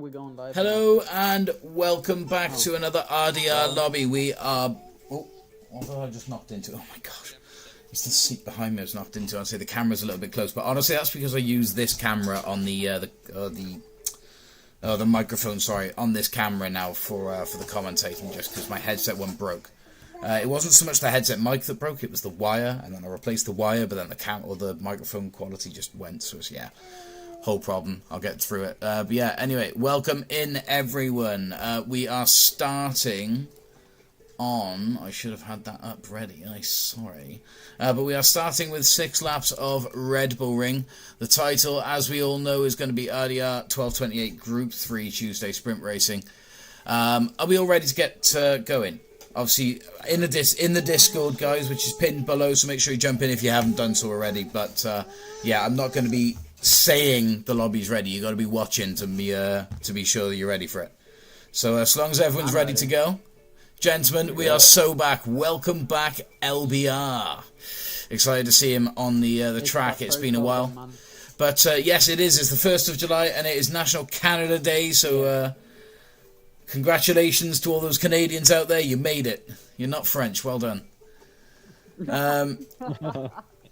we going live? Hello and welcome back to another RDR lobby. We are... Oh, what did I just knocked into? Oh my gosh. It's the seat behind me I was knocked into. I'd say the camera's a little bit close, but honestly that's because I use this camera on the microphone, sorry, on this camera now for the commentating, just because my headset one broke. It wasn't so much the headset mic that broke, it was the wire, and then I replaced the wire, but then the microphone quality just went, so it's, yeah, whole problem. I'll get through it. But yeah, anyway, welcome in everyone. We are starting on, I should have had that up ready, I'm sorry. But we are starting with 6 laps of Red Bull Ring. The title, as we all know, is going to be RDR 1228 Group 3 Tuesday Sprint Racing. Are we all ready to get going? Obviously, in the Discord, guys, which is pinned below, so make sure you jump in if you haven't done so already. But yeah, I'm not going to be saying the lobby's ready. You got to be watching to be sure that you're ready for it. So as long as everyone's ready to go, gentlemen, we are so back. Welcome back, LBR. Excited to see him on the track. It's been a while, but yes, it is. It's the 1st of July, and it is National Canada Day. So. Congratulations to all those Canadians out there. You made it. You're not French. Well done. Right.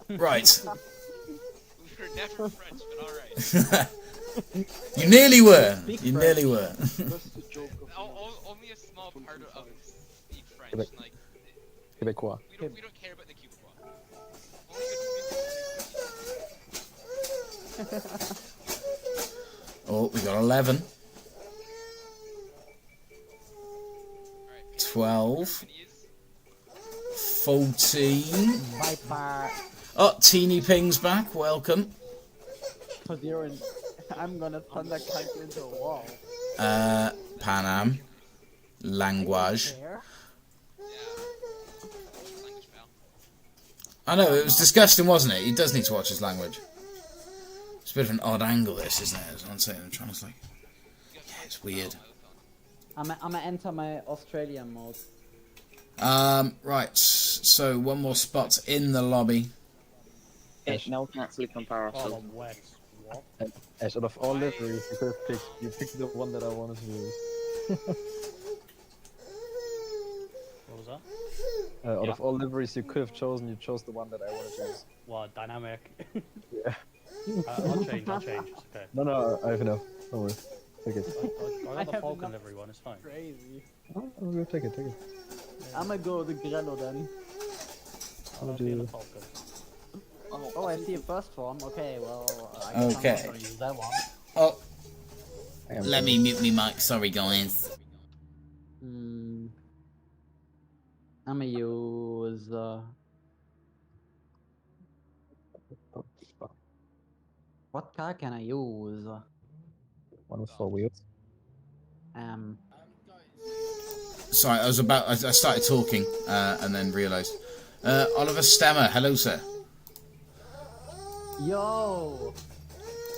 We're never French, but alright. You nearly were. You nearly were. Only a small part of us speak French. Like, Québécois. We don't care about the Québécois. Oh, we got 11. 12, 14. Viper. Oh, Teeny Ping's back. Welcome. Cause you're in. I'm gonna thunder kite you into a wall. Panam. Language. There. Language fail. I know, it was disgusting, wasn't it? He does need to watch his language. It's a bit of an odd angle, this, isn't it? As I'm saying, I'm trying to like. Yeah, it's weird. I'm gonna enter my Australian mode. Right, so one more spot in the lobby. No, can actually compare ourselves. What? Out of all liveries, you could have picked the one that I wanted to use. What was that? Out of all liveries you could have chosen, you chose the one that I wanted to use. What, dynamic? Yeah. I'll change, it's okay. No, I have enough. Don't worry. Take it. I got the Falcon livery one, it's fine. Crazy. Oh, go take it. I'm gonna go with the Gr3 then. I'll be the Falcon. Oh, I see a first form. Okay, well. Okay. I'm not gonna use that one. Oh, let me mute me mic. Sorry, guys. I'm gonna use. What car can I use? One with 4 wheels. Sorry, I started talking and then realised. Oliver Stemmer, hello, sir. Yo.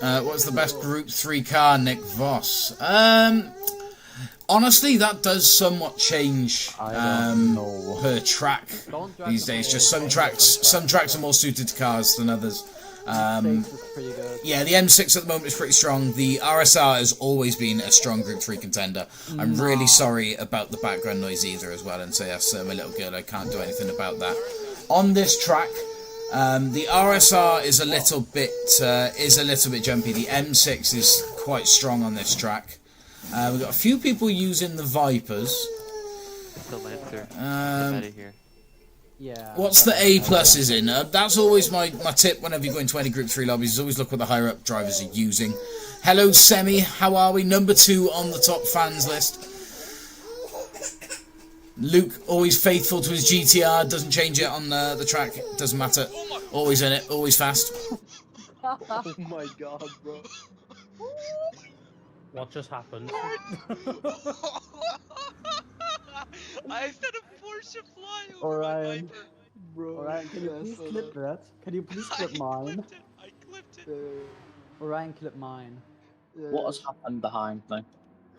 What's the best Group 3 car, Nick Voss? Honestly, that does somewhat change per track these days. Just some tracks are more suited to cars than others. Yeah, the M6 at the moment is pretty strong. The RSR has always been a strong Group 3 contender. I'm really sorry about the background noise either as well, and say that's my little girl, I can't do anything about that. On this track, the RSR is a little bit jumpy. The M6 is quite strong on this track. We've got a few people using the Vipers. The Lancer. Here. Yeah. What's the A pluses in? That's always my tip whenever you go into any Group 3 lobbies, is always look what the higher up drivers are using. Hello, Semi. How are we? Number 2 on the top fans list. Luke, always faithful to his GTR, doesn't change it on the track. Doesn't matter. Always in it, always fast. Oh my god, bro. What just happened? I said a Porsche fly over Orion. my Viper. Bro. Orion, can you please clip that? Can you please clip mine? I clipped it. Orion, clip mine. What has happened behind me?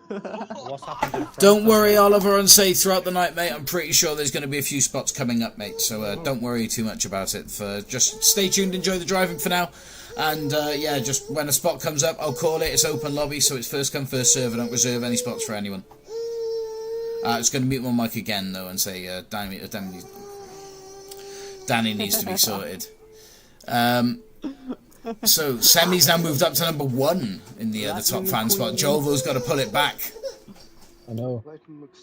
What's happened in front? Don't worry, Oliver, and say throughout the night, mate. I'm pretty sure there's going to be a few spots coming up, mate. So don't worry too much about it. Just stay tuned, enjoy the driving for now. And yeah, just when a spot comes up, I'll call it. It's open lobby, so it's first come, first serve. I don't reserve any spots for anyone. It's going to mute my mic again, though, and say Danny needs to be sorted. So Semi's now moved up to number 1 in the top fan spot. Jovo's got to pull it back. I know.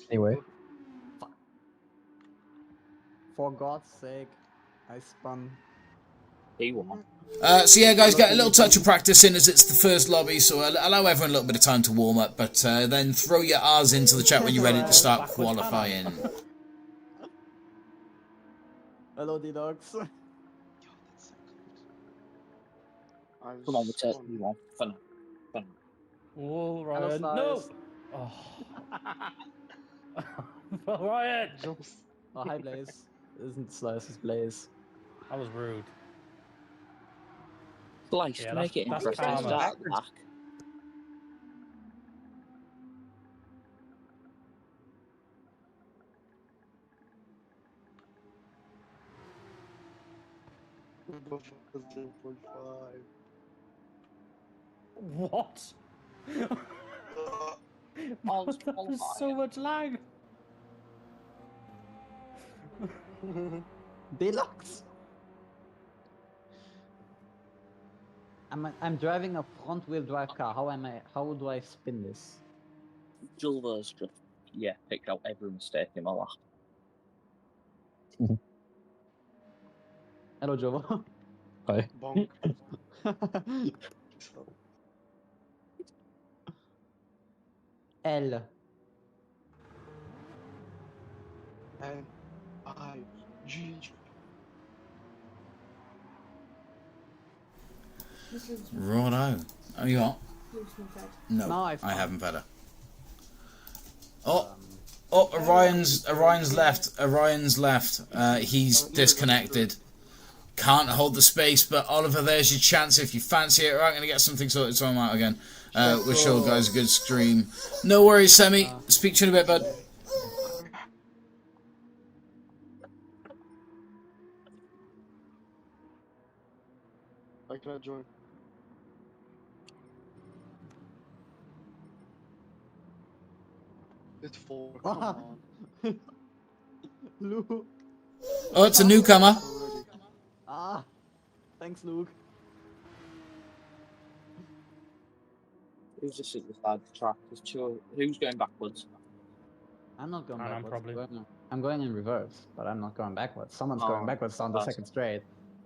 Anyway. For God's sake, I spun. So yeah, guys, get a little touch of practice in as it's the first lobby, so allow everyone a little bit of time to warm up, but then throw your R's into the chat when you're ready to start qualifying. Hello, D-Dogs. Come on, we'll take you on. Fun. Whoa, Hello, Ryan. No! Oh. Ryan! Oh, hi, Blaze. Isn't Slice, it's Blaze. That was rude. Slice, Yeah, to make it that's interesting, karma. start at the back. What? Oh, There's so much lag. Deluxe! I'm driving a front-wheel drive car. How do I spin this? Julva's just, picked out every mistake in my lap. Hello, Jovo. Hi. L. N-I-G. Righto. Oh, you are? No, No, I haven't fed her. Oh, Orion's left. Orion's left. He's disconnected. Can't hold the space, but Oliver, there's your chance if you fancy it. Right, I'm going to get something sorted, so I'm out again. Wish all guys a good stream. No worries, Semi. Speak to you in a bit, bud. I cannot join. It's 4. Come on. Luke. Oh, it's a newcomer. Already. Ah. Thanks, Luke. Who's just at the side of the track? There's two. Who's going backwards? I'm not going And I'm backwards. probably- I'm going in reverse, but I'm not going backwards. Someone's going backwards on the that's- second straight.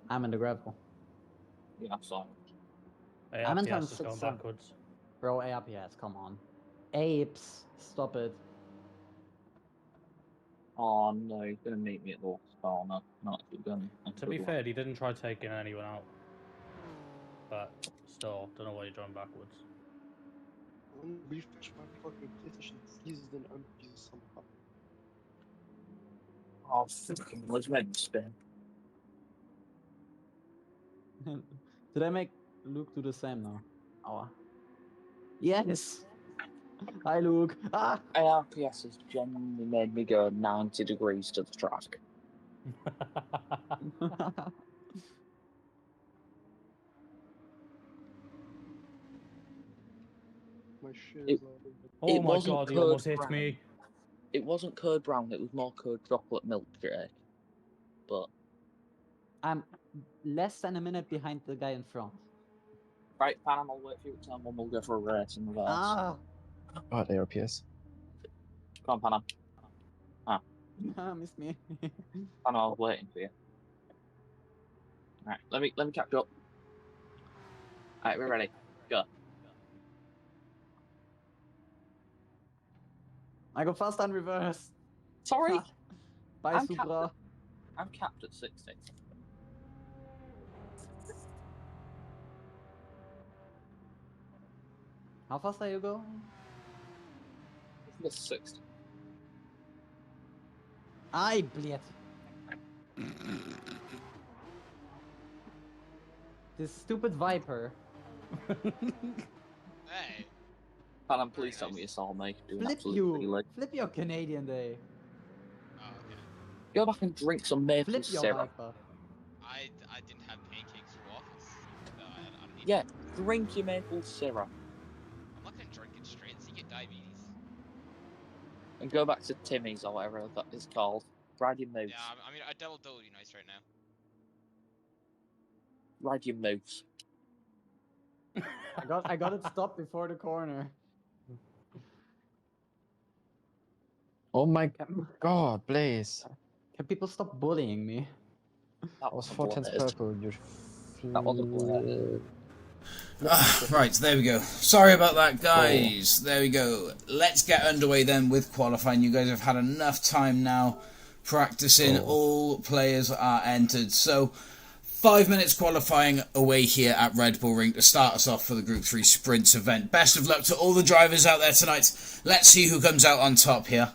I'm in the gravel. Yeah, sorry. I'm in ARPS is turn going 6-7. backwards. Bro, ARPS, come on. Apes, stop it. Oh no, he's gonna meet me at the water. Oh no, not if you're going. To be fair, he didn't try taking anyone out. But still, don't know why you're going backwards. I want to refresh my fucking PlayStation seized and unused somehow. Oh, fucking was meant to spin. Did I make Luke do the same now? Oh. Yes! Hi, Luke. Ah! ARPS has genuinely made me go 90 degrees to the track. My shit It- is lagging. Oh It my wasn't god, he Code almost hit Brown. me. It wasn't curd brown, it was more curd chocolate milkshake. But, I'm less than a minute behind the guy in front. right, Panam, I'll wait for you to turn one, we'll go for a race in reverse. Ah! Oh, the ARPS. Come on, Panam. Missed me. Panam, I was waiting for you. Alright, let me catch up. Alright, we're ready. Go. I go fast and reverse. Sorry, Bye, I'm Supra. I'm capped at 60. How fast are you going? I think it's 60. Ai, bled. This stupid Viper. Hey. Callum, please tell me you saw me doing Flip absolutely you! like. Flip your Canadian day. Oh, okay. Go back and drink some maple Flip your syrup. Viper. I didn't have pancakes for waffles. So I don't need Yeah, drink your maple syrup. I'm not gonna drink it straight so you get diabetes. And go back to Timmy's or whatever that is called. Ride your moose. Yeah, I mean, a double dough would be nice right now. Ride your moose. I got it stopped before the corner. Oh my god, Blaze. Can people stop bullying me? That I was was 4 tenths blurred. purple. You That wasn't blurred. Right, there we go. Sorry about that, guys. There we go. Let's get underway then with qualifying. You guys have had enough time now practicing. All players are entered. So, 5 minutes qualifying away here at Red Bull Ring to start us off for the Group 3 Sprints event. Best of luck to all the drivers out there tonight. Let's see who comes out on top here.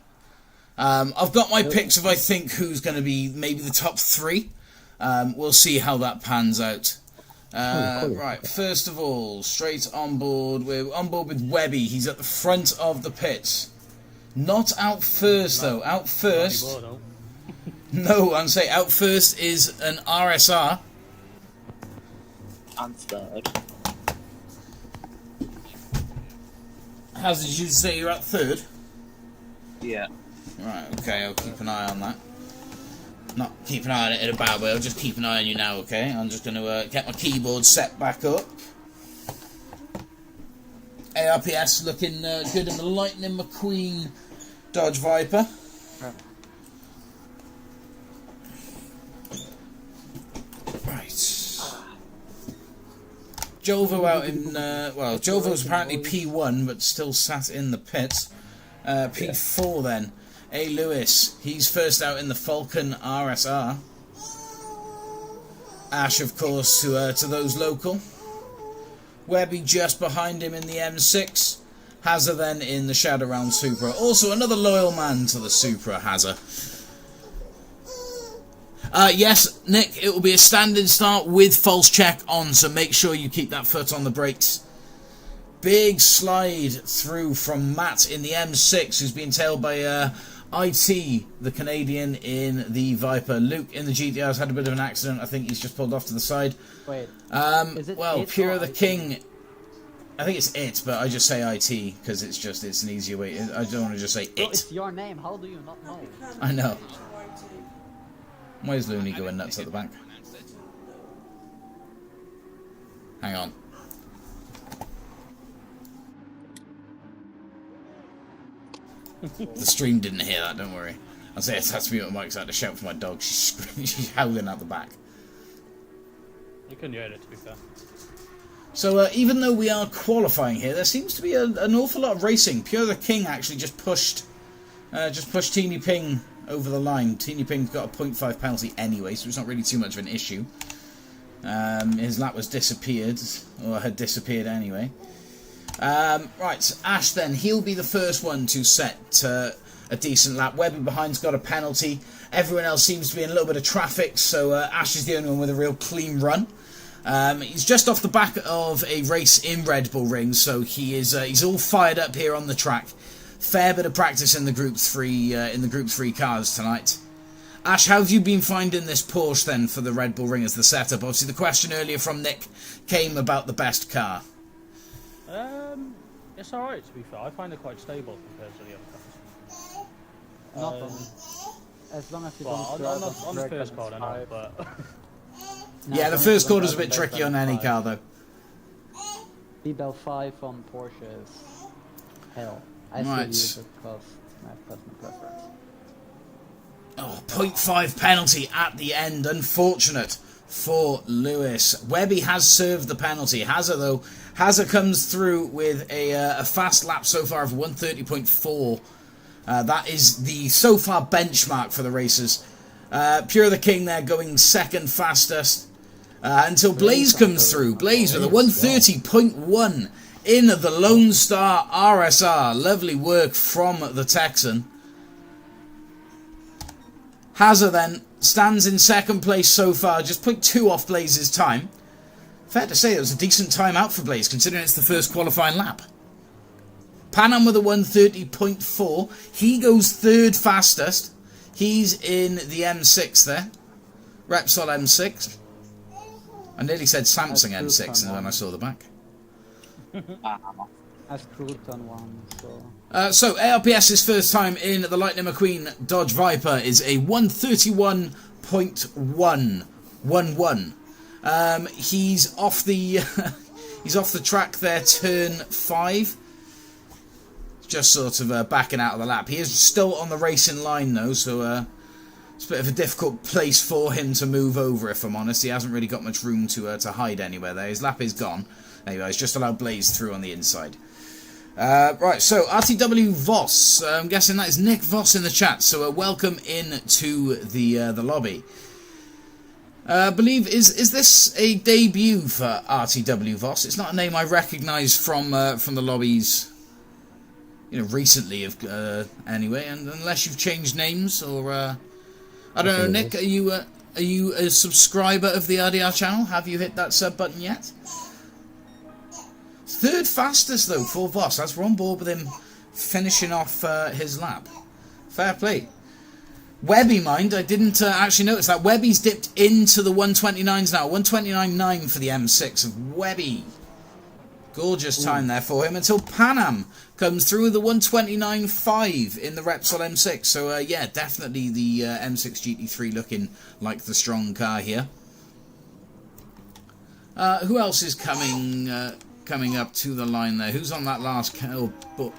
I've got my picks of I think who's going to be maybe the top 3. We'll see how that pans out. Right, first of all, straight on board. We're on board with Webby. He's at the front of the pits. Not out first, though. Out first... No, I'm saying out first is an RSR. And third. How did you say you're at third? Yeah. Right, okay, I'll keep an eye on that. Not keep an eye on it in a bad way, I'll just keep an eye on you now, okay? I'm just going to get my keyboard set back up. ARPS looking good in the Lightning McQueen Dodge Viper. Right. Jovo out in, well, Jovo's apparently P1, but still sat in the pits. P4 then. A. Lewis, he's first out in the Falcon RSR. Ash, of course, to those local. Webby just behind him in the M6. Hazza then in the Shadow Round Supra. Also another loyal man to the Supra, Hazza. Yes, Nick, it will be a standing start with false check on, so make sure you keep that foot on the brakes. Big slide through from Matt in the M6, who's been tailed by IT, the Canadian in the Viper. Luke in the GTR has had a bit of an accident. I think he's just pulled off to the side. Wait. Well, it Pure or the IT? King. I think it's it, but I just say IT because it's an easier way. I don't want to just say No, it. it's your name. How do you not know? I know. Why is Looney going nuts at the back? Hang on. The stream didn't hear that, don't worry. I'll say it has to be what Mike's had to shout for my dog. She's screaming, she's howling out the back. You couldn't hear it, to be fair. So even though we are qualifying here, there seems to be an awful lot of racing. Pure the King actually just pushed Teeny Ping over the line. Teeny Ping's got a 0.5 penalty anyway, so it's not really too much of an issue. His lap was disappeared, or had disappeared anyway. Right, Ash then, he'll be the first one to set a decent lap. Webby behind's got a penalty. Everyone else seems to be in a little bit of traffic, so Ash is the only one with a real clean run. He's just off the back of a race in Red Bull Ring, so he's all fired up here on the track. Fair bit of practice in the Group 3 cars tonight. Ash, how have you been finding this Porsche then for the Red Bull Ring as the setup? Obviously, the question earlier from Nick came about the best car. It's alright, to be fair. I find it quite stable compared to the other cars. Not as long as you Well, don't drive on the first corner, no, but... No, Yeah, as the long as first you don't quarter's a drive bit on tricky on back any five. car, though. B-Bell 5 on Porsche is hell. I still Right. use it because I have personal preference. Oh, 0.5 penalty at the end. Unfortunate for Lewis. Webby has served the penalty. Hazza, though, Hazza comes through with a fast lap so far of 130.4. That is the so far benchmark for the racers. Pure the King there going second fastest until Blaze comes through. Blaze with a 130.1 in the Lone Star RSR. Lovely work from the Texan. Hazza then stands in second place so far, just 0.2 off Blaze's time. Fair to say it was a decent time out for Blaze, considering it's the first qualifying lap. Panam with a 130.4. He goes third fastest. He's in the M6 there. Repsol M6. I nearly said Samsung M6 and when I saw the back. That's Crouton one, so... So ARPS's first time in the Lightning McQueen Dodge Viper is a 131.111. He's off the he's off the track there, turn 5. Just sort of backing out of the lap. He is still on the racing line though, so it's a bit of a difficult place for him to move over. If I'm honest, he hasn't really got much room to hide anywhere there. His lap is gone. Anyway, he's just allowed Blaze through on the inside. Right, so RTW Voss. I'm guessing that is Nick Voss in the chat. So welcome in to the lobby. I believe is this a debut for RTW Voss? It's not a name I recognise from the lobbies, you know, recently. Anyway, and unless you've changed names or I don't know, Nick, are you a subscriber of the RDR channel? Have you hit that sub button yet? Third fastest though for Voss. That's we're on board with him finishing off his lap. Fair play. Webby, mind, I didn't actually notice that. Webby's dipped into the 129s now. 129.9 for the M6 of Webby. Gorgeous time there for him until Panam comes through with the 129.5 in the Repsol M6. So yeah, definitely the M6 GT3 looking like the strong car here. Who else is coming up to the line there? Who's on that last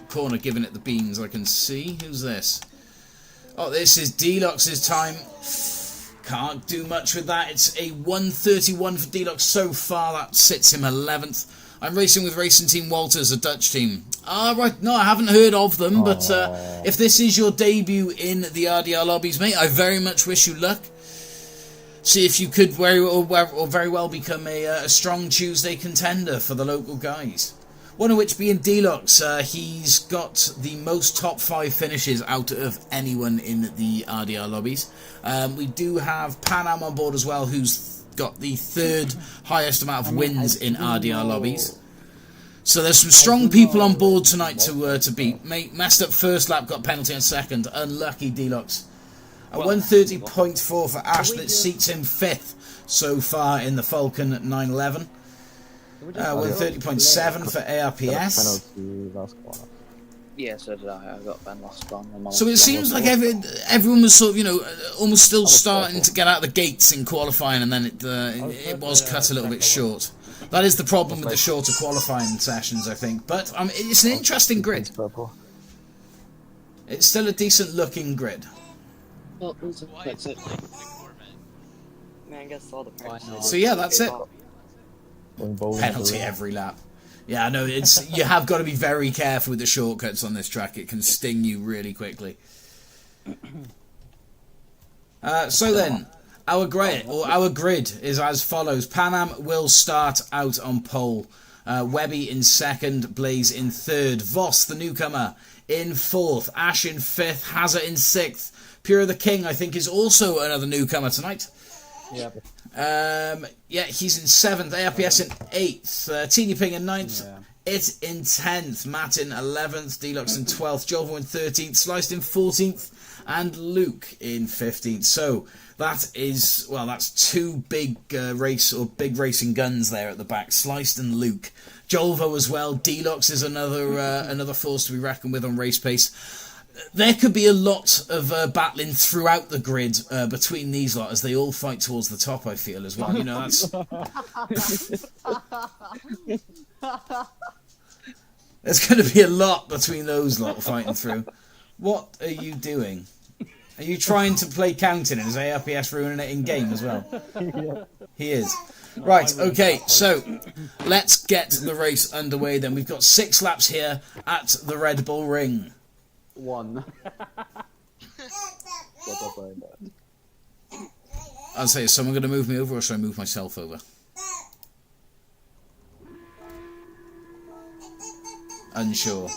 corner giving it the beans? I can see. Who's this? Oh, this is Deluxe's time. Can't do much with that. It's a 131 for Deluxe so far. That sits him 11th. I'm racing with Racing Team Walters, a Dutch team. Ah, right. No, I haven't heard of them, but if this is your debut in the RDR lobbies, mate, I very much wish you luck. See if you could very well become a strong Tuesday contender for the local guys. One of which being Deluxe. He's got the most top 5 finishes out of anyone in the RDR lobbies. We do have Panam on board as well, who's got the 3rd highest amount of wins in RDR lobbies. So there's some strong people on board tonight to beat. Messed up first lap, got penalty on second. Unlucky Deluxe. A 130.4 for Ash that seats him 5th so far in the Falcon 911. 130.7 for ARPS. Yeah, so did I. I got Ben last one. So it seems like everyone was sort of, you know, almost still starting to get out the gates in qualifying, and then it was cut a little bit short. That is the problem with the shorter qualifying sessions, I think. But it's an interesting grid. It's still a decent looking grid. Well, that's it. Man, I guess all the practice. So yeah, that's it. Penalty every lap. Yeah, I know. You have got to be very careful with the shortcuts on this track. It can sting you really quickly. So then, our grid is as follows. Panam will start out on pole. Webby in 2nd, Blaze in 3rd, Voss, the newcomer, in 4th, Ash in 5th, Hazard in 6th. Pure the King, I think, is also another newcomer tonight. Yep. Yeah, he's in 7th, ARPS in 8th, Teeny Ping in 9th, It in 10th, Matt in 11th, Deluxe in 12th, Jolvo in 13th, Sliced in 14th, and Luke in 15th. So that is, well, that's 2 big big racing guns there at the back, Sliced and Luke. Jolvo as well. Deluxe is another force to be reckoned with on race pace. There could be a lot of battling throughout the grid between these lot as they all fight towards the top, I feel, as well. You know, that's... There's going to be a lot between those lot fighting through. What are you doing? Are you trying to play counting and is ARPS ruining it in-game as well? He is. Right, okay, so let's get the race underway then. We've got 6 laps here at the Red Bull Ring. 1. I'll say, is someone going to move me over or should I move myself over? Unsure.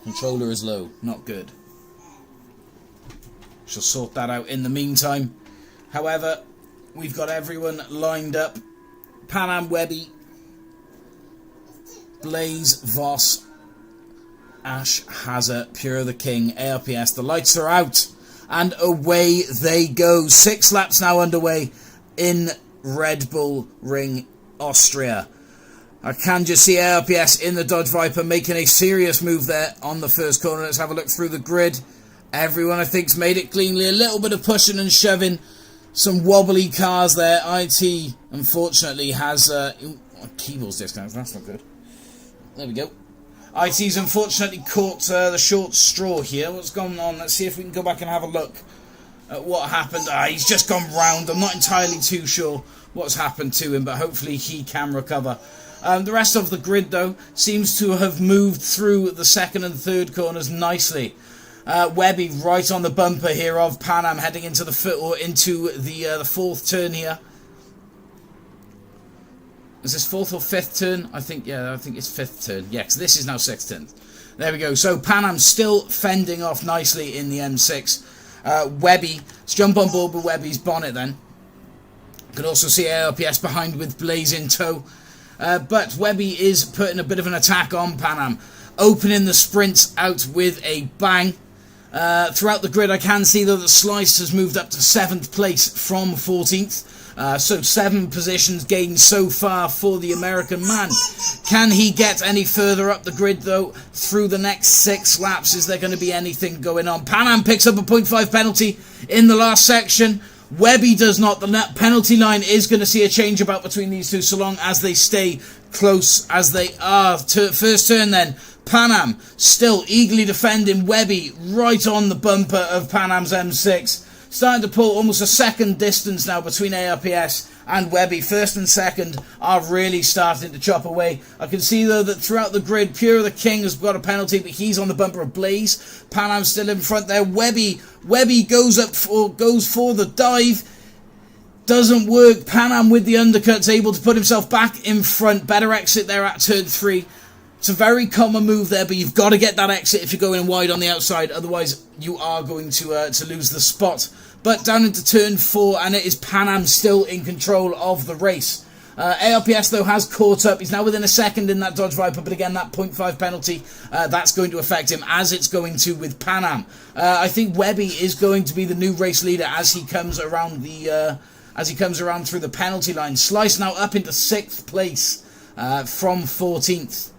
Controller is low, not good. Shall sort that out in the meantime. However, we've got everyone lined up. Panam, Webby, Blaze, Voss, Ash, Hazard, Pure the King, ARPS. The lights are out. And away they go. 6 laps now underway in Red Bull Ring, Austria. I can just see ARPS in the Dodge Viper making a serious move there on the first corner. Let's have a look through the grid. Everyone, I think, has made it cleanly. A little bit of pushing and shoving. Some wobbly cars there. IT, unfortunately, has... keyboard's disconnected. That's not good. There we go. IT's unfortunately caught the short straw here. What's going on? Let's see if we can go back and have a look at what happened. He's just gone round. I'm not entirely too sure what's happened to him, but hopefully he can recover. The rest of the grid, though, seems to have moved through the second and third corners nicely. Webby right on the bumper here of Pan Am, heading into the the fourth turn here. Is this fourth or fifth turn? I think it's fifth turn. Yeah, because this is now sixth turn. There we go. So Pan Am still fending off nicely in the M6. Webby, let's jump on board with Webby's bonnet then. You can also see ARPS behind with Blaze in tow. But Webby is putting a bit of an attack on Pan Am, opening the sprints out with a bang. Throughout the grid, I can see that the Slice has moved up to 7th place from 14th. So 7 positions gained so far for the American man. Can he get any further up the grid, though, through the next 6 laps? Is there going to be anything going on? Pan Am picks up a 0.5 penalty in the last section. Webby does not. The penalty line is going to see a change about between these two so long as they stay close as they are. First turn then. Pan Am still eagerly defending. Webby right on the bumper of Pan Am's M6. Starting to pull almost a second distance now between ARPS and Webby. First and second are really starting to chop away. I can see, though, that throughout the grid, Pure the King has got a penalty, but he's on the bumper of Blaze. Pan Am still in front there. Webby goes for the dive. Doesn't work. Pan Am with the undercuts, able to put himself back in front. Better exit there at turn 3. It's a very common move there, but you've got to get that exit if you're going wide on the outside. Otherwise, you are going to lose the spot. But down into turn 4, and it is Pan Am still in control of the race. ARPS, though, has caught up. He's now within a second in that Dodge Viper, but again, that 0.5 penalty, that's going to affect him, as it's going to with Pan Am. I think Webby is going to be the new race leader as he comes around through the penalty line. Slice now up into 6th place from 14th.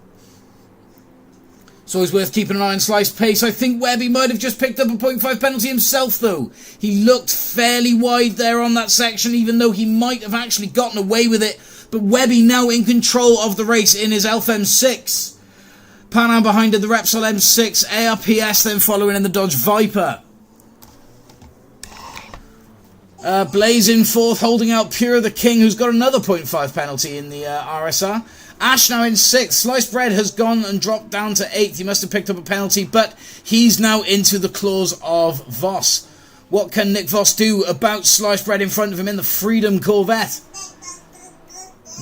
It's always worth keeping an eye on Slice pace. I think Webby might have just picked up a 0.5 penalty himself, though. He looked fairly wide there on that section, even though he might have actually gotten away with it. But Webby now in control of the race in his Elf M6. Pan Am behind in the Repsol M6. ARPS then following in the Dodge Viper. Blaze in 4th, holding out Pure the King, who's got another 0.5 penalty in the RSR. Ash now in 6th. Sliced Bread has gone and dropped down to 8th. He must have picked up a penalty, but he's now into the claws of Voss. What can Nick Voss do about Sliced Bread in front of him in the Freedom Corvette?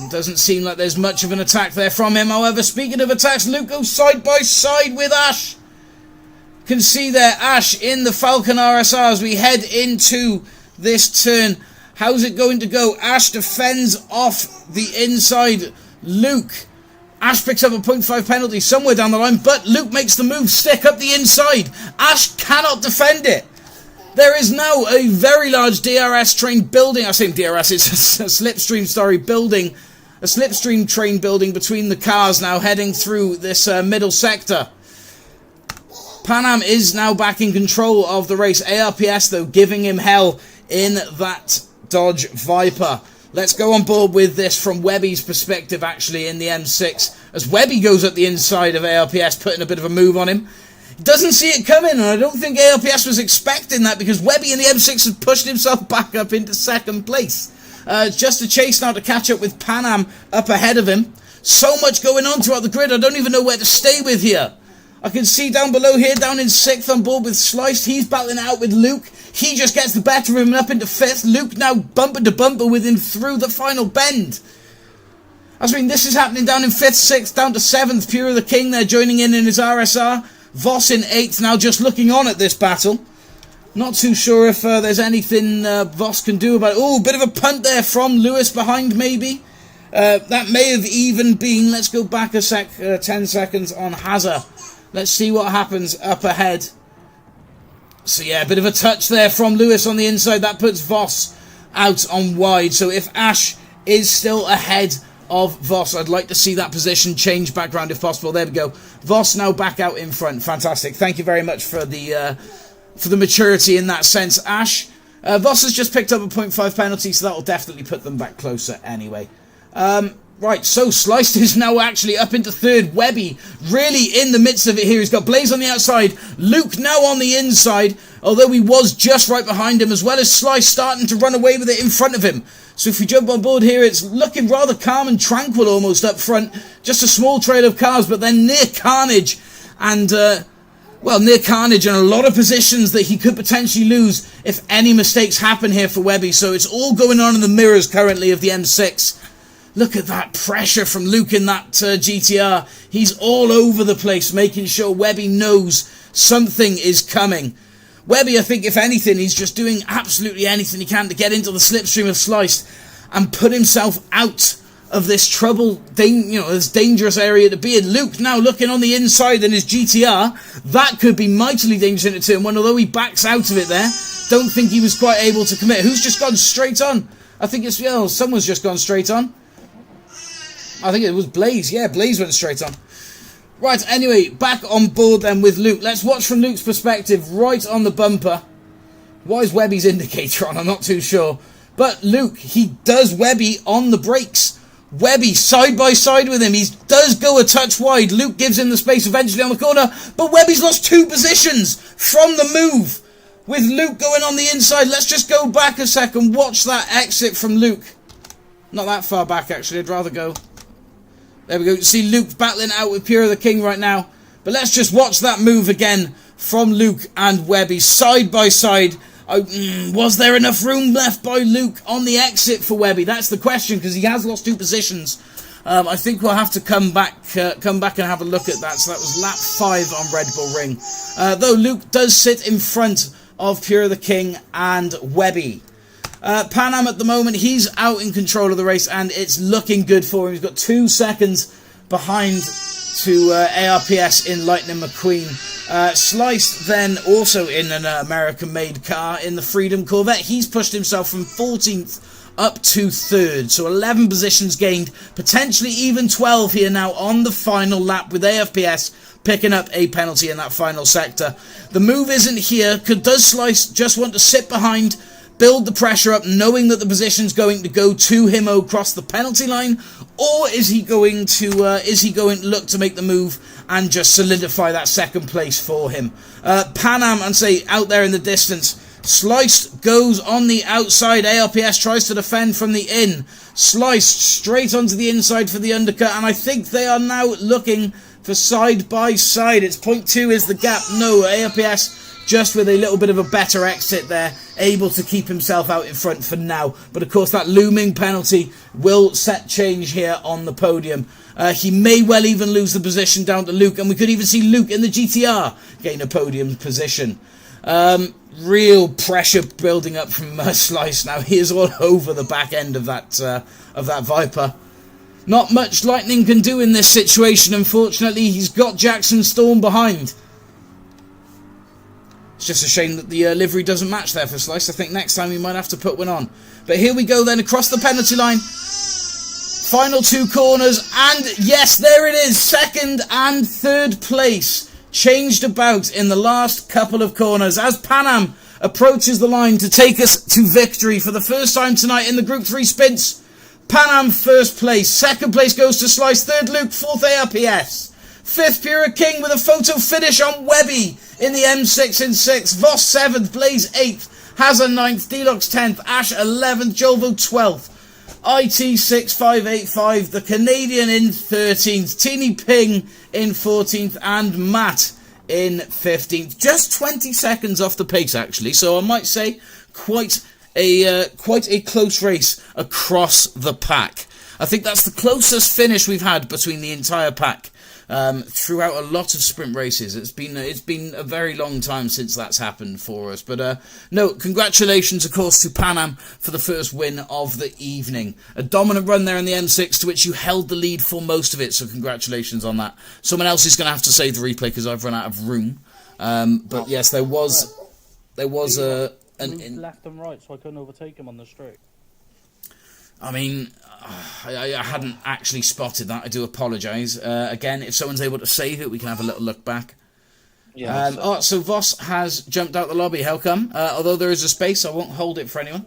It doesn't seem like there's much of an attack there from him. However, speaking of attacks, Luke goes side by side with Ash. You can see there Ash in the Falcon RSR as we head into this turn. How's it going to go? Ash defends off the inside. Luke. Ash picks up a 0.5 penalty somewhere down the line, but Luke makes the move, stick up the inside. Ash cannot defend it. There is now a very large DRS train building. I say DRS, it's a slipstream building. A slipstream train building between the cars now heading through this middle sector. Pan Am is now back in control of the race. ARPS, though, giving him hell in that Dodge Viper. Let's go on board with this from Webby's perspective, actually, in the M6. As Webby goes up the inside of ARPS, putting a bit of a move on him. He doesn't see it coming, and I don't think ARPS was expecting that, because Webby in the M6 has pushed himself back up into 2nd place. Just a chase now to catch up with Pan Am up ahead of him. So much going on throughout the grid, I don't even know where to stay with here. I can see down below here, down in 6th on board with Sliced. He's battling it out with Luke. He just gets the better of him up into 5th. Luke now bumper to bumper with him through the final bend. I mean, this is happening down in 5th, 6th, down to 7th. Pure the King there joining in his RSR. Voss in 8th, now just looking on at this battle. Not too sure if there's anything Voss can do about it. Oh, bit of a punt there from Lewis behind, maybe. That may have even been, let's go back a 10 seconds on Hazard. Let's see what happens up ahead. So yeah, a bit of a touch there from Lewis on the inside. That puts Voss out on wide. So if Ash is still ahead of Voss, I'd like to see that position change back round if possible. There we go. Voss now back out in front. Fantastic. Thank you very much for the maturity in that sense, Ash. Voss has just picked up a 0.5 penalty, so that will definitely put them back closer anyway. Right, so Sliced is now actually up into third. Webby really in the midst of it here. He's got Blaze on the outside. Luke now on the inside, although he was just right behind him, as well as Sliced starting to run away with it in front of him. So if we jump on board here, it's looking rather calm and tranquil almost up front. Just a small trail of cars, but then near carnage. And, well, near carnage and a lot of positions that he could potentially lose if any mistakes happen here for Webby. So it's all going on in the mirrors currently of the M6. Look at that pressure from Luke in that GTR. He's all over the place, making sure Webby knows something is coming. Webby, I think, if anything, he's just doing absolutely anything he can to get into the slipstream of Sliced and put himself out of this this dangerous area to be in. Luke now looking on the inside in his GTR. That could be mightily dangerous into turn one, although he backs out of it there. Don't think he was quite able to commit. Who's just gone straight on? I think it's, someone's just gone straight on. I think it was Blaze. Yeah, Blaze went straight on. Right, anyway, back on board then with Luke. Let's watch from Luke's perspective right on the bumper. Why is Webby's indicator on? I'm not too sure. But Luke, he does Webby on the brakes. Webby side by side with him. He does go a touch wide. Luke gives him the space eventually on the corner. But Webby's lost 2 positions from the move. With Luke going on the inside. Let's just go back a second. Watch that exit from Luke. Not that far back, actually. I'd rather go... There we go. See Luke battling out with Pure the King right now. But let's just watch that move again from Luke and Webby side by side. Was there enough room left by Luke on the exit for Webby? That's the question, because he has lost 2 positions. I think we'll have to come back and have a look at that. So that was lap 5 on Red Bull Ring. Though Luke does sit in front of Pure the King and Webby. Pan Am at the moment, he's out in control of the race and it's looking good for him. He's got 2 seconds behind to ARPS in Lightning McQueen. Sliced then also in an American-made car in the Freedom Corvette. He's pushed himself from 14th up to 3rd. So 11 positions gained, potentially even 12 here now on the final lap with AFPS picking up a penalty in that final sector. The move isn't here. Does Slice just want to sit behind, build the pressure up, knowing that the position's going to go to him across the penalty line, or is he going to look to make the move and just solidify that second place for him? Pan Am and say out there in the distance. Sliced goes on the outside. ARPS tries to defend from the in. Sliced straight onto the inside for the undercut, and I think they are now looking for side by side. It's 0.2 is the gap. No, ARPS just with a little bit of a better exit there, able to keep himself out in front for now. But of course that looming penalty will set change here on the podium. He may well even lose the position down to Luke, and we could even see Luke in the GTR gain a podium position. Real pressure building up from Slice now. He is all over the back end of that Viper. Not much Lightning can do in this situation, unfortunately. He's got Jackson Storm behind. It's just a shame that the livery doesn't match there for Slice. I think next time we might have to put one on. But here we go then, across the penalty line. Final 2 corners, and yes, there it is. 2nd and 3rd place changed about in the last couple of corners as Pan Am approaches the line to take us to victory for the first time tonight in the Group 3 sprints. Pan Am 1st place, 2nd place goes to Slice, 3rd Luke, 4th ARPS. 5th Pure King with a photo finish on Webby in the M6 in 6th. Voss 7th, Blaze 8th, Hazard 9th, Deluxe 10th, Ash 11th, Jolvo 12th, IT6585, the Canadian in 13th, Teeny Ping in 14th, and Matt in 15th. Just 20 seconds off the pace actually, so I might say quite a close race across the pack. I think that's the closest finish we've had between the entire pack. throughout a lot of sprint races. It's been a very long time since that's happened for us. But no, congratulations, of course, to Pan Am for the first win of the evening. A dominant run there in the M6, to which you held the lead for most of it. So congratulations on that. Someone else is going to have to save the replay because I've run out of room. But yes, there was Moved left and right, so I couldn't overtake him on the straight. I mean, I hadn't actually spotted that. I do apologise. Again, if someone's able to save it, we can have a little look back. Yeah. So Voss has jumped out the lobby. How come? Although there is a space, I won't hold it for anyone.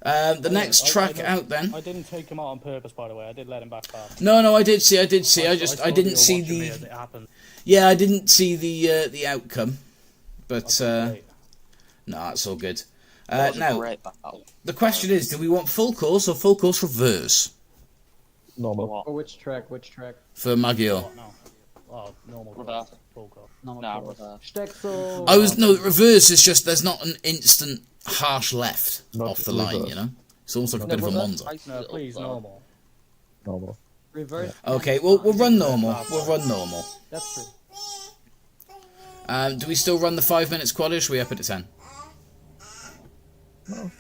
The next track out then. I didn't take him out on purpose, by the way. I did let him back past. No, I did see. I didn't see Me as it happened. Yeah, I didn't see the outcome. But no, that's all good. Now, the question is, do we want full course or full course reverse? Normal. For which track? Which track? For Magyar. What, no. Oh, normal Reverse. course. Full course. No, reverse. Stexo. Reverse is just there's not an instant harsh left Not off the line, reverse. you know? It's almost like a bit of a Monza. No, please, normal. Normal. Reverse. Okay, we'll run normal. We'll run normal. That's true. Do we still run the 5 minutes quad, or should we up it to 10? No.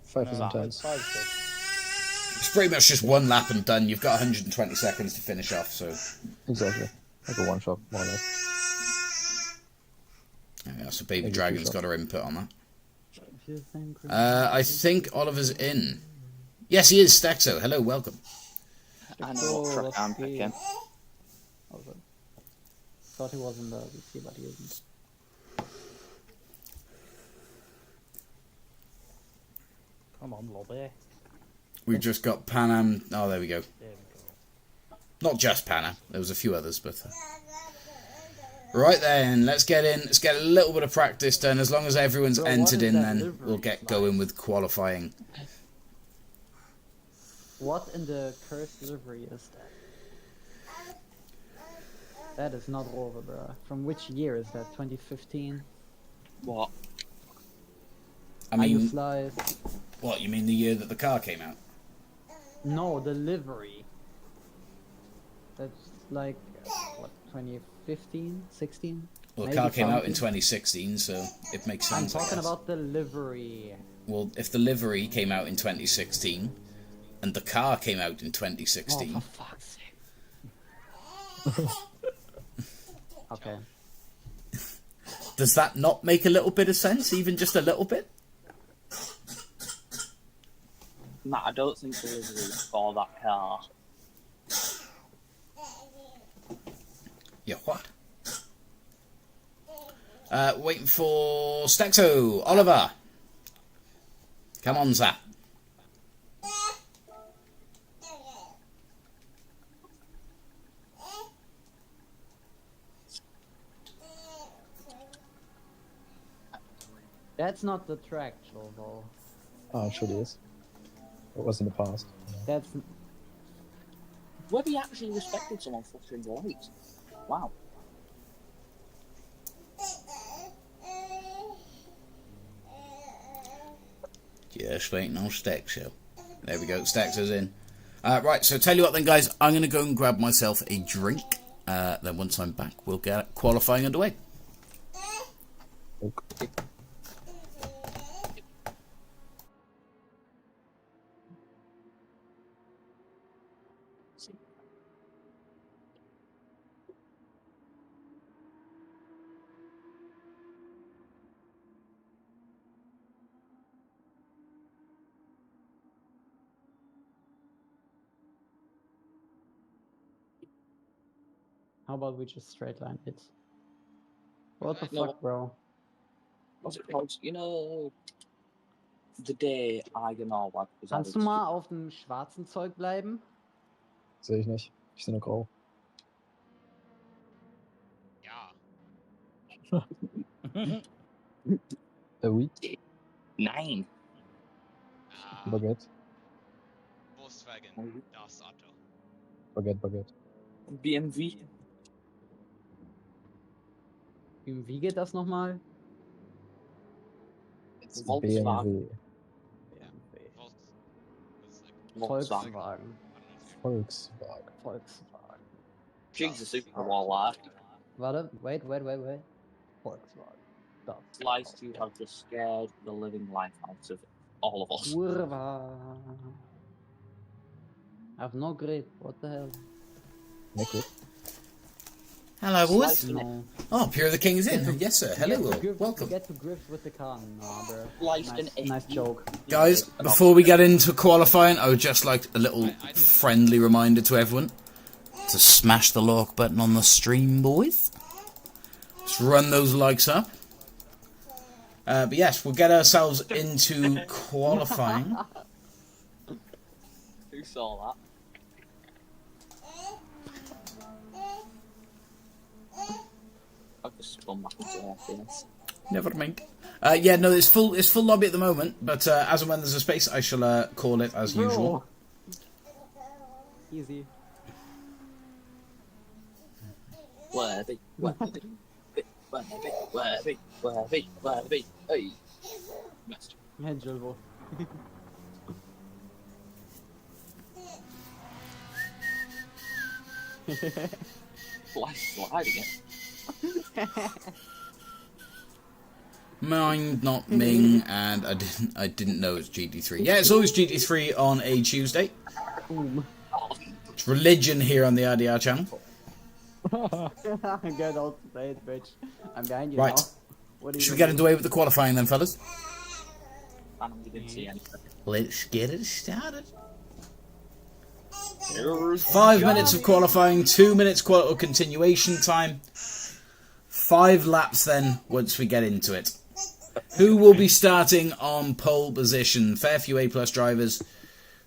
5 is intense. Five's good. It's pretty much just one lap and done. You've got 120 seconds to finish off, so... Exactly. Like a one shot, more or less. Yeah, so Baby Maybe Dragon's two got her input on that. If you think I think Oliver's in. Yes, he is, Stexo. Hello, welcome. I know what truck I'm picking. Thought he was in the VC, but he isn't. Come on, lobby. We've just got Pan Am. Oh, there we go. There we go. Not just Pan Am. There was a few others, but... Right then, let's get in. Let's get a little bit of practice done. As long as everyone's Bro, what entered is in, that then livery we'll get like? going with qualifying. What in the cursed livery is that? That is not over, bro. From which year is that? 2015? What? I mean, Flies? what, you mean the year that the car came out? No, the livery. That's like, what, 2015? 16? Well, the Maybe car came out in 17. 2016, so it makes I'm sense, I talking guess. about the livery. Well, if the livery came out in 2016, and the car came out in 2016... Oh, for fuck's sake. Okay. Does that not make a little bit of sense? Even just a little bit? Matt, I don't think there is room for that car. Yeah, what? Waiting for Stexo. Oliver. Come on, Zap. That's not the track, Jovo. Oh, it surely is. It was in the past. That's... Whether he actually respected someone fluttering the lights. Wow. Just waiting on Stexo. There we go, Stexo's in. Right, so tell you what then, guys, I'm going to go and grab myself a drink. Then once I'm back, we'll get qualifying underway. Okay. How about we just straight line it? What the No. fuck, bro? What's it called? You know, the day I genau was. Kannst du mal auf dem schwarzen Zeug bleiben? Sehe ich nicht. Ich sehe nur grau. Ja. Oui. Nein. Baguette. Volkswagen, das Auto. Baguette. BMW. Wie geht das nochmal? Volkswagen. BMW. Volkswagen. Volkswagen. Volkswagen. Volkswagen. Jigs a super wall art. Warte, wait. Volkswagen. Das. Sliced, you have just scared the living life out of all of us. Kurwa. I have no grip. What the hell? Make it. Hello, boys. Sliced No. Oh, Pure the King is in. Yes, sir. Hello, Get to Will. grips- Welcome. Get to grips with the car. Nah, bro. Sliced Nice, and nice joke. Guys, before we get into qualifying, I would just like a little friendly reminder to everyone to smash the like button on the stream, boys. Just run those likes up. But yes, we'll get ourselves into qualifying. Who saw that? I've just spun back into happiness. Never mind. Yeah, no, it's full lobby at the moment, but as and when there's a space, I shall call it as usual. Easy. Worthy. Hey. Missed. Yeah, Jilvo. Sliding it. Mind not Ming, and I didn't know it was GT3. Yeah, it's always GT3 on a Tuesday. It's religion here on the RDR channel. Get out today, bitch. I'm behind you Right. now. What Should we get underway with the qualifying then, fellas? And we didn't see anything. Let's get it started. Here's 5 minutes of qualifying, 2 minutes continuation time. 5 laps then once we get into it. Who will be starting on pole position? Fair few A+ drivers.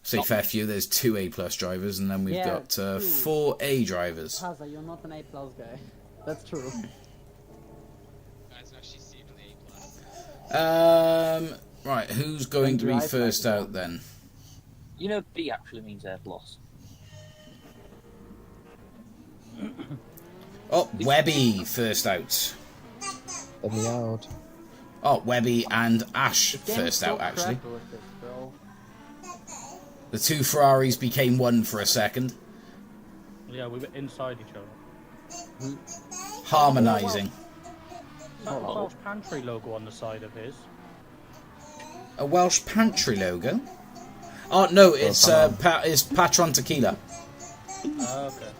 Say fair few, there's 2 A+ drivers, and then we've got 4 A drivers. Haza, you're not an A+ guy. That's true. Guys, actually see an A+. Right, who's going to be first out then? You know, B actually means A+. Oh, Webby first out. Let me out. Oh, Webby and Ash first out, actually. With this, bro. The 2 Ferraris became 1 for a second. Yeah, we were inside each other. Harmonising. That Welsh Pantry logo on the side of his. A Welsh Pantry logo? Oh, no, it's it's Patron Tequila. Okay.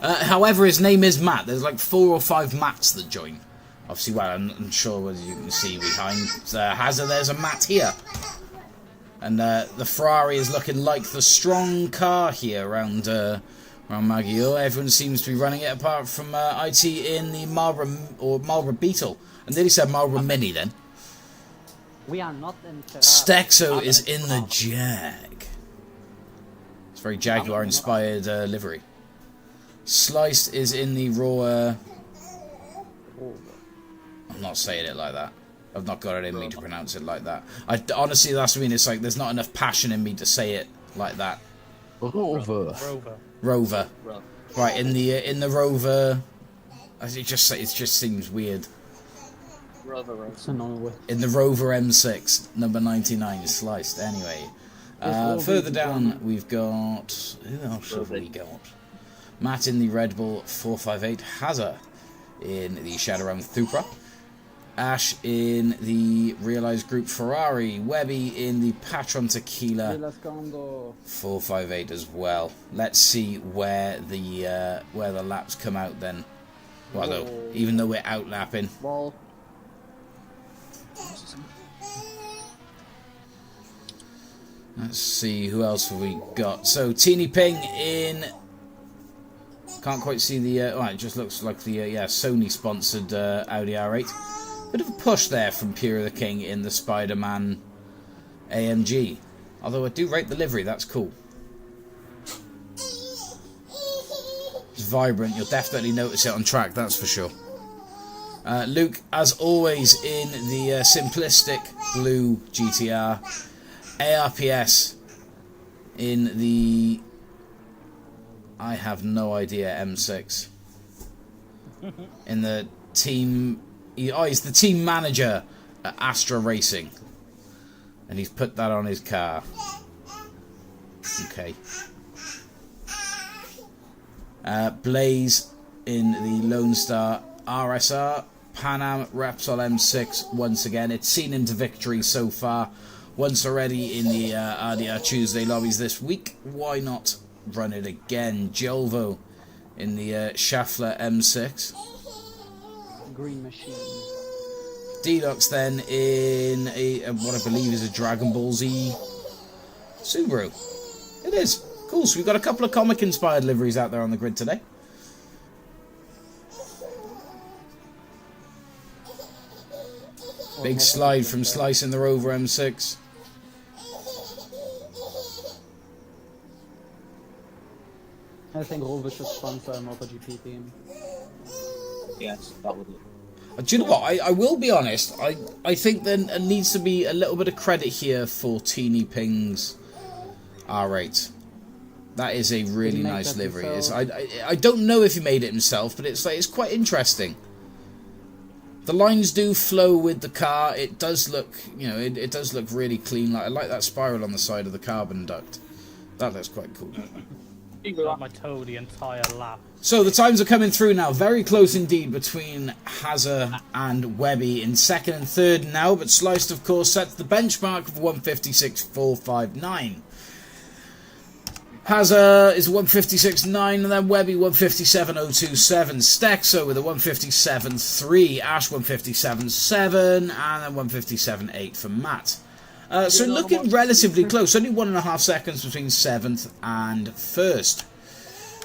However, his name is Matt. There's like 4 or 5 Matts that join. Obviously, well, I'm sure whether you can see behind Hazard, there's a Matt here. And the Ferrari is looking like the strong car here around Maggio. Everyone seems to be running it apart from IT in the Marlboro Beetle. I nearly said Marlboro Mini then. We are not in Ferrari. Stexo is in the Jag. It's very Jaguar-inspired livery. Sliced is in the raw... I'm not saying it like that. I've not got it in me to pronounce it like that. Honestly, that's what I mean. It's like there's not enough passion in me to say it like that. Rover. Rover. Right, in the Rover... It just seems weird. In the Rover M6, number 99 is Sliced. Anyway, further down we've got... Who else have we got? Matt in the Red Bull 458. Hazard in the Shadowrun Thupra. Ash in the Realised Group Ferrari. Webby in the Patron Tequila 458 as well. Let's see where the laps come out then. Well, though, even though we're out lapping. Ball. Let's see, who else have we got? So, Teeny Ping in... Can't quite see the... it just looks like the Sony-sponsored Audi R8. Bit of a push there from Pure the King in the Spider-Man AMG. Although I do rate the livery, that's cool. It's vibrant, you'll definitely notice it on track, that's for sure. Luke, as always, in the simplistic blue GTR. ARPS in the... I have no idea, M6. In the team... he's the team manager at Astra Racing. And he's put that on his car. Okay. Blaze in the Lone Star RSR. Pan-Am Repsol M6 once again. It's seen into victory so far. Once already in the RDR Tuesday lobbies this week. Why not run it again? Gelvo in the Schaeffler M6. Green machine. Deluxe then in a what I believe is a Dragon Ball Z Subaru. It is. Cool, so we've got a couple of comic-inspired liveries out there on the grid today. Big slide from Slice in the Rover M6. I think Rover should sponsor a MotoGP team. Yes, that would look. Do you know what? I will be honest. I think there needs to be a little bit of credit here for Teeny Ping's R8. That is a really nice livery. I don't know if he made it himself, but it's quite interesting. The lines do flow with the car. It does look, it does look really clean. I like that spiral on the side of the carbon duct. That looks quite cool. Got my toe the entire lap. So the times are coming through now. Very close indeed between Hazard and Webby in second and third now. But Sliced, of course, sets the benchmark of 156.459. Hazard is 156.9, and then Webby 157.027. Stexo with a 157.3. Ash 157.7, and then 157.8 for Matt. So looking relatively close, only 1.5 seconds between 7th and 1st.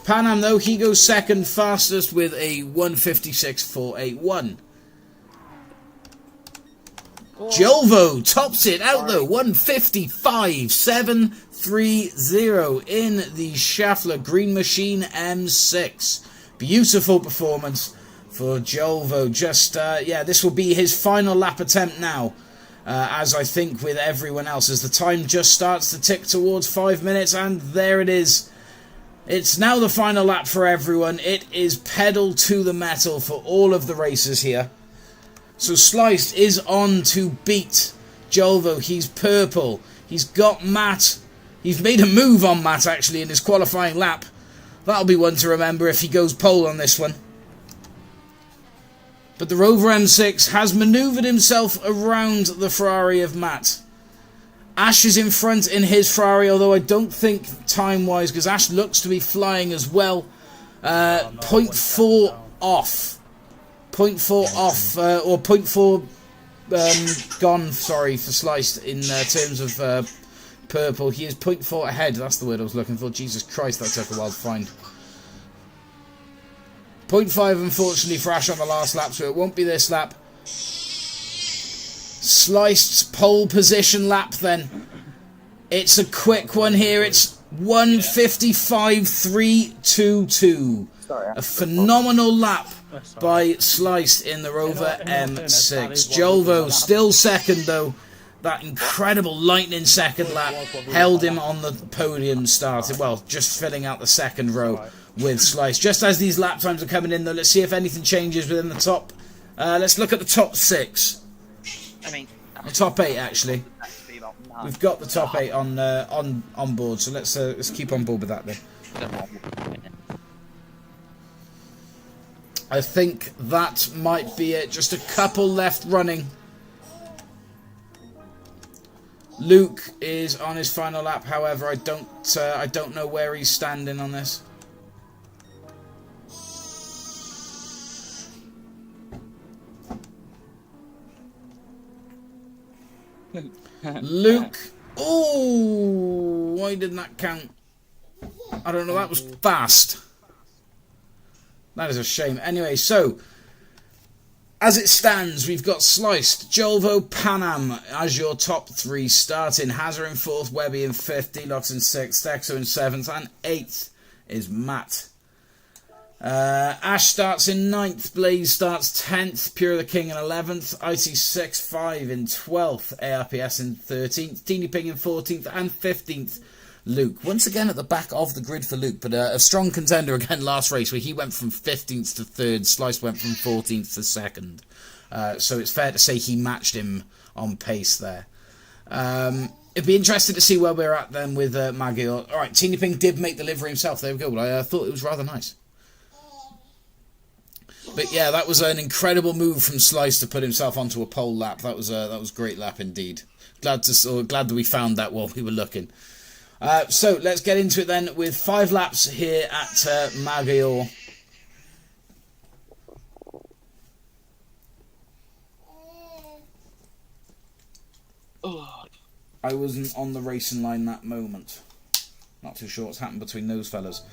Pan-Am, though, he goes second fastest with a 156.481. Gelvo tops it out, though, 155.730 in the Schaeffler Green Machine M6. Beautiful performance for Gelvo. Just, this will be his final lap attempt now. As I think with everyone else, as the time just starts to tick towards 5 minutes, and there it is. It's now the final lap for everyone. It is pedal to the metal for all of the racers here. So Sliced is on to beat Gelvo. He's purple. He's got Matt. He's made a move on Matt, actually, in his qualifying lap. That'll be one to remember if he goes pole on this one. But the Rover M6 has manoeuvred himself around the Ferrari of Matt. Ash is in front in his Ferrari, although I don't think time-wise, because Ash looks to be flying as well. 0.4 off. 0.4 off, or 0.4 gone, sorry, for Sliced in terms of purple. He is 0.4 ahead, that's the word I was looking for. Jesus Christ, that took a while to find. 0.5 unfortunately for Ash on the last lap, so it won't be this lap. Sliced's pole position lap then. It's a quick one here. It's 155.322. A phenomenal lap by Sliced in the Rover M6. Gelvo still second though. That incredible lightning second lap held him on the podium started. Well, just filling out the second row with Slice. Just as these lap times are coming in though, let's see if anything changes within the top. Let's look at the top 6. The top 8 actually. We've got the top 8 on board, so let's keep on board with that then. I think that might be it. Just a couple left running. Luke is on his final lap, however, I don't know where he's standing on this. Luke. Oh, why didn't that count? I don't know. That was fast. That is a shame. Anyway, so as it stands, we've got Sliced, Gelvo, Pan-Am as your top 3 starting. Hazard in 4th, Webby in 5th, Deluxe in 6th, Exo in 7th, and 8th is Matt. Ash starts in 9th, Blaze starts 10th, Pure the King in 11th, IT65 in 12th, ARPS in 13th, Teeny Ping in 14th, and 15th, Luke. Once again at the back of the grid for Luke, but a strong contender again last race where he went from 15th to 3rd, Slice went from 14th to 2nd. So it's fair to say he matched him on pace there. It'd be interesting to see where we're at then with Maggie. Alright, Teeny Ping did make the livery himself, there we go, but I thought it was rather nice. But yeah, that was an incredible move from Slice to put himself onto a pole lap. That was a great lap indeed. Glad that we found that while we were looking. So let's get into it then with 5 laps here at Maggiore. I wasn't on the racing line that moment. Not too sure what's happened between those fellas.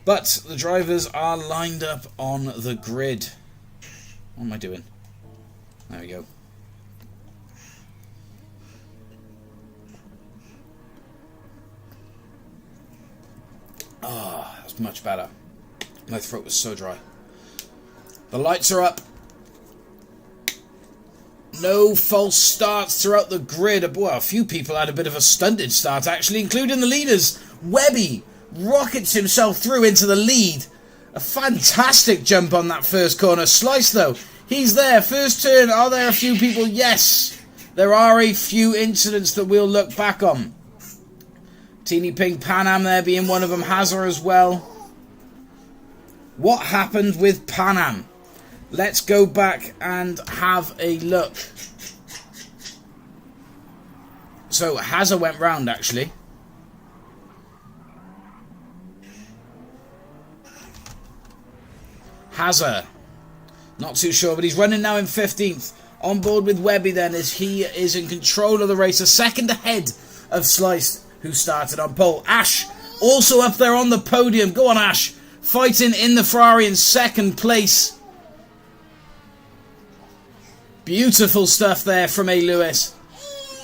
But the drivers are lined up on the grid. What am I doing? There we go. Ah, that's much better. My throat was so dry. The lights are up. No false starts throughout the grid. Well, a few people had a bit of a stunted start, actually, including the leaders. Webby rockets himself through into the lead. A fantastic jump on that first corner. Slice, though, he's there. First turn. Are there a few people? Yes. There are a few incidents that we'll look back on. Teeny Pink Pan Am there being one of them. Hazard as well. What happened with Pan Am? Let's go back and have a look. So Hazard went round, actually. Hazard. Not too sure, but he's running now in 15th. On board with Webby then, as he is in control of the race. A second ahead of Slice, who started on pole. Ash, also up there on the podium. Go on, Ash. Fighting in the Ferrari in second place. Beautiful stuff there from A. Lewis.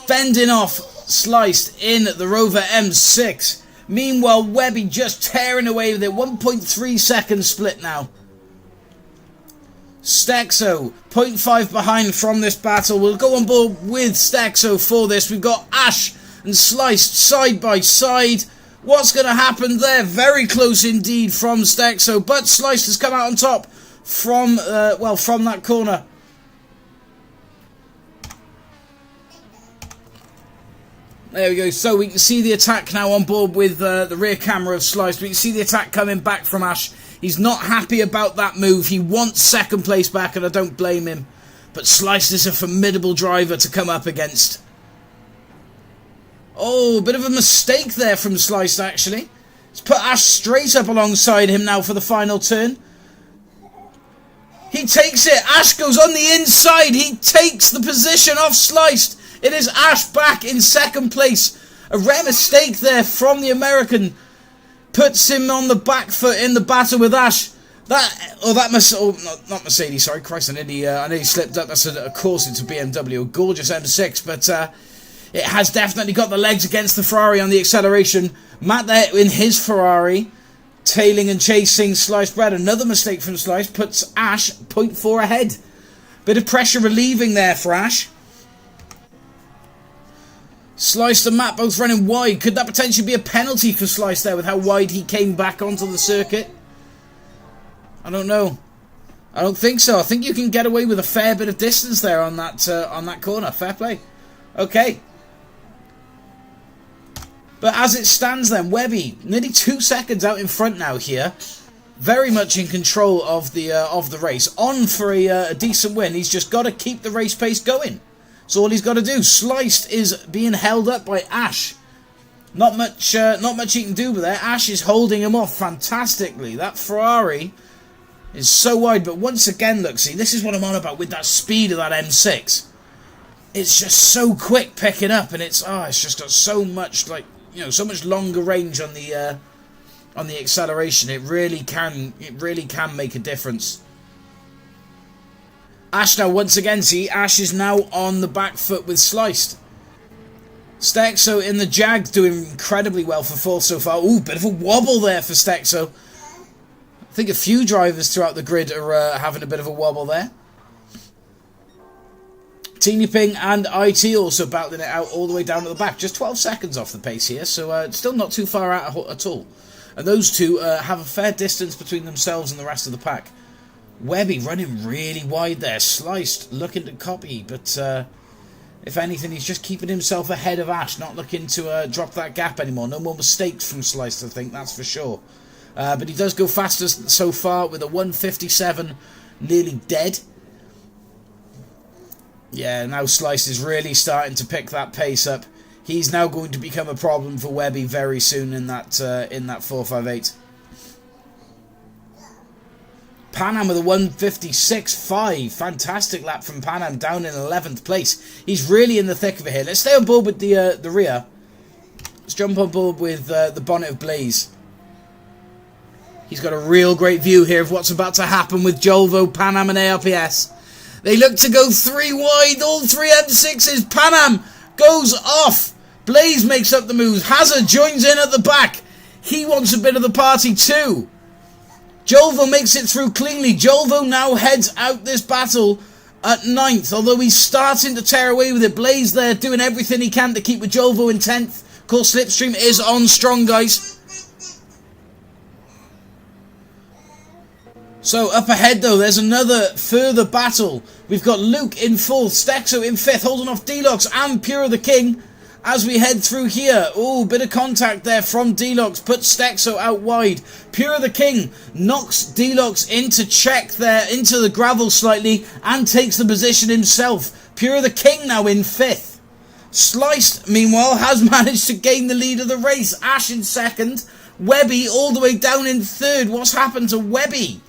Fending off Sliced in the Rover M6. Meanwhile, Webby just tearing away with it. 1.3 seconds split now. Stexo, 0.5 behind from this battle. We'll go on board with Stexo for this. We've got Ash and Sliced side by side. What's going to happen there? Very close indeed from Stexo, but Sliced has come out on top from that corner. There we go. So we can see the attack now on board with the rear camera of Sliced. We can see the attack coming back from Ash. He's not happy about that move. He wants second place back, and I don't blame him. But Sliced is a formidable driver to come up against. Oh, a bit of a mistake there from Sliced, actually. Let's put Ash straight up alongside him now for the final turn. He takes it. Ash goes on the inside. He takes the position off Sliced. It is Ash back in second place. A rare mistake there from the American. Puts him on the back foot in the battle with Ash. Not Mercedes, sorry. Christ, I nearly slipped up. That's of course it's a BMW. A gorgeous M6, but it has definitely got the legs against the Ferrari on the acceleration. Matt there in his Ferrari, tailing and chasing Sliced Bread. Another mistake from Slice puts Ash 0.4 ahead. Bit of pressure relieving there for Ash. Sliced and Matt both running wide. Could that potentially be a penalty for Slice there with how wide he came back onto the circuit? I don't know. I don't think so. I think you can get away with a fair bit of distance there on that corner. Fair play. Okay. But as it stands then, Webby nearly 2 seconds out in front now here. Very much in control of the race. On for a decent win. He's just got to keep the race pace going. That's all he's got to do. Sliced is being held up by Ash. Not much he can do with that. Ash is holding him off fantastically. That Ferrari is so wide. But once again, look, see, this is what I'm on about with that speed of that M6. It's just so quick picking up, and it's just got so much so much longer range on the acceleration. It really can make a difference. Ash now, once again, see, Ash is now on the back foot with Sliced. Stexo in the Jag doing incredibly well for fourth so far. Ooh, bit of a wobble there for Stexo. I think a few drivers throughout the grid are having a bit of a wobble there. Teeny Ping and IT also battling it out all the way down at the back. Just 12 seconds off the pace here, so still not too far out at all. And those two have a fair distance between themselves and the rest of the pack. Webby running really wide there. Sliced looking to copy, but if anything, he's just keeping himself ahead of Ash, not looking to drop that gap anymore. No more mistakes from Sliced, I think, that's for sure. But he does go faster so far with a 1:57 nearly dead. Yeah, now Slice is really starting to pick that pace up. He's now going to become a problem for Webby very soon in that 458. Panam with a 156.5. Fantastic lap from Panam, down in 11th place. He's really in the thick of it here. Let's stay on board with the rear. Let's jump on board with the bonnet of Blaze. He's got a real great view here of what's about to happen with Jolvo, Panam and ARPS. They look to go 3 wide, all 3 M6s. Panam goes off. Blaze makes up the move. Hazard joins in at the back. He wants a bit of the party too. Jolvo makes it through cleanly. Jolvo now heads out this battle at 9th, although he's starting to tear away with it. Blaze there doing everything he can to keep with Jolvo in 10th. Of course, Slipstream is on strong, guys. So up ahead though, there's another further battle. We've got Luke in 4th, Stexo in 5th, holding off Deluxe and Pure the King as we head through here. Oh, bit of contact there from Deluxe, puts Stexo out wide. Pure the King knocks Deluxe into check there, into the gravel slightly, and takes the position himself. Pure the King now in 5th. Sliced, meanwhile, has managed to gain the lead of the race. Ash in 2nd, Webby all the way down in 3rd. What's happened to Webby?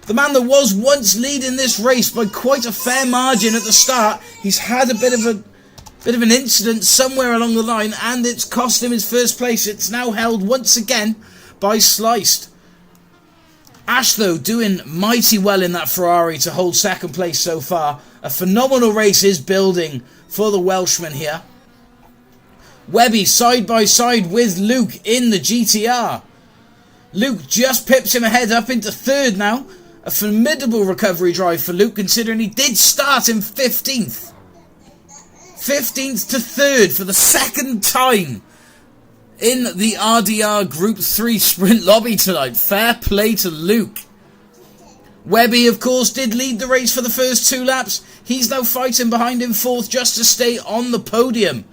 The man that was once leading this race by quite a fair margin at the start, he's had a bit of an incident somewhere along the line, and it's cost him his first place. It's now held once again by Sliced. Ash, though, doing mighty well in that Ferrari to hold 2nd place so far. A phenomenal race is building for the Welshman here. Webby side by side with Luke in the GTR. Luke just pips him ahead up into 3rd now. A formidable recovery drive for Luke, considering he did start in 15th. 15th to 3rd for the 2nd time in the RDR Gr3 sprint lobby tonight. Fair play to Luke. Webby, of course, did lead the race for the first 2 laps. He's now fighting behind in 4th just to stay on the podium.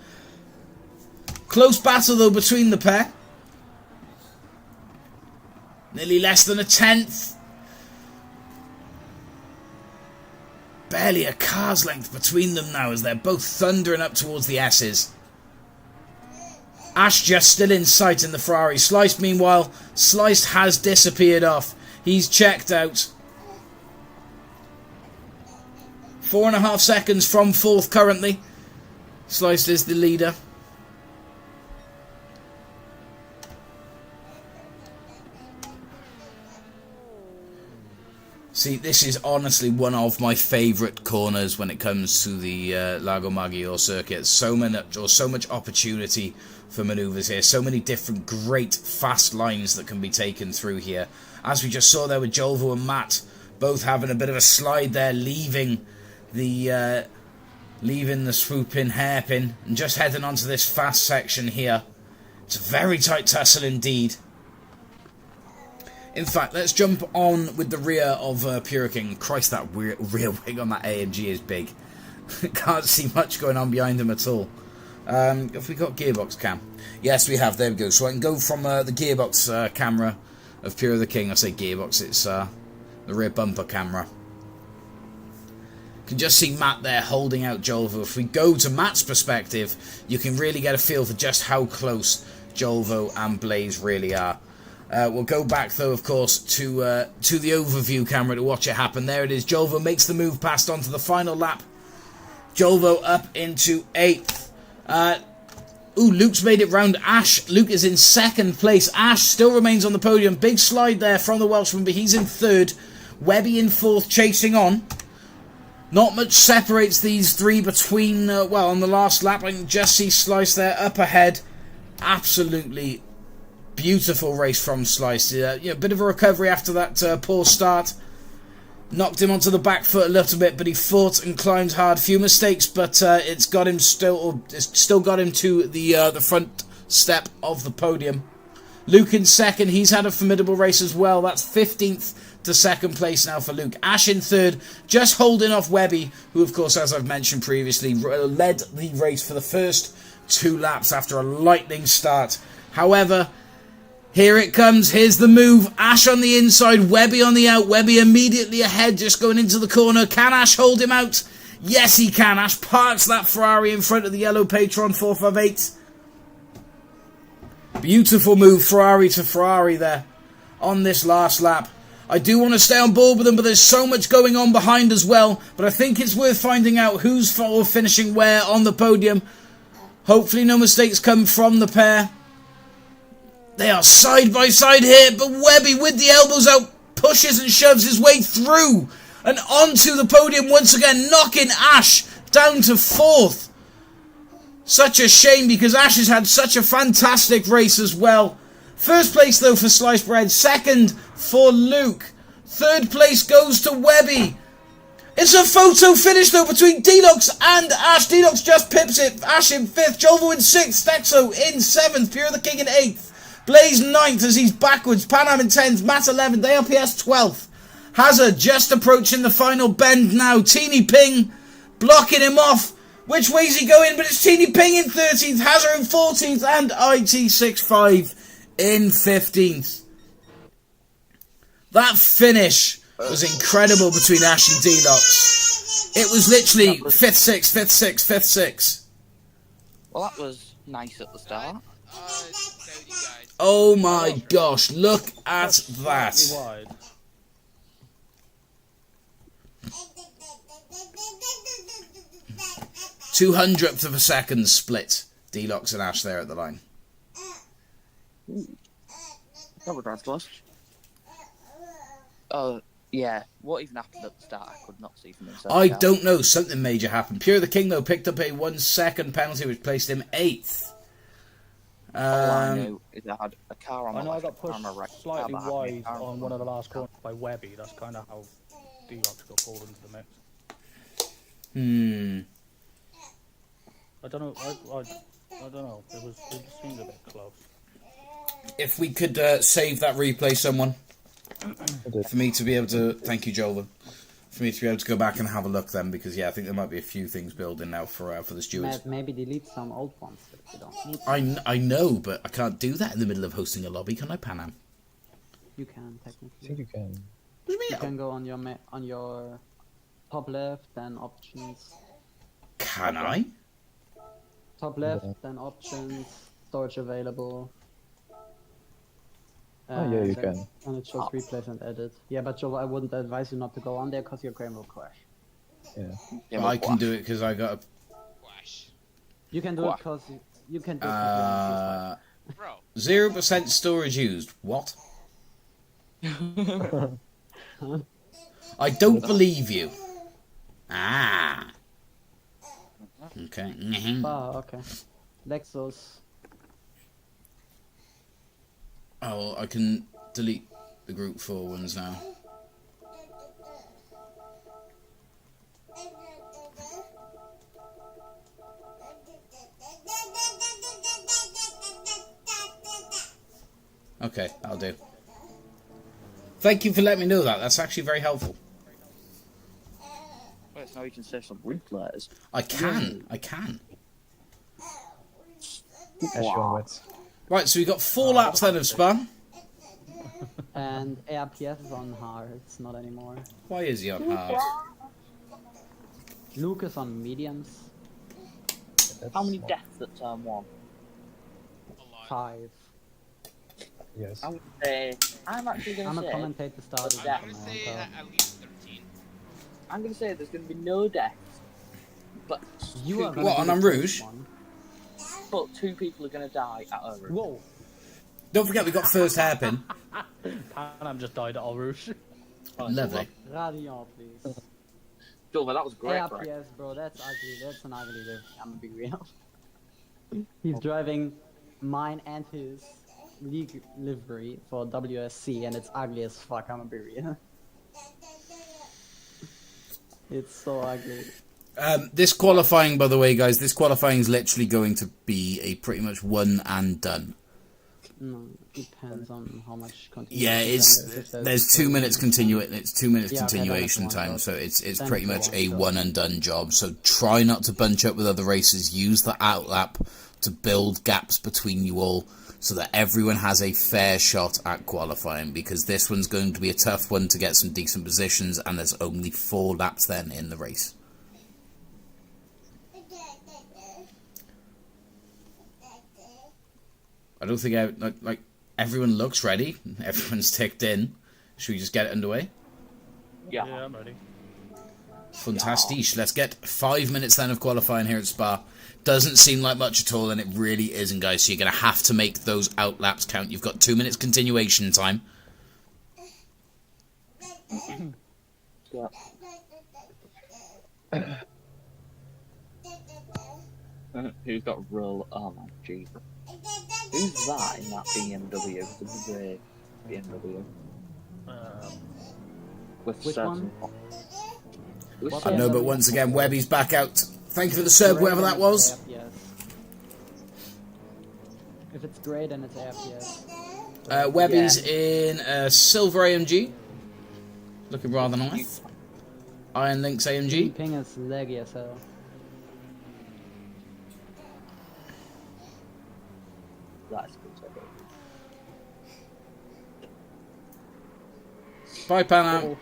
Close battle, though, between the pair. Nearly less than a 10th. Barely a car's length between them now as they're both thundering up towards the S's. Ash just still in sight in the Ferrari. Sliced, meanwhile, Sliced has disappeared off. He's checked out. 4.5 seconds from 4th currently. Sliced is the leader. See, this is honestly one of my favourite corners when it comes to the Lago Maggiore circuit. So much opportunity for manoeuvres here. So many different great fast lines that can be taken through here. As we just saw there with Jolvo and Matt, both having a bit of a slide there, leaving the swoop-in hairpin and just heading onto this fast section here. It's a very tight tussle indeed. In fact, let's jump on with the rear of Pure King. Christ, that rear wing on that AMG is big. Can't see much going on behind him at all. Have we got gearbox cam? Yes, we have. There we go. So I can go from the gearbox camera of Pure the King. I say gearbox, it's the rear bumper camera. You can just see Matt there holding out Jolvo. If we go to Matt's perspective, you can really get a feel for just how close Jolvo and Blaze really are. We'll go back, though, of course, to the overview camera to watch it happen. There it is. Jolvo makes the move past onto the final lap. Jolvo up into 8th. Luke's made it round Ash. Luke is in 2nd place. Ash still remains on the podium. Big slide there from the Welshman, but he's in 3rd. Webby in 4th, chasing on. Not much separates these 3 between, on the last lap, I can just see Slice there up ahead. Absolutely beautiful race from Slice. A bit of a recovery after that poor start. Knocked him onto the back foot a little bit, but he fought and climbed hard. Few mistakes, but it's still got him to the front step of the podium. Luke in 2nd. He's had a formidable race as well. That's 15th to 2nd place now for Luke. Ash in 3rd, just holding off Webby, who, of course, as I've mentioned previously, led the race for the first 2 laps after a lightning start. However, Here it comes. Here's the move. Ash on the inside. Webby on the out. Webby immediately ahead, just going into the corner. Can Ash hold him out? Yes, he can. Ash parks that Ferrari in front of the yellow Patron 458. Beautiful move, Ferrari to Ferrari there on this last lap. I do want to stay on board with them, but there's so much going on behind as well. But I think it's worth finding out who's finishing where on the podium. Hopefully no mistakes come from the pair. They are side by side here, but Webby with the elbows out pushes and shoves his way through and onto the podium once again, knocking Ash down to 4th. Such a shame because Ash has had such a fantastic race as well. First place though for Sliced Bread, second for Luke, third place goes to Webby. It's a photo finish though between Deluxe and Ash. Deluxe just pips it, Ash in 5th, Jolvo in 6th, Stexo in 7th, Pure the King in 8th. Blaze 9th as he's backwards, Panam in 10th, Matt 11th, ALPS 12th. Hazard just approaching the final bend now. Teeny Ping blocking him off. Which way's he going? But it's Teeny Ping in 13th, Hazard in 14th, and IT65 in 15th. That finish was incredible between Ash and Deluxe. It was literally 5th, 6th, 5th, 6th, 5th, 6th. Well, that was nice at the start. Oh my gosh, look at that. Wide. 200th of a second split. Deluxe and Ash there at the line. That was close. Oh, yeah. What even happened at the start? I could not see from inside. I don't know. Something major happened. Pure the King, though, picked up a 1 second penalty, which placed him 8th. All I know is I had a car on my I know I left, got pushed car on my right, slightly car behind me, wide car on in one of the front last corners by Webby. That's kind of how Deluxe got pulled into the mix. I don't know. I don't know. It just seemed a bit close. If we could save that replay, someone, for me to be able to... Thank you, Joel. For me to be able to go back and have a look then, because, yeah, I think there might be a few things building now for the stewards. Matt, maybe delete some old ones if you don't need them. I know, but I can't do that in the middle of hosting a lobby, can I, Panam? You can, I technically. think you can. What do you mean? You can go on your top left, then options. Can I? Top left, then options, storage available. Oh, yeah, you then- can. And it shows replays and edit. Yeah, but Joel, I wouldn't advise you not to go on there because your game will crash. Yeah. Yeah, Well, I but can do it because I got Flash. You can do it What? because you can do it. a... Bro. 0% storage used. What? I don't believe you. Ah. Okay. Oh, okay. Lexus. Oh, I can delete the group 4 ones now. Okay, that'll do. Thank you for letting me know that. That's actually very helpful. Well, so now you can search some root letters. I can. As you want. Right, so we got 4 laps then of Spa. And ARPS is on hard. It's not anymore. Why is he on hard? Luke is on mediums. How many deaths at turn 1? A lot. 5. Yes. I'm actually going I'm to a say... commentator started. I'm gonna say at least 13. I'm going to say there's going to be no deaths. But You are What, on Rouge? But 2 people are going to die at Rouge. Whoa. Don't forget we got first hairpin. Panam just died at All Rouge. Lovely. Radiant, please. Silver, that was great, right? ARPS, bro, that's ugly. That's an ugly live. I'm gonna be real. He's driving mine and his league livery for WSC, and it's ugly as fuck. I'm gonna be real. It's so ugly. This qualifying, by the way, guys, this qualifying is literally going to be a pretty much one and done. No, it depends on how much continuation. Yeah, it's there's 2 minutes it's 2 minutes Yeah, okay, continuation then it's one time, job. so it's Then pretty it's much one a job. one and done job. So try not to bunch up with other races. Use the outlap to build gaps between you all, so that everyone has a fair shot at qualifying, because this one's going to be a tough one to get some decent positions, and there's only 4 laps then in the race. I don't think like everyone looks ready. Everyone's ticked in. Should we just get it underway? Yeah. Yeah, I'm ready. Fantastic. Let's get 5 minutes then of qualifying here at Spa. Doesn't seem like much at all, and it really isn't, guys. So you're going to have to make those out laps count. You've got 2 minutes continuation time. Yeah. Who's got roll? Oh my Jesus. Who's that in that BMW? The grey BMW. With Which certain. one? With I know, but once again, Webby's back out. Thank you for the sub, whoever that was. AFPS. If it's grey, then it's AFPS. Webby's in a silver AMG. Looking rather nice. Iron Lynx AMG. Ping is laggy as hell. That's good. Bye, Pan out.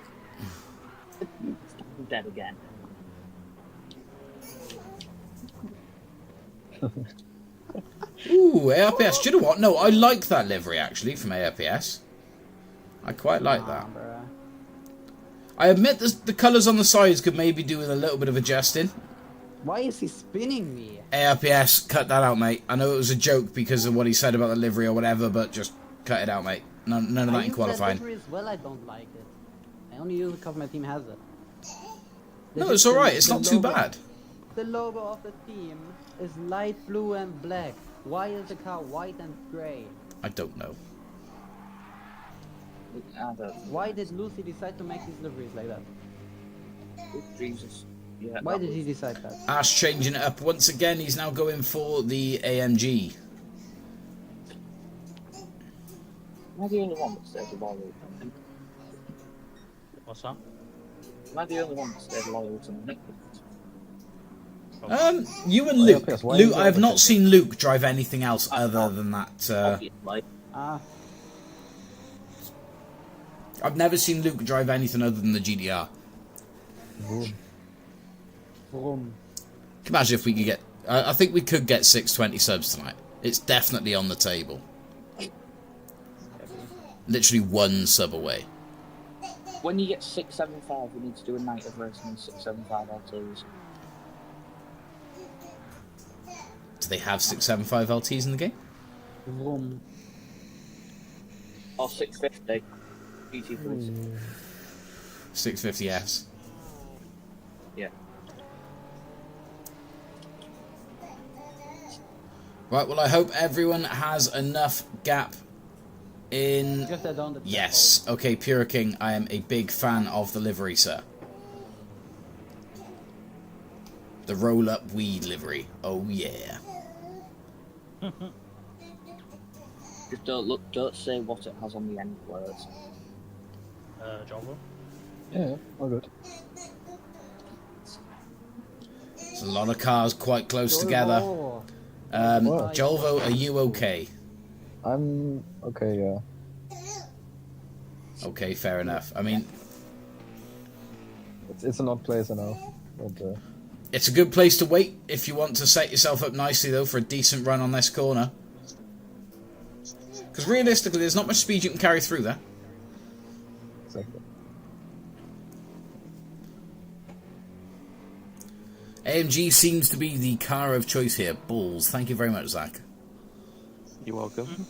Dead again. Ooh, ARPS. Do you know what? No, I like that livery, actually, from ARPS. I quite like that. Bruh. I admit the colours on the sides could maybe do with a little bit of adjusting. Why is he spinning me? ARPS, cut that out, mate. I know it was a joke because of what he said about the livery or whatever, but just cut it out, mate. None of that in qualifying. That as well, I don't like it. I only use it because my team has it. No, it's alright. It's not too bad. The logo of the team is light blue and black. Why is the car white and grey? I don't know. Why did Lucy decide to make these liveries like that? Jesus. Yeah. Why did he decide that? Ash changing it up once again. He's now going for the AMG. Am I the only one that stays loyal to me? What's that? Am I the only one that stays loyal to me? You and Luke. ARPS, why Luke, is I have that not seen Luke drive anything else other than that. Obviously. I've never seen Luke drive anything other than the GDR. Vroom. Can you imagine if we could get... I think we could get 620 subs tonight. It's definitely on the table. Literally 1 sub away. When you get 675, we need to do a night of racing in 675 LTs. Do they have 675 LTs in the game? Vroom. Or 650. GT3. 650S. Yeah. Right, well, I hope everyone has enough gap in... Just add on the Yes. Okay, Pure King, I am a big fan of the livery, sir. The roll-up weed livery. Oh, yeah. Just don't say what it has on the end words. Jumbo? Yeah, all good. There's a lot of cars quite close together. Oh, Jolvo, are you okay? I'm okay, yeah. Okay, fair enough. I mean, It's an odd place enough, but it's a good place to wait if you want to set yourself up nicely, though, for a decent run on this corner. Because realistically, there's not much speed you can carry through there. exactly. AMG seems to be the car of choice here. Balls. Thank you very much, Zach. You're welcome.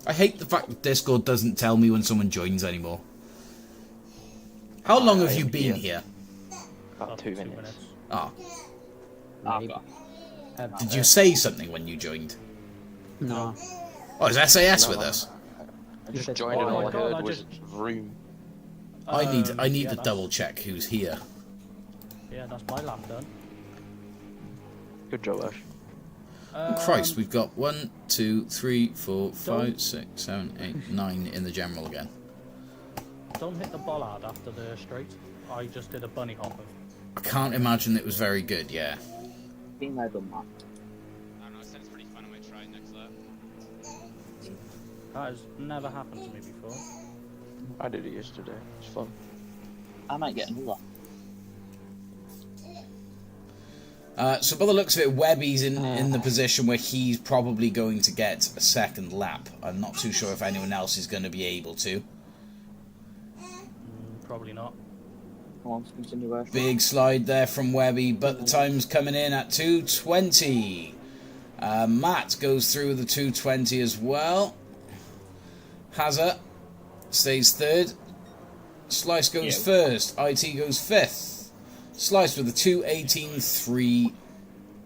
I hate the fact that Discord doesn't tell me when someone joins anymore. How long have you been here? About 2 minutes. Ah, maybe. did you say something when you joined? No. Oh, is SAS with No. us? I just said, joined and "Oh all my I God, I heard was just- vroom. I need yeah, to that's- double check who's here. Yeah, that's my lap done. Good job, Ash. Oh, Christ, we've got 1, 2, 3, 4, 5, 6, 7, 8, 9 in the general again. Don't hit the bollard after the straight. I just did a bunny hop. I can't imagine it was very good, yeah. Being there done that. I don't know, it sounds pretty fun. I might try next lap. That has never happened to me before. I did it yesterday. It's fun. I might get another. So by the looks of it, Webby's in the position where he's probably going to get a second lap. I'm not too sure if anyone else is going to be able to. Probably not. Come on, continue. Big slide there from Webby, but the time's coming in at 2:20. Matt goes through the 2:20 as well. Hazard stays third. Slice goes first. IT goes fifth. Slice with a 2:18.3.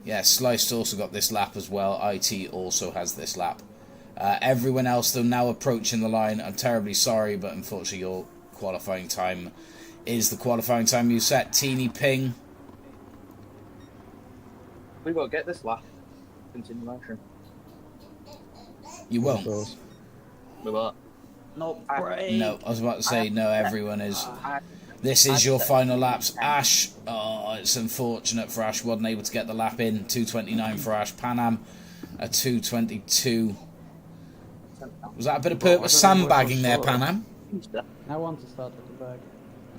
Yeah, Slice also got this lap as well. IT also has this lap. Everyone else, though, now approaching the line. I'm terribly sorry, but unfortunately your qualifying time is the qualifying time you set. Teeny Ping. We won't get this lap. Continuation. You won't. We won't. No, No, I was about to say no, everyone is. This is your final laps. Ash, oh, it's unfortunate for Ash. Wasn't able to get the lap in. 2:29 for Ash. Panam, a 2:22. Was that a bit of purpose sandbagging there, Panam? I want to start at the back.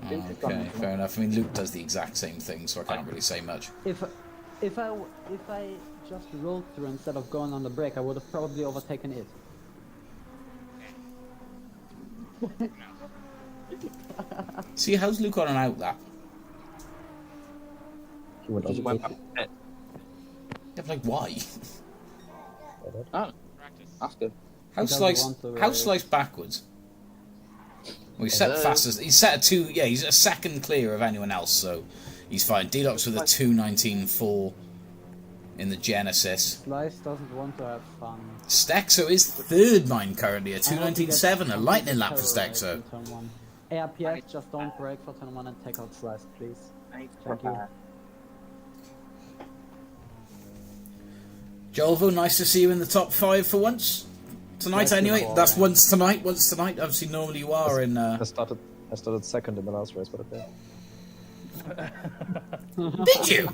Oh, okay, fair enough. I mean, Luke does the exact same thing, so I can't really say much. If I just rolled through instead of going on the brake, I would have probably overtaken it. See, how's Luke on an out lap? He went He went up. back. Yeah, but like, why? Oh, Practice. that's good. How doesn't slice? want to, How slice backwards? Well, he's set fastest. He's set a 2. Yeah, he's a second clear of anyone else, so he's fine. Deluxe with a 2:19.4 in the Genesis. Slice doesn't want to have fun. Stexo is third mine currently, a I want to get 2:19.7, a lightning lap for terrorized Stexo. in turn one. ARPS, just don't brake for turn 1 and take out Slice, please. I need to Thank you. prepare. Jolvo, nice to see you in the top 5 for once. Tonight, Nice to anyway. call, That's man. once tonight. Obviously, normally you are in. I started second in the last race, but okay. Did you?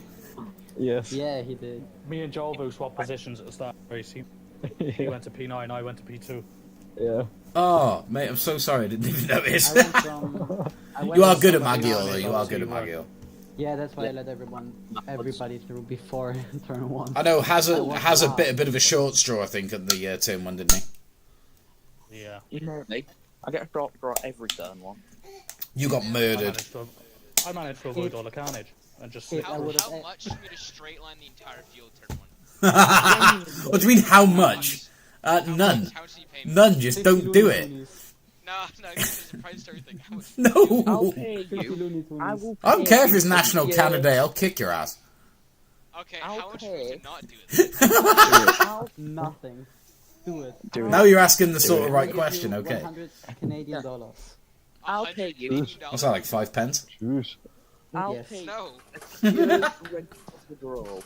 Yes. Yeah, he did. Me and Jolvo swapped positions at the start of the race. He went to P9, I went to P2. Yeah. Oh, mate, I'm so sorry. I didn't even notice. I went from... You are good at somebody- Maggiore, though. You are good at Maggiore. Yeah, that's why I let everybody through before turn 1. I know has a bit of a short straw, I think, at the turn 1, didn't he? Yeah. Maybe. I get a drop for every turn one. You got murdered. I managed to avoid all the carnage and just slip I How through. would've- much for me to straight line the entire field turn 1? What do you mean, how much? None. How much do you pay me? None, just don't do it. No, there's a price to everything. How much? No. I'll pay 50 you. Looney Tunes. I will. I don't care if it's pay National you. Canada Day, I'll kick your ass. Okay, I'll how much for me pay. to not do it? Nothing. Do it. Do it. Now you're asking the sort of I'll right give question, you okay. 100 Canadian dollars. I'll pay you. $180? What's that, like 5 pence? Choose. I'll Yes. pay you. No. The draw.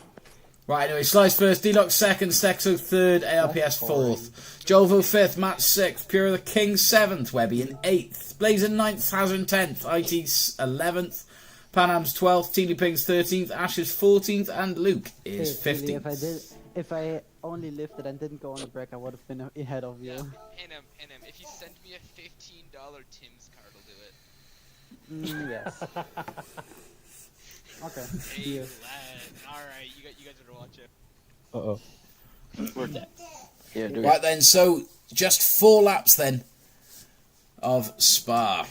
Right, anyway, Slice first, Deluxe second, Stexo third, ARPS fourth, Jolvo fifth, Matt sixth, Pure the King seventh, Webby in eighth, Blazer ninth, Hazard 10th, IT 11th, Panam's 12th, Teeny Ping's 13th, Ash is 14th, and Luke is Hey, really, 15th. if I only lifted and didn't go on the brake, I would have been ahead of you. Him. If you send me a $15 Tim's card, I'll do it. Yes. Okay. Hey, Deal. lad. Alright, you guys better watch it. Uh-oh. We're dead. Yeah, do Right then, so just 4 laps then of Spa.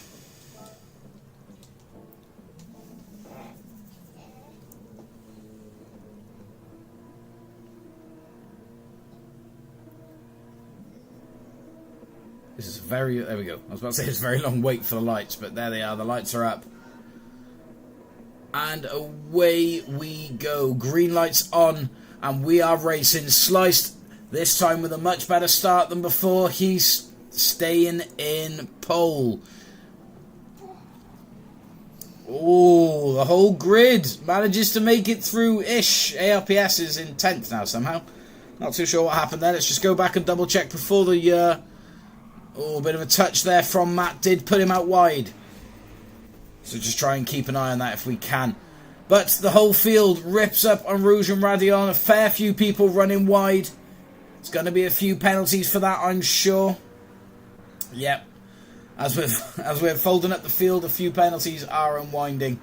This is very... There we go. I was about to say it's a very long wait for the lights, but there they are. The lights are up. And away we go. Green lights on, and we are racing. Sliced this time with a much better start than before. He's staying in pole. Oh, the whole grid manages to make it through-ish. ARPS is in 10th now somehow. Not too sure what happened there. Let's just go back and double check before the... Oh, a bit of a touch there from Matt. Did put him out wide. So just try and keep an eye on that if we can. But the whole field rips up on Rouge and Radion. A fair few people running wide. It's going to be a few penalties for that, I'm sure. Yep. As we're folding up the field, a few penalties are unwinding.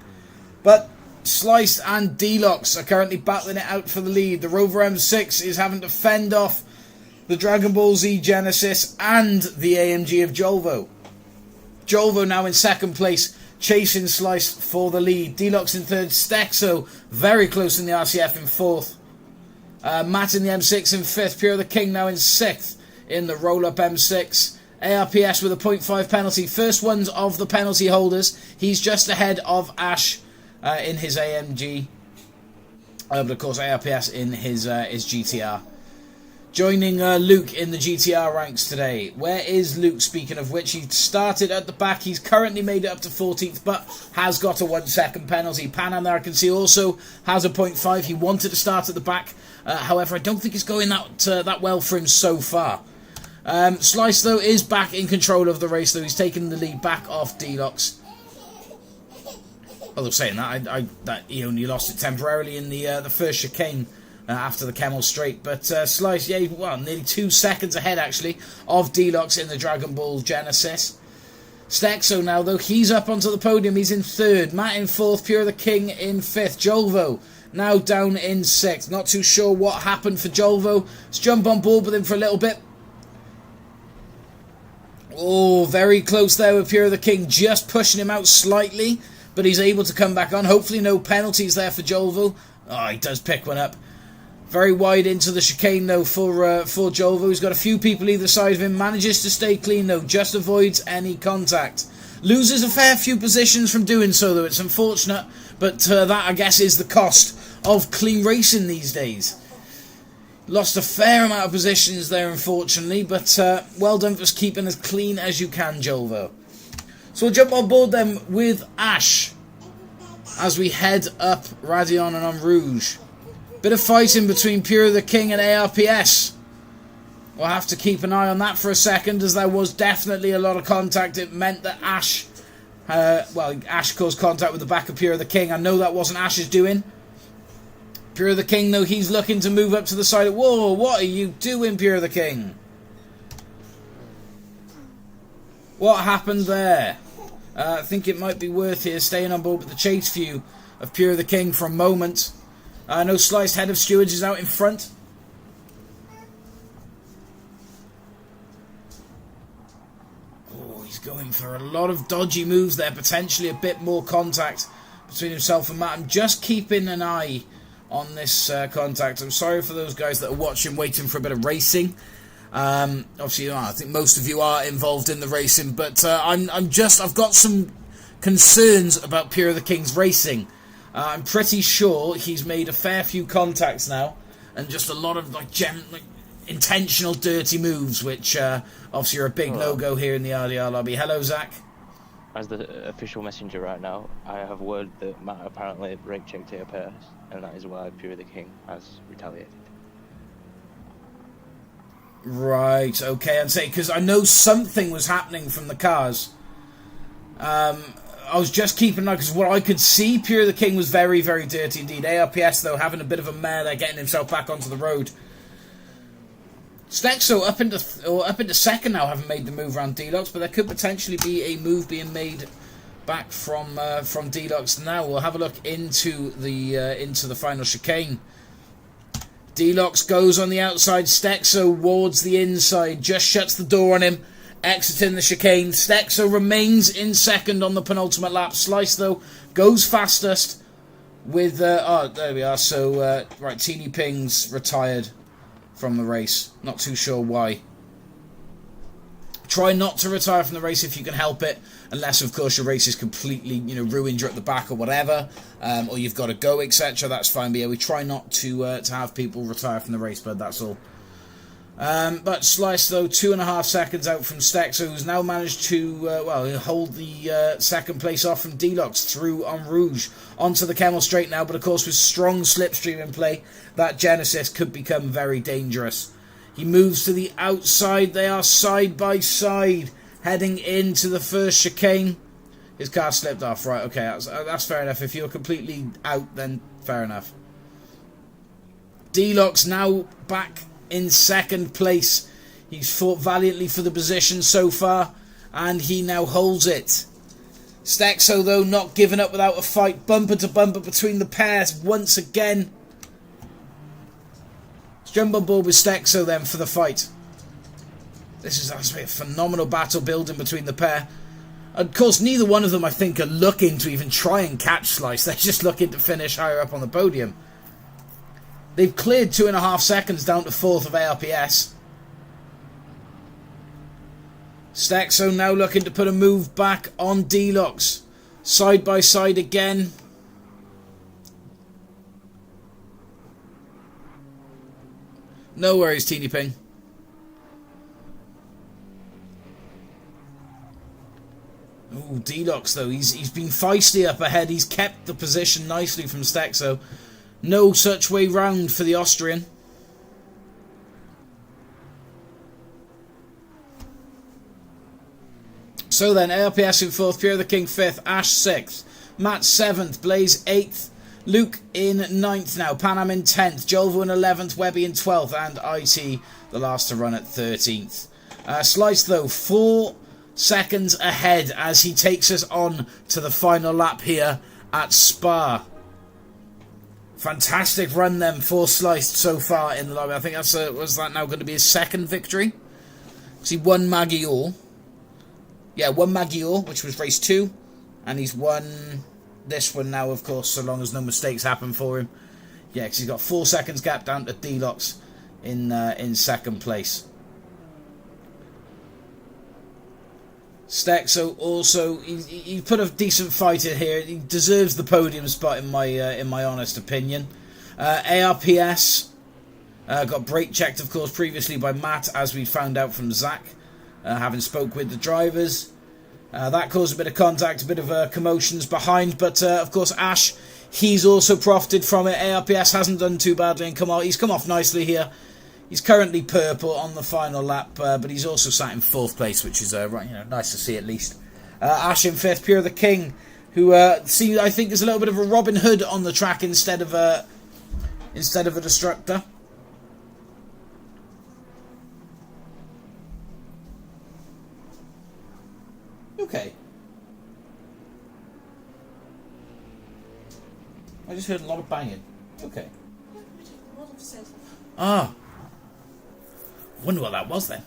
But Sliced and Deluxe are currently battling it out for the lead. The Rover M6 is having to fend off the Dragon Ball Z Genesis and the AMG of Jolvo. Jolvo now in second place, chasing Sliced for the lead. Deluxe in third, Stexo very close in the RCF in fourth. Matt in the M6 in fifth. Pure the King now in sixth in the roll-up M6. ARPS with a 0.5 penalty. First ones of the penalty holders. He's just ahead of Ash in his AMG. But of course ARPS in his GTR. Joining Luke in the GTR ranks today. Where is Luke, speaking of which? He started at the back. He's currently made it up to 14th, but has got a 1 second penalty. Panam there I can see also has a 0.5. He wanted to start at the back. However, I don't think it's going that well for him so far. Slice, though, is back in control of the race, though. He's taken the lead back off Deluxe. Although saying that, that he only lost it temporarily in the first chicane. After the Camel Straight, but Slice, yeah, well, nearly 2 seconds ahead actually of Deluxe in the Dragon Ball Genesis. Stexo now, though, he's up onto the podium. He's in third. Matt in fourth. Pure the King in fifth. Jolvo now down in sixth. Not too sure what happened for Jolvo. Let's jump on board with him for a little bit. Oh, very close there with Pure the King, just pushing him out slightly, but he's able to come back on. Hopefully no penalties there for Jolvo. Oh, he does pick one up. Very wide into the chicane, though, for Jolvo. He's got a few people either side of him. Manages to stay clean, though. Just avoids any contact. Loses a fair few positions from doing so, though. It's unfortunate, but that, I guess, is the cost of clean racing these days. Lost a fair amount of positions there, unfortunately, but well done for keeping as clean as you can, Jolvo. So we'll jump on board, then, with Ash as we head up Radion and on Rouge. Bit of fighting between Pure the King and ARPS. We'll have to keep an eye on that for a second, as there was definitely a lot of contact. It meant that Ash, Ash caused contact with the back of Pure the King. I know that wasn't Ash's doing. Pure the King, though, he's looking to move up to the side. Whoa, what are you doing, Pure the King? What happened there? I think it might be worth here staying on board with the chase view of Pure the King for a moment. No Sliced Head of Stewards is out in front. Oh, he's going for a lot of dodgy moves there. Potentially a bit more contact between himself and Matt. I'm just keeping an eye on this contact. I'm sorry for those guys that are watching, waiting for a bit of racing. Obviously, I think most of you are involved in the racing, but I've got some concerns about Pure the King's racing. I'm pretty sure he's made a fair few contacts now, and just a lot of intentional dirty moves, which obviously are a big no-go here in the RDR lobby. Hello, Zach. As the official messenger right now, I have word that Matt apparently brake checked ARPS, and that is why Pure the King has retaliated. Right, okay, I'd say, because I know something was happening from the cars. I was just keeping an eye, because what I could see, Pure the King was very, very dirty indeed. ARPS, though, having a bit of a mare there, getting himself back onto the road. Stexo up into second now, haven't made the move around Deluxe, but there could potentially be a move being made back from Deluxe now. We'll have a look into the final chicane. Deluxe goes on the outside. Stexo wards the inside, just shuts the door on him, exiting the chicane. Stexo remains in second on the penultimate lap. Slice, though, goes fastest with... oh, there we are. So, right, Teeny Ping's retired from the race. Not too sure why. Try not to retire from the race if you can help it, unless, of course, your race is completely, ruined, you're at the back or whatever, or you've got to go, etc. That's fine. But yeah, we try not to have people retire from the race, but that's all. But Slice, though, 2.5 seconds out from Stexo, who's now managed to hold the second place off from Deluxe through on Rouge. Onto the Camel Straight now, but of course with strong slipstream in play, that Genesis could become very dangerous. He moves to the outside. They are side by side, heading into the first chicane. His car slipped off. Right, okay, that's fair enough. If you're completely out, then fair enough. Deluxe now back in second place. He's fought valiantly for the position so far, and he now holds it. Stexo, though, not giving up without a fight. Bumper to bumper between the pairs once again. Let's jump on board with Stexo then for the fight. This is actually a phenomenal battle building between the pair. Of course, neither one of them, I think, are looking to even try and catch Slice. They're just looking to finish higher up on the podium. They've cleared 2.5 seconds down to 4th of ARPS. Stexo now looking to put a move back on Deluxe. Side by side again. No worries, Teeny Ping. Ooh, Deluxe though, he's been feisty up ahead. He's kept the position nicely from Stexo. No such way round for the Austrian. So then, ARPS in 4th, Pierre the King 5th, Ash 6th, Matt 7th, Blaze 8th, Luke in 9th now, Panam in 10th, Jolvo in 11th, Webby in 12th, and IT the last to run at 13th. Slice though, 4 seconds ahead as he takes us on to the final lap here at Spa. Fantastic run then for Slice so far in the lobby. I think that's was that now going to be his second victory? Because he won Magyar. Yeah, won Magyar, which was race 2. And he's won this one now, of course, so long as no mistakes happen for him. Yeah, because he's got 4 seconds gap down to Deluxe in second place. Stexo also, he put a decent fight in here. He deserves the podium spot in my honest opinion. ARPS got brake checked, of course, previously by Matt, as we found out from Zach. Having spoke with the drivers. That caused a bit of contact, a bit of commotions behind, but of course Ash, he's also profited from it. ARPS hasn't done too badly and he's come off nicely here. He's currently purple on the final lap, but he's also sat in 4th place, which is nice to see at least. Ash in 5th, Pure the King, who I think is a little bit of a Robin Hood on the track instead of a Destructor. Okay. I just heard a lot of banging. Okay. Ah. Wonder what that was then.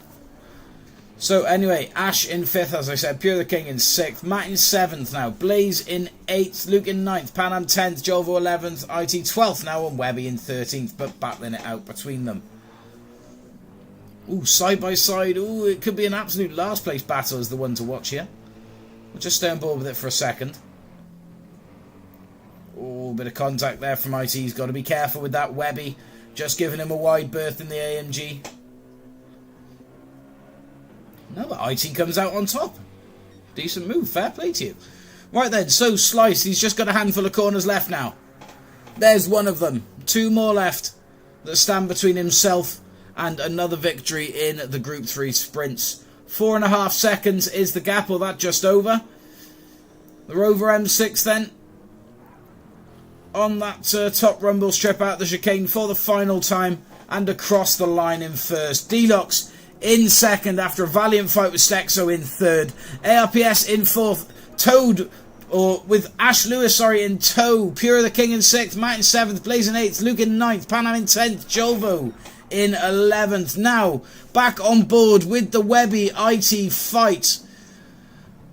So anyway, Ash in 5th, as I said. Pure the King in 6th. Matt in 7th now. Blaze in 8th. Luke in 9th. Panam 10th. Jolvo 11th. IT 12th now. And Webby in 13th. But battling it out between them. Ooh, side by side. Ooh, it could be an absolute last place battle as the one to watch here. We'll just stay on board with it for a second. Oh, bit of contact there from IT. He's got to be careful with that. Webby just giving him a wide berth in the AMG. No, but IT comes out on top. Decent move. Fair play to you. Right then, so Slice. He's just got a handful of corners left now. There's one of them. 2 more left that stand between himself and another victory in the Group 3 sprints. 4.5 seconds is the gap, or that just over. The Rover M6 then on that top rumble strip out the chicane for the final time and across the line in first. Deluxe in second after a valiant fight with Stexo in third. ARPS in 4th. Toad, or with Ash Lewis, in tow. Pure the King in 6th. Matt in 7th. Blaze in 8th. Luke in 9th. Panam in 10th. Jolvo in 11th. Now, back on board with the Webby IT fight.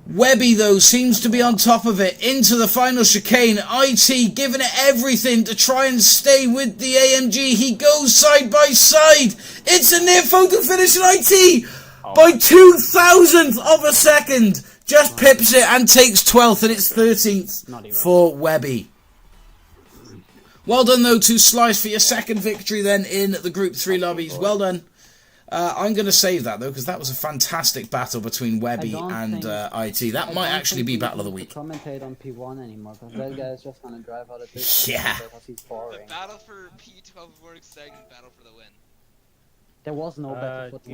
Webby, though, seems to be on top of it. Into the final chicane. IT giving it everything to try and stay with the AMG. He goes side by side. It's a near photo finish in IT by 0.002 of a second. Just pips it and takes 12th, and it's 13th for Webby. Well done, though, to Slice for your second victory then in the Group 3 lobbies. Well done. I'm going to save that, though, because that was a fantastic battle between Webby and IT. That might actually be Battle of the Week. Commentate on P1 anymore, because that guy is just going to drive out of this. Yeah. Because he's boring. The battle for P12 is more exciting than battle for the win. There was no battle for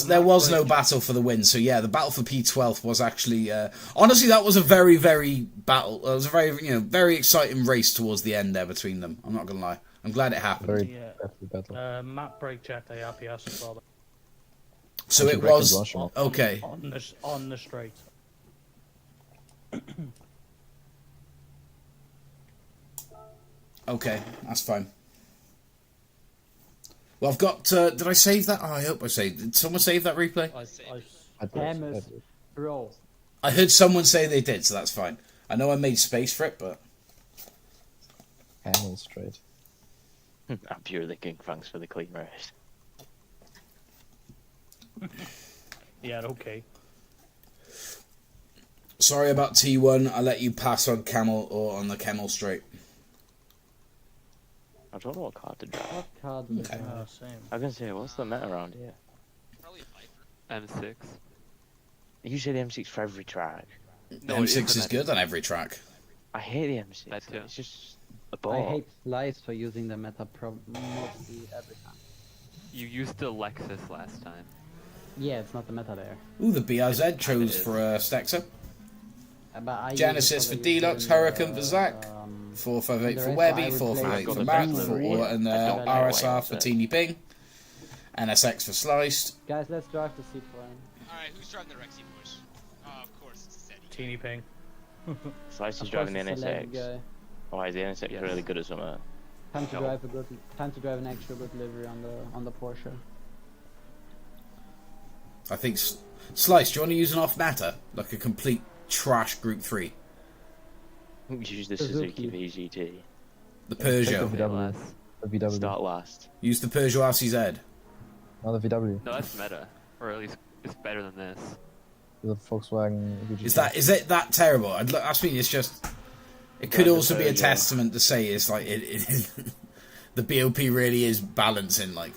there was no battle for the win. So yeah, the battle for P12 was actually honestly that was a very very exciting race towards the end there between them. I'm not gonna lie. I'm glad it happened. Very Yeah. battle. Map brake checked ARPS as well. So it Anti-brake was as well, Sean. okay. On the straight. Okay, that's fine. Well, I've got. Did I save that? Oh, I hope I saved. Did someone save that replay? Hammers, bro. I heard someone say they did, so that's fine. I know I made space for it, but Camel straight. I'm purely king. Thanks for the clean race. Yeah, okay. sorry about T1. I let you pass on camel or on the camel straight. I don't know what car to drive. What car do you Okay. have? Same. I can say, what's the meta around here? Probably a Viper. M6. Usually the M6 for every track. No, M6 it is isn't. good on every track. I hate the M6. That too. It's just a I ball. hate Slice for using the meta mostly every time. You used the Lexus last time. Yeah, it's not the meta there. Ooh, the BRZ chose is. for Stexer. But I use Genesis it for the Deluxe, usual, Hurricane for Zach, 458 the for rest Webby, I would 458 play for with Matt, the for Gr3. and I don't know RSR why for I Teeny Ping, NSX for Sliced. Guys, let's drive the Citroen. Alright, who's driving the Rexy boys? Of course, it's Steady. Teeny ping. Slice Of is driving the course, it's a leg NSX. guy. Why is the NSX Yes. really good at something? Time to No. drive a good. Time to drive an extra good livery on the Porsche. I think Sliced. Do you want to use an off matter like a complete trash Group 3? Use the Suzuki. Suzuki VGT. The Take the Peugeot. VW. The VW. Start last. Use the Peugeot RCZ. Not the VW. No, that's meta. Or at least it's better than this. The Volkswagen VGT. Is it that terrible? I mean, it's just. It could Drive the also be a Peugeot. testament to say it's like the BOP really is balancing. Like,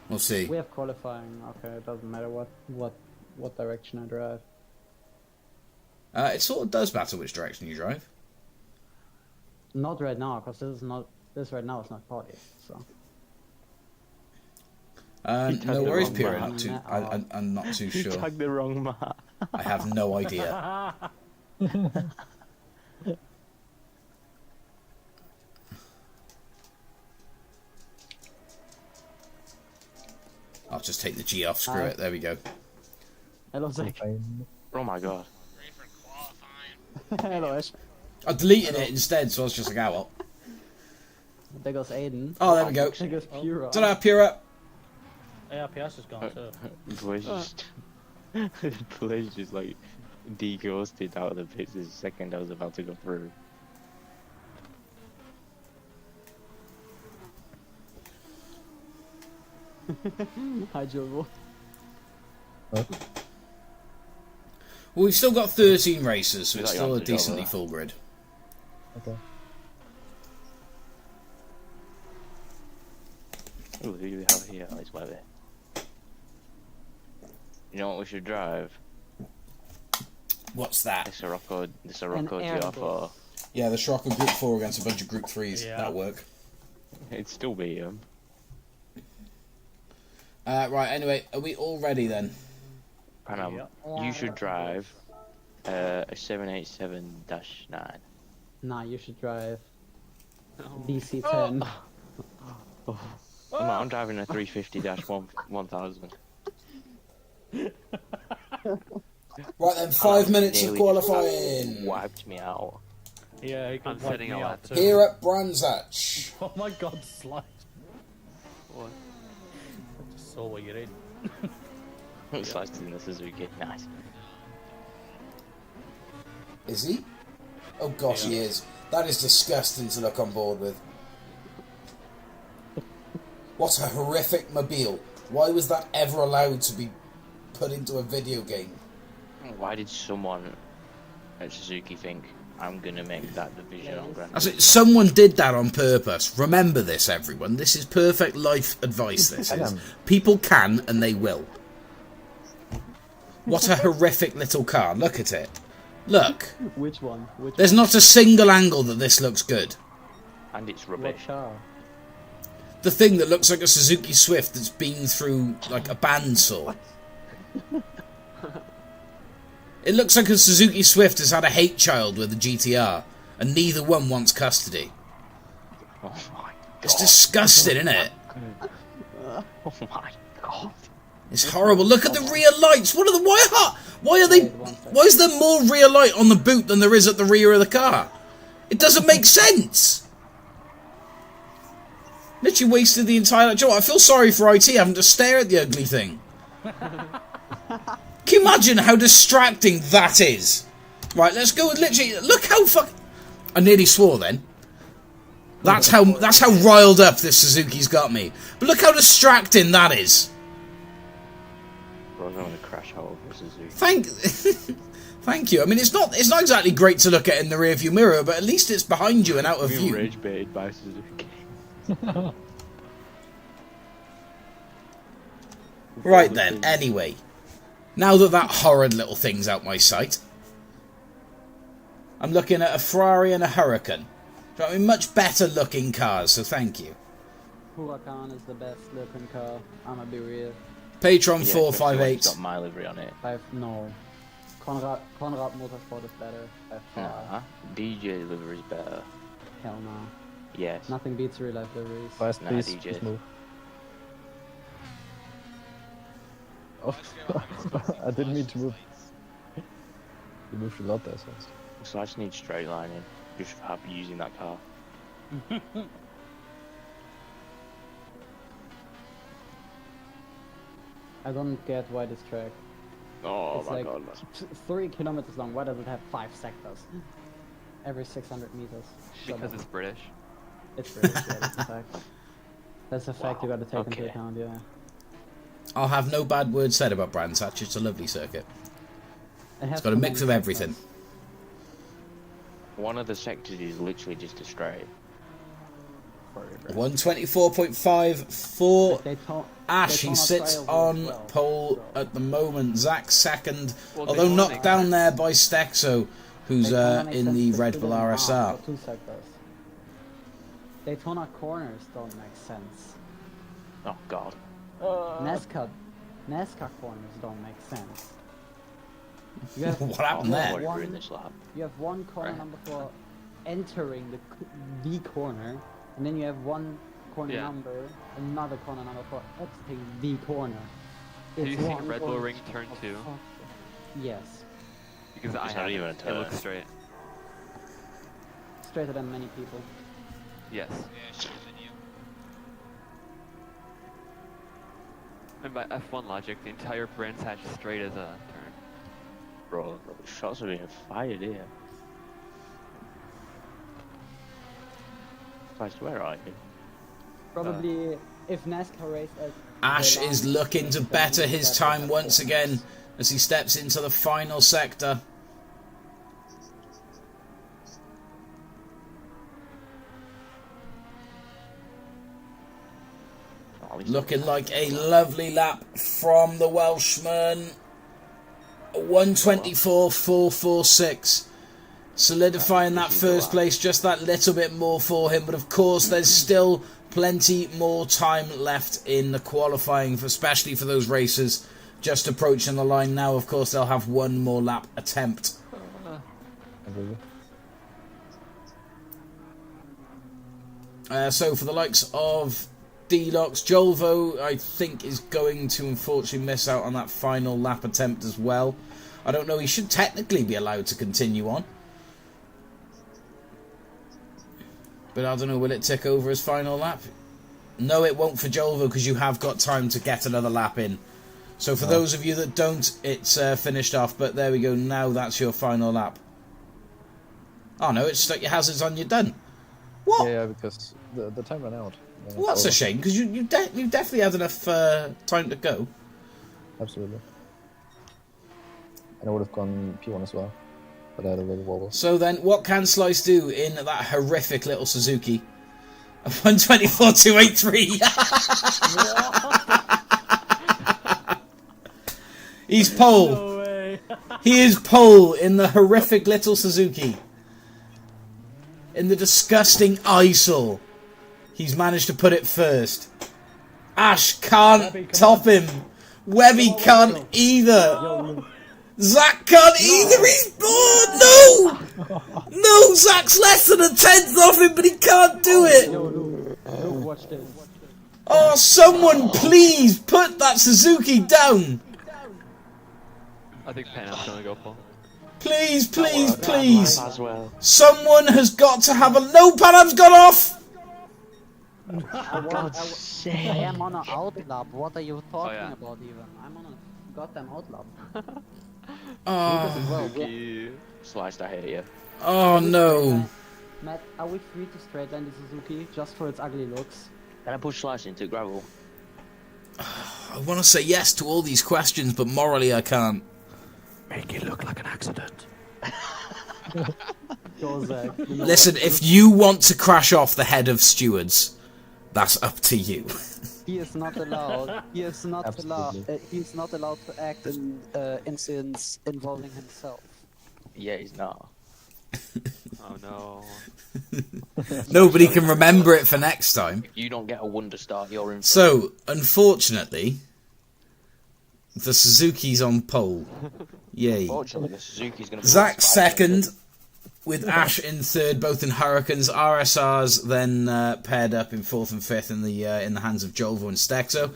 we'll see. We have qualifying. Okay, it doesn't matter what direction I drive. It sort of does matter which direction you drive. Not right now, because this right now is not party. So tagged No the worries, wrong Pierre. man. Not too. I'm not too You sure. tagged the wrong map. I have no idea. I'll just take the G off. Screw it. There we go. hello Zach. Oh my god. Ready for qualifying. Hello Ash. I deleted it instead, so I was just like, oh well. There goes Aiden. Oh, there we go. There goes Pura. Ta-da, Pura. ARPS is gone too. Blaze just... Blaze just like deghosted out of the pits the second I was about to go through. Hi Jovo. Well, we've still got 13 races, so Is it's that still your a answer, decently Joel? full grid. Okay. Ooh, who do we have here? Oh, it's Webby. You know what we should drive? What's that? The Sirocco Airbus. GR4. Yeah, the Scirocco Group 4 against a bunch of Group 3s. Yeah. That'll work. It'd still be him. Right, anyway, are we all ready then? Panam, Yeah. you should drive a 787-9. Nah, you should drive No. DC10. Oh, no, I'm driving a 350-1000. Right then, 5 minutes of Nearly qualifying. wiped me out. Yeah, he I'm could wipe setting me a out lap. too. Here at Branzach. Oh my god, Slice. What? I just saw what you're in. Sliced in the Suzuki. Nice. Is he? Oh gosh, he is. That is disgusting to look on board with. What a horrific mobile. Why was that ever allowed to be put into a video game? Why did someone at Suzuki think I'm gonna make that division on Grand? I said, someone did that on purpose. Remember this, everyone. This is perfect life advice, this is. People can and they will. What a horrific little car. Look at it. Look. Which one? Which There's not a single angle that this looks good. And it's What rubbish. car? The thing that looks like a Suzuki Swift that's been through, like, a bandsaw. It looks like a Suzuki Swift has had a hate child with a GTR, and neither one wants custody. Oh my It's disgusting, isn't it? Oh my god. It's horrible. Look at the rear lights. What are the why are they? Why is there more rear light on the boot than there is at the rear of the car? It doesn't make sense. Literally wasted the entire. Do you know what? I feel sorry for IT having to stare at the ugly thing. Can you imagine how distracting that is? Right, let's go. Literally, look how fuck. I nearly swore then. That's how riled up this Suzuki's got me. But look how distracting that is. Bro, I'm gonna crash out over Suzuki. Thank you. I mean, it's not exactly great to look at in the rearview mirror, but at least it's behind you and out of Being view. rage baited by Suzuki. Right then. Anyway, now that horrid little thing's out my sight, I'm looking at a Ferrari and a Huracan. I mean, much better looking cars. So thank you. Huracan is the best looking car. I'ma be real. Patron Yeah, 458. It's got my livery on it. No. Conrad Motorsport is better. By far. Nah, DJ livery's better. Hell no. Yes. Nothing beats real life liveries. Fast, Nah, please, DJ. please move. Oh, I didn't mean to move. You moved a lot there, so. So I just need straight lining. Just for happy using that car. I don't get why this track. Oh It's my like god, man. 3 kilometers long. Why does it have 5 sectors? Every 600 meters. Shut Because up. it's British. It's British, yeah, that's a fact. That's a fact you gotta take into okay. account, yeah. I'll have no bad words said about Brands Hatch. It's a lovely circuit. It's got a mix of everything. One of the sectors is literally just a straight. 124.5 for Ash. He Daytona sits Trail on as well, pole so- at the moment. Zach second, Well, although Daytona knocked makes down sense. there by Stexo, who's Daytona makes in sense the to Red split Bull it in half RSR. for 2 sectors. Daytona corners don't make sense. Oh god. NASCAR corners don't make sense. You have What happened Oh, there? what are in this lap? You have one corner Right. number for entering the corner, and then you have one corner Yeah. number, another corner number for exiting the corner. Have you It's seen one Red Bull corner Ring turn of 2? fuck- Yes, Because I It's not haven't. even a It turn. looks straight. straighter than many people. Yes. Yeah, shorter than you. And by F1 logic, the entire Brands Hatch is straight as a turn. Bro, shots are being fired here. Christ, where are you? Probably if NASCAR race at Ash Milan, is looking to then better you his have time that once corner. again as he steps into the final sector. Oh, he's Looking like a lovely lap from the Welshman. 124.446. Solidifying that first place just that little bit more for him. But of course, there's still plenty more time left in the qualifying, especially for those racers just approaching the line now. Of course, they'll have one more lap attempt. So for the likes of Deluxe, Jolvo, I think, is going to unfortunately miss out on that final lap attempt as well. I don't know, he should technically be allowed to continue on. But I don't know, will it tick over his final lap? No, it won't for Jolvo, because you have got time to get another lap in. So for those of you that don't, it's finished off, but there we go, now that's your final lap. Oh no, it's stuck your hazards on, you're done. What? Yeah, because the time ran out. Well, that's a shame, because you definitely had enough time to go. Absolutely. And I would have gone P1 as well, but I had a little wobble. So then, what can Slice do in that horrific little Suzuki? 124.283. He's pole. No way. He is pole in the horrific little Suzuki. In the disgusting eyesore. He's managed to put it first. Ash can't top him. Webby can't either. Zach can't either. He's bored. No! No, Zach's less than a tenth off him, but he can't do it. watch this. Oh, someone please put that Suzuki down! I think Panam's gonna go full. Please, please, please! As well. Someone has got to have a... No, Panam's gone off! I am on an outlap. What are you talking yeah. about even? I'm on a goddamn outlap. Oh, Suzuki. Sliced, I hate you. oh no. Matt, are we free to straight line the Suzuki just for its ugly looks? Can I push Slice into gravel? I want to say yes to all these questions, but morally I can't. Make it look like an accident. Go, Zach. You know Listen, what? if you want to crash off the head of stewards, that's up to you. He is not allowed. He is not allowed. Absolutely. He's not allowed to act in incidents involving himself. Yeah, he's not. Oh no. Nobody can remember it for next time. If you don't get a wonder start, you're in. So, unfortunately, the Suzuki's on pole. Yay. Fortunately, the Suzuki's going to. Zach second, with Ash in third, both in Hurricanes. RSR's then paired up in fourth and fifth in the hands of Jolvo and Stexo.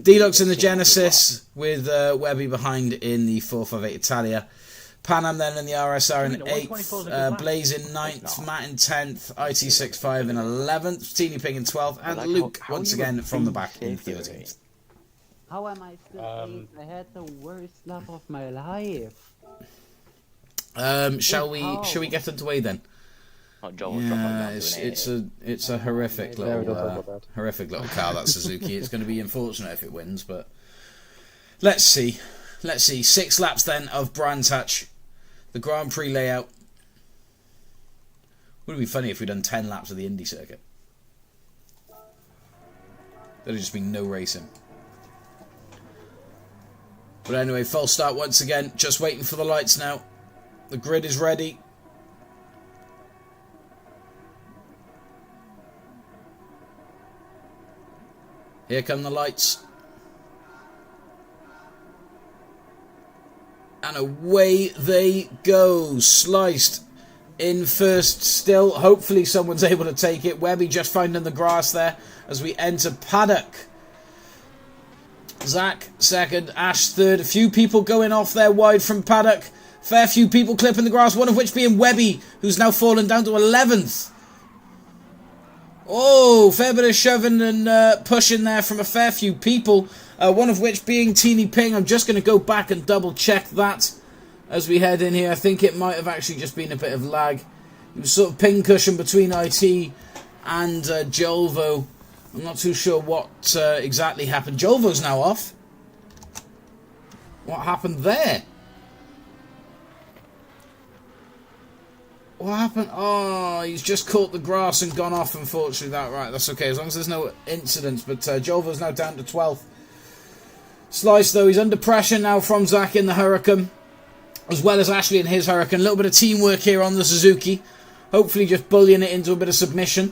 Deluxe in the Genesis, with Webby behind in the 458 Italia. Panam then in the RSR in 8th, Blaze in 9th, Matt in 10th, IT65 in 11th, Teeny Ping in 12th, and Luke once again from the back in 13th. How am I still 8th? I had the worst lap of my life. Shall we get underway then? Yeah, it's a horrific little car, that Suzuki. It's going to be unfortunate if it wins, but let's see. 6 laps then of Brands Hatch, the Grand Prix layout. Would it be funny if we'd done 10 laps of the Indy circuit? There'd have just been no racing. But anyway, false start once again. Just waiting for the lights now. The grid is ready. Here come the lights. And away they go. Sliced in first still. Hopefully someone's able to take it. Webby just finding the grass there as we enter paddock. Zach second. Ash third. A few people going off there wide from paddock. Fair few people clipping the grass. One of which being Webby, who's now fallen down to 11th. Oh, fair bit of shoving and pushing there from a fair few people. One of which being Teeny Ping. I'm just going to go back and double check that as we head in here. I think it might have actually just been a bit of lag. It was sort of ping cushion between IT and Jolvo. I'm not too sure what exactly happened. Jolvo's now off. What happened there? What happened? Oh, he's just caught the grass and gone off, unfortunately. That's okay, as long as there's no incidents. But Jolvo's now down to 12th. Slice, though, he's under pressure now from Zach in the Hurricane, as well as Ashley in his Hurricane. A little bit of teamwork here on the Suzuki. Hopefully just bullying it into a bit of submission.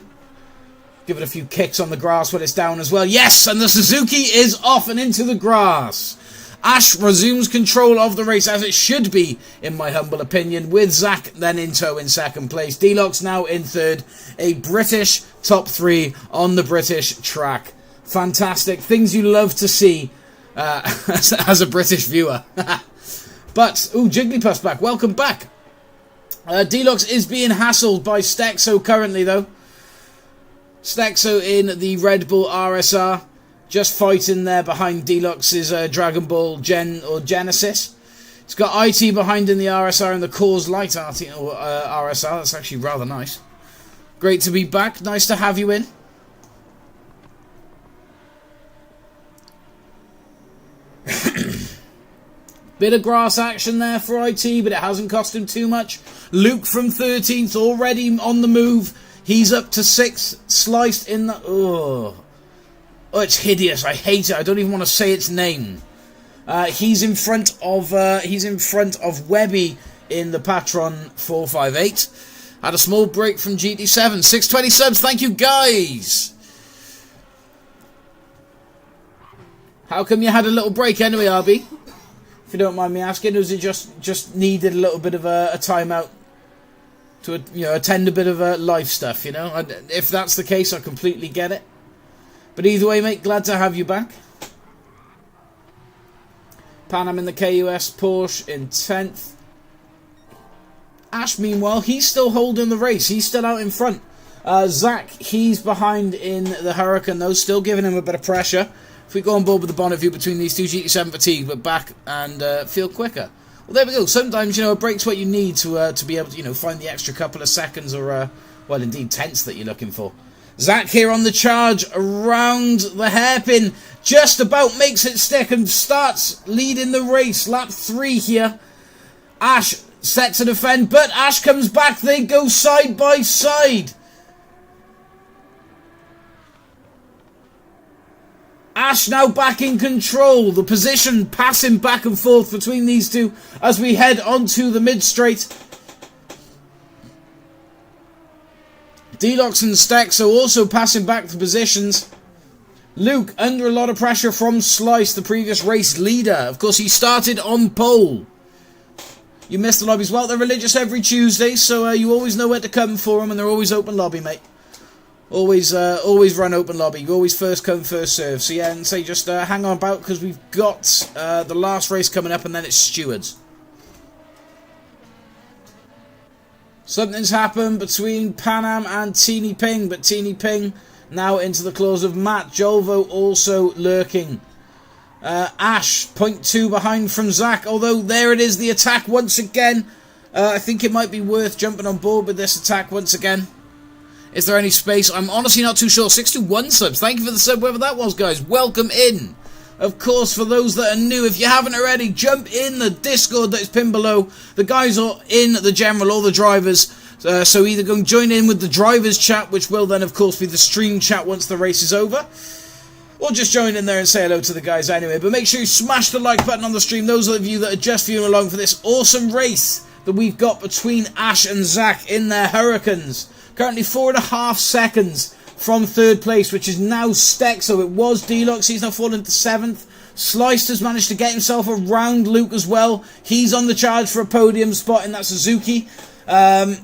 Give it a few kicks on the grass when it's down as well. Yes, and the Suzuki is off and into the grass. Ash resumes control of the race, as it should be, in my humble opinion, with Zach then in tow in second place. Deluxe now in third. A British top 3 on the British track. Fantastic. Things you love to see as a British viewer. But, Jigglypuff's back. Welcome back. Deluxe is being hassled by Stexo currently, though. Stexo in the Red Bull RSR. Just fighting there behind Deluxe's Dragon Ball Genesis. It's got IT behind in the RSR and the Coors Light RSR. That's actually rather nice. Great to be back. Nice to have you in. Bit of grass action there for IT, but it hasn't cost him too much. Luke from 13th already on the move. He's up to 6th. Sliced in the... Oh, it's hideous. I hate it. I don't even want to say its name. He's in front of Webby in the Patron 458. Had a small break from GT7. 620 subs. Thank you, guys. How come you had a little break anyway, RB? If you don't mind me asking, was it just needed a little bit of a timeout to attend a bit of life stuff? If that's the case, I completely get it. But either way, mate, glad to have you back. Pan-Am in the KUS, Porsche in 10th. Ash, meanwhile, he's still holding the race. He's still out in front. Zach, he's behind in the Hurricane, though, still giving him a bit of pressure. If we go on board with the bonnet view between these two, GT7 fatigue, but back and feel quicker. Well, there we go. Sometimes, a break's what you need to be able to, find the extra couple of seconds or, well, indeed, tenths that you're looking for. Zach here on the charge around the hairpin. Just about makes it stick and starts leading the race. Lap 3 here. Ash set to defend, but Ash comes back. They go side by side. Ash now back in control. The position passing back and forth between these two as we head onto the mid-straight. Deluxe and Stexo also passing back the positions. Luke under a lot of pressure from Slice, the previous race leader. Of course, he started on pole. You missed the lobbies. Well, they're religious every Tuesday, so you always know where to come for them, and they're always open lobby, mate. Always run open lobby. You always first come, first serve. So yeah, and say just hang on about because we've got the last race coming up, and then it's stewards. Something's happened between Pan-Am and Teeny Ping, but Teeny Ping now into the claws of Matt. Jolvo also lurking. Ash, 0.2 behind from Zach, although there it is, the attack once again. I think it might be worth jumping on board with this attack once again. Is there any space? I'm honestly not too sure. 61 subs. Thank you for the sub, whoever that was, guys. Welcome in. Of course, for those that are new, if you haven't already, jump in the Discord that is pinned below. The guys are in the general, all the drivers. So either go and join in with the drivers chat, which will then, of course, be the stream chat once the race is over. Or just join in there and say hello to the guys anyway. But make sure you smash the like button on the stream. Those of you that are just viewing along for this awesome race that we've got between Ash and Zach in their Hurricanes. Currently 4.5 seconds from third place, which is now Stexo. It was Deluxe. He's now fallen to 7th. Sliced has managed to get himself around Luke as well. He's on the charge for a podium spot in that Suzuki. Yeah,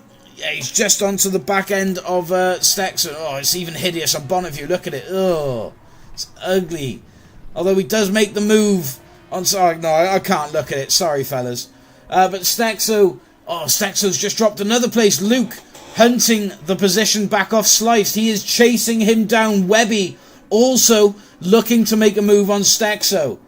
he's just onto the back end of Stexo. Oh, it's even hideous on bonnet view. Look at it. Oh, it's ugly. Although he does make the move on... Sorry, no, I can't look at it. Sorry, fellas. But Stexo... Oh, Stexo's just dropped another place. Luke hunting the position back off Sliced. He is chasing him down. Webby also looking to make a move on Stexo.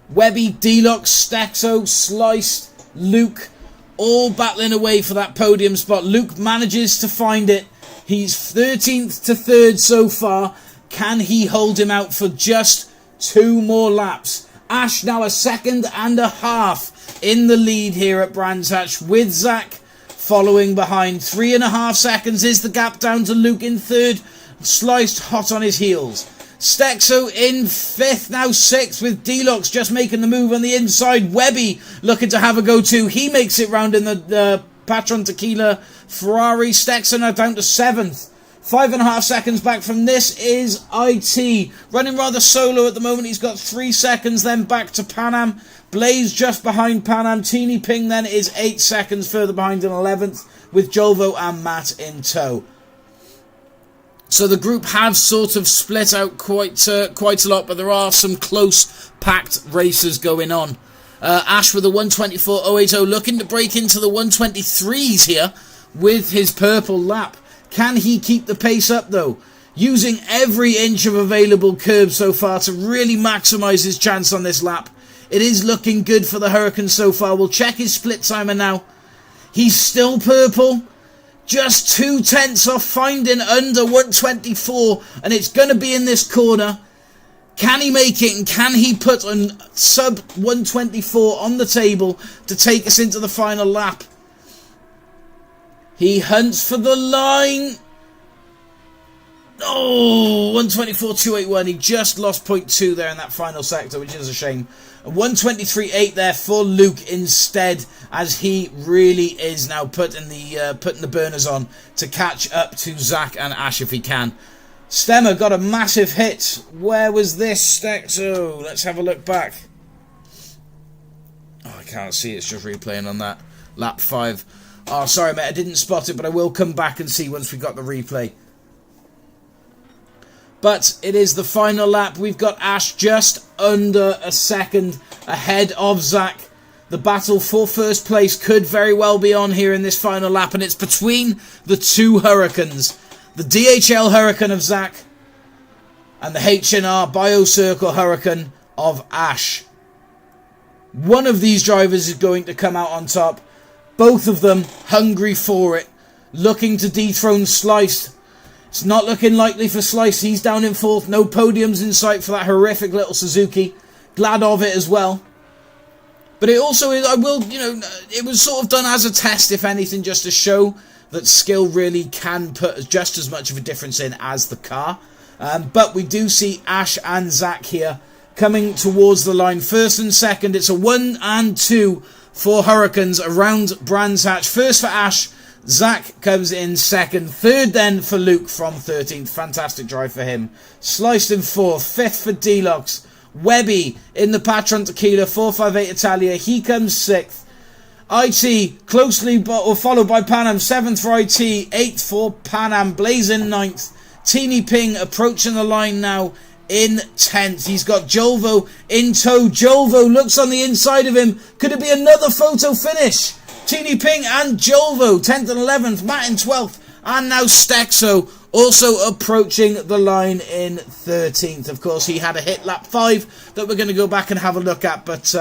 Webby, Deluxe, Stexo, Sliced, Luke, all battling away for that podium spot. Luke manages to find it. He's 13th to 3rd so far. Can he hold him out for just 2 more laps? Ash now a 2.5 seconds in the lead here at Brands Hatch, with Zach following behind. 3.5 seconds is the gap down to Luke in 3rd. Sliced hot on his heels. Stexo in 5th, now 6th, with Deluxe just making the move on the inside. Webby looking to have a go too. He makes it round in the Patron Tequila Ferrari. Stexo now down to 7th. 5.5 seconds back from this is IT. Running rather solo at the moment. He's got 3 seconds, then back to Pan-Am. Blaze just behind Pan-Am. Teeny Ping then is 8 seconds further behind in 11th, with Jolvo and Matt in tow. So the group have sort of split out quite a lot, but there are some close packed races going on. Ash with a 1:24.080 looking to break into the 1:23s here with his purple lap. Can he keep the pace up though? Using every inch of available curb so far to really maximise his chance on this lap. It is looking good for the Hurricane so far. We'll check his split timer now. He's still purple. Just 2 tenths off finding under 1:24, and it's going to be in this corner. Can he make it, and can he put a sub 1:24 on the table to take us into the final lap? He hunts for the line. Oh, 1:24.281. He just lost 0.2 there in that final sector, which is a shame. 1:23.8 there for Luke instead, as he really is now putting the burners on to catch up to Zach and Ash if he can. Stemmer got a massive hit. Where was this, Stexo? Let's have a look back. Oh, I can't see. It's just replaying on that. Lap 5. Oh, sorry, mate. I didn't spot it, but I will come back and see once we got the replay. But it is the final lap. We've got Ash just under a second ahead of Zach. The battle for first place could very well be on here in this final lap, and it's between the two Hurricanes. The DHL Hurricane of Zach and the HNR BioCircle Hurricane of Ash. One of these drivers is going to come out on top. Both of them hungry for it, looking to dethrone Slice. It's not looking likely for Slice. He's down in 4th. No podiums in sight for that horrific little Suzuki. Glad of it as well. But it also is, it was sort of done as a test, if anything, just to show that skill really can put just as much of a difference in as the car. But we do see Ash and Zach here coming towards the line. First and second, it's a 1 and 2 for Hurricanes around Brands Hatch. First for Ash, Zach comes in second. Third then for Luke from 13th. Fantastic drive for him. Sliced in 4th. 5th for Deluxe. Webby in the Patron Tequila. 458 Italia. He comes 6th. IT closely followed by Panam. 7th for IT. 8th for Panam. Blazing 9th. Teeny Ping approaching the line now in 10th. He's got Jolvo in tow. Jolvo looks on the inside of him. Could it be another photo finish? Teeny Ping and Jolvo, 10th and 11th. Matt in 12th. And now Stexo also approaching the line in 13th. Of course, he had a hit lap 5 that we're going to go back and have a look at. But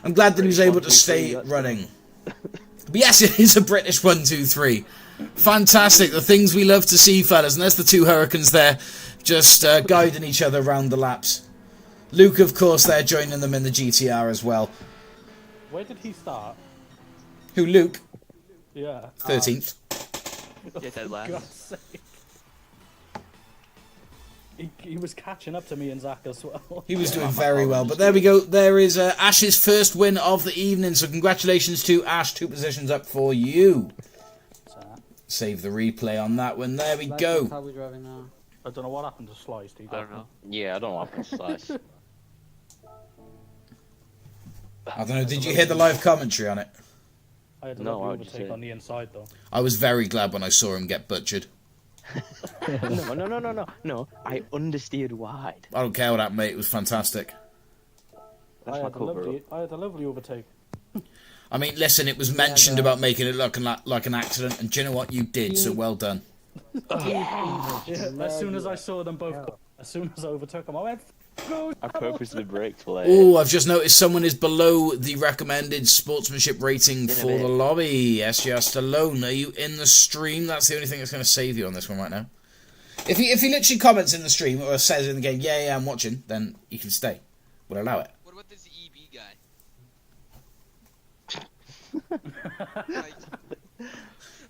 I'm glad that he was able to stay running. But yes, it is a British 1, 2, 3. Fantastic. The things we love to see, fellas. And there's the two Hurricanes there, just guiding each other around the laps. Luke, of course, there joining them in the GTR as well. Where did he start? Who, Luke? Yeah. 13th. Yeah, dead last. God's sake. He was catching up to me and Zach as well. He was doing very well. But there we go. There is Ash's first win of the evening. So congratulations to Ash. 2 positions up for you. Save the replay on that one. There we go. How are we driving now? I don't know what happened to Slice. I don't know. Yeah, I don't know what happened to Slice. I don't know. Did you hear the live commentary on it? I had a No, lovely I would overtake say- on the inside though. I was very glad when I saw him get butchered. No. I understeered wide. I don't care what happened, mate. It was fantastic. That's my cover up. I had a lovely overtake. I mean, listen, it was mentioned about making it look like an accident, and do you know what? You did, so well done. Yeah, as soon as I saw them both, as soon as I overtook them, I went, go! I purposely braked late. Oh, I've just noticed someone is below the recommended sportsmanship rating In a for bit. the lobby. SGR Stallone, are you in the stream? That's the only thing that's going to save you on this one right now. If he literally comments in the stream or says in the game, yeah, I'm watching, then you can stay. We'll allow it. What about this EB guy?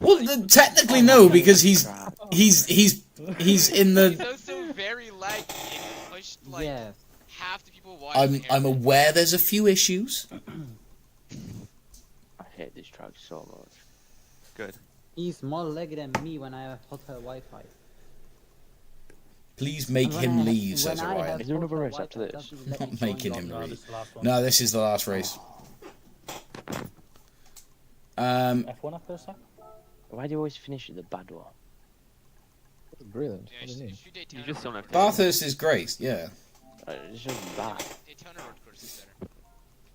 Well, technically no, because he's in the. He's also very laggy and pushed like Yeah. half the people watching. I'm aware there's a few issues. I hate this track so much. Good. He's more laggy than me when I have hotel Wi-Fi. Please make him leave, says When I Orion. have Is there another hotel race after Wi-Fi, this? doesn't let me Not join making him lobby. No, leave. this is the last one. No, this is the last race. F1 after a sec? Why do you always finish at the bad one? Brilliant. Yeah, What do you mean? shoot Daytona. You just don't have to. Bathurst is great, yeah. It's just bad. Daytona road course is better.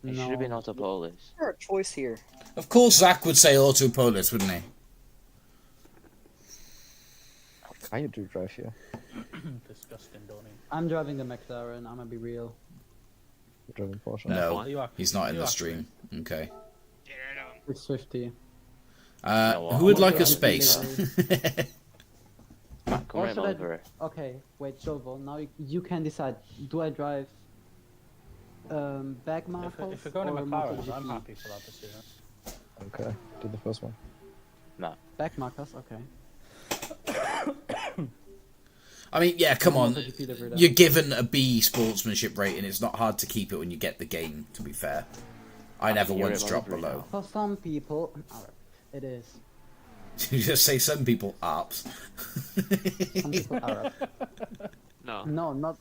It should have been autopolis. Your choice here. Of course, Zach would say Autopolis, wouldn't he? I do drive here. Disgusting, don't he? I'm driving the McLaren, I'm gonna be real. I'm driving Porsche. No, You are- he's not in you the are- stream. Okay. Get rid of him. It's 50. Who would like a What space? Matt, come Or right should I- over. Okay, wait, Jovo, now you can decide. Do I drive back markers If you're going to or McLaren, MotoGP? I'm happy for that decision. Okay, did the first one. Back markers, okay. I mean, yeah, come on. MotoGP livery then. You're given a B sportsmanship rating. It's not hard to keep it when you get the game, to be fair. I never you're once at dropped livery below. For some people, it is. You just say some people ARPs. Some people Arab. No. No, not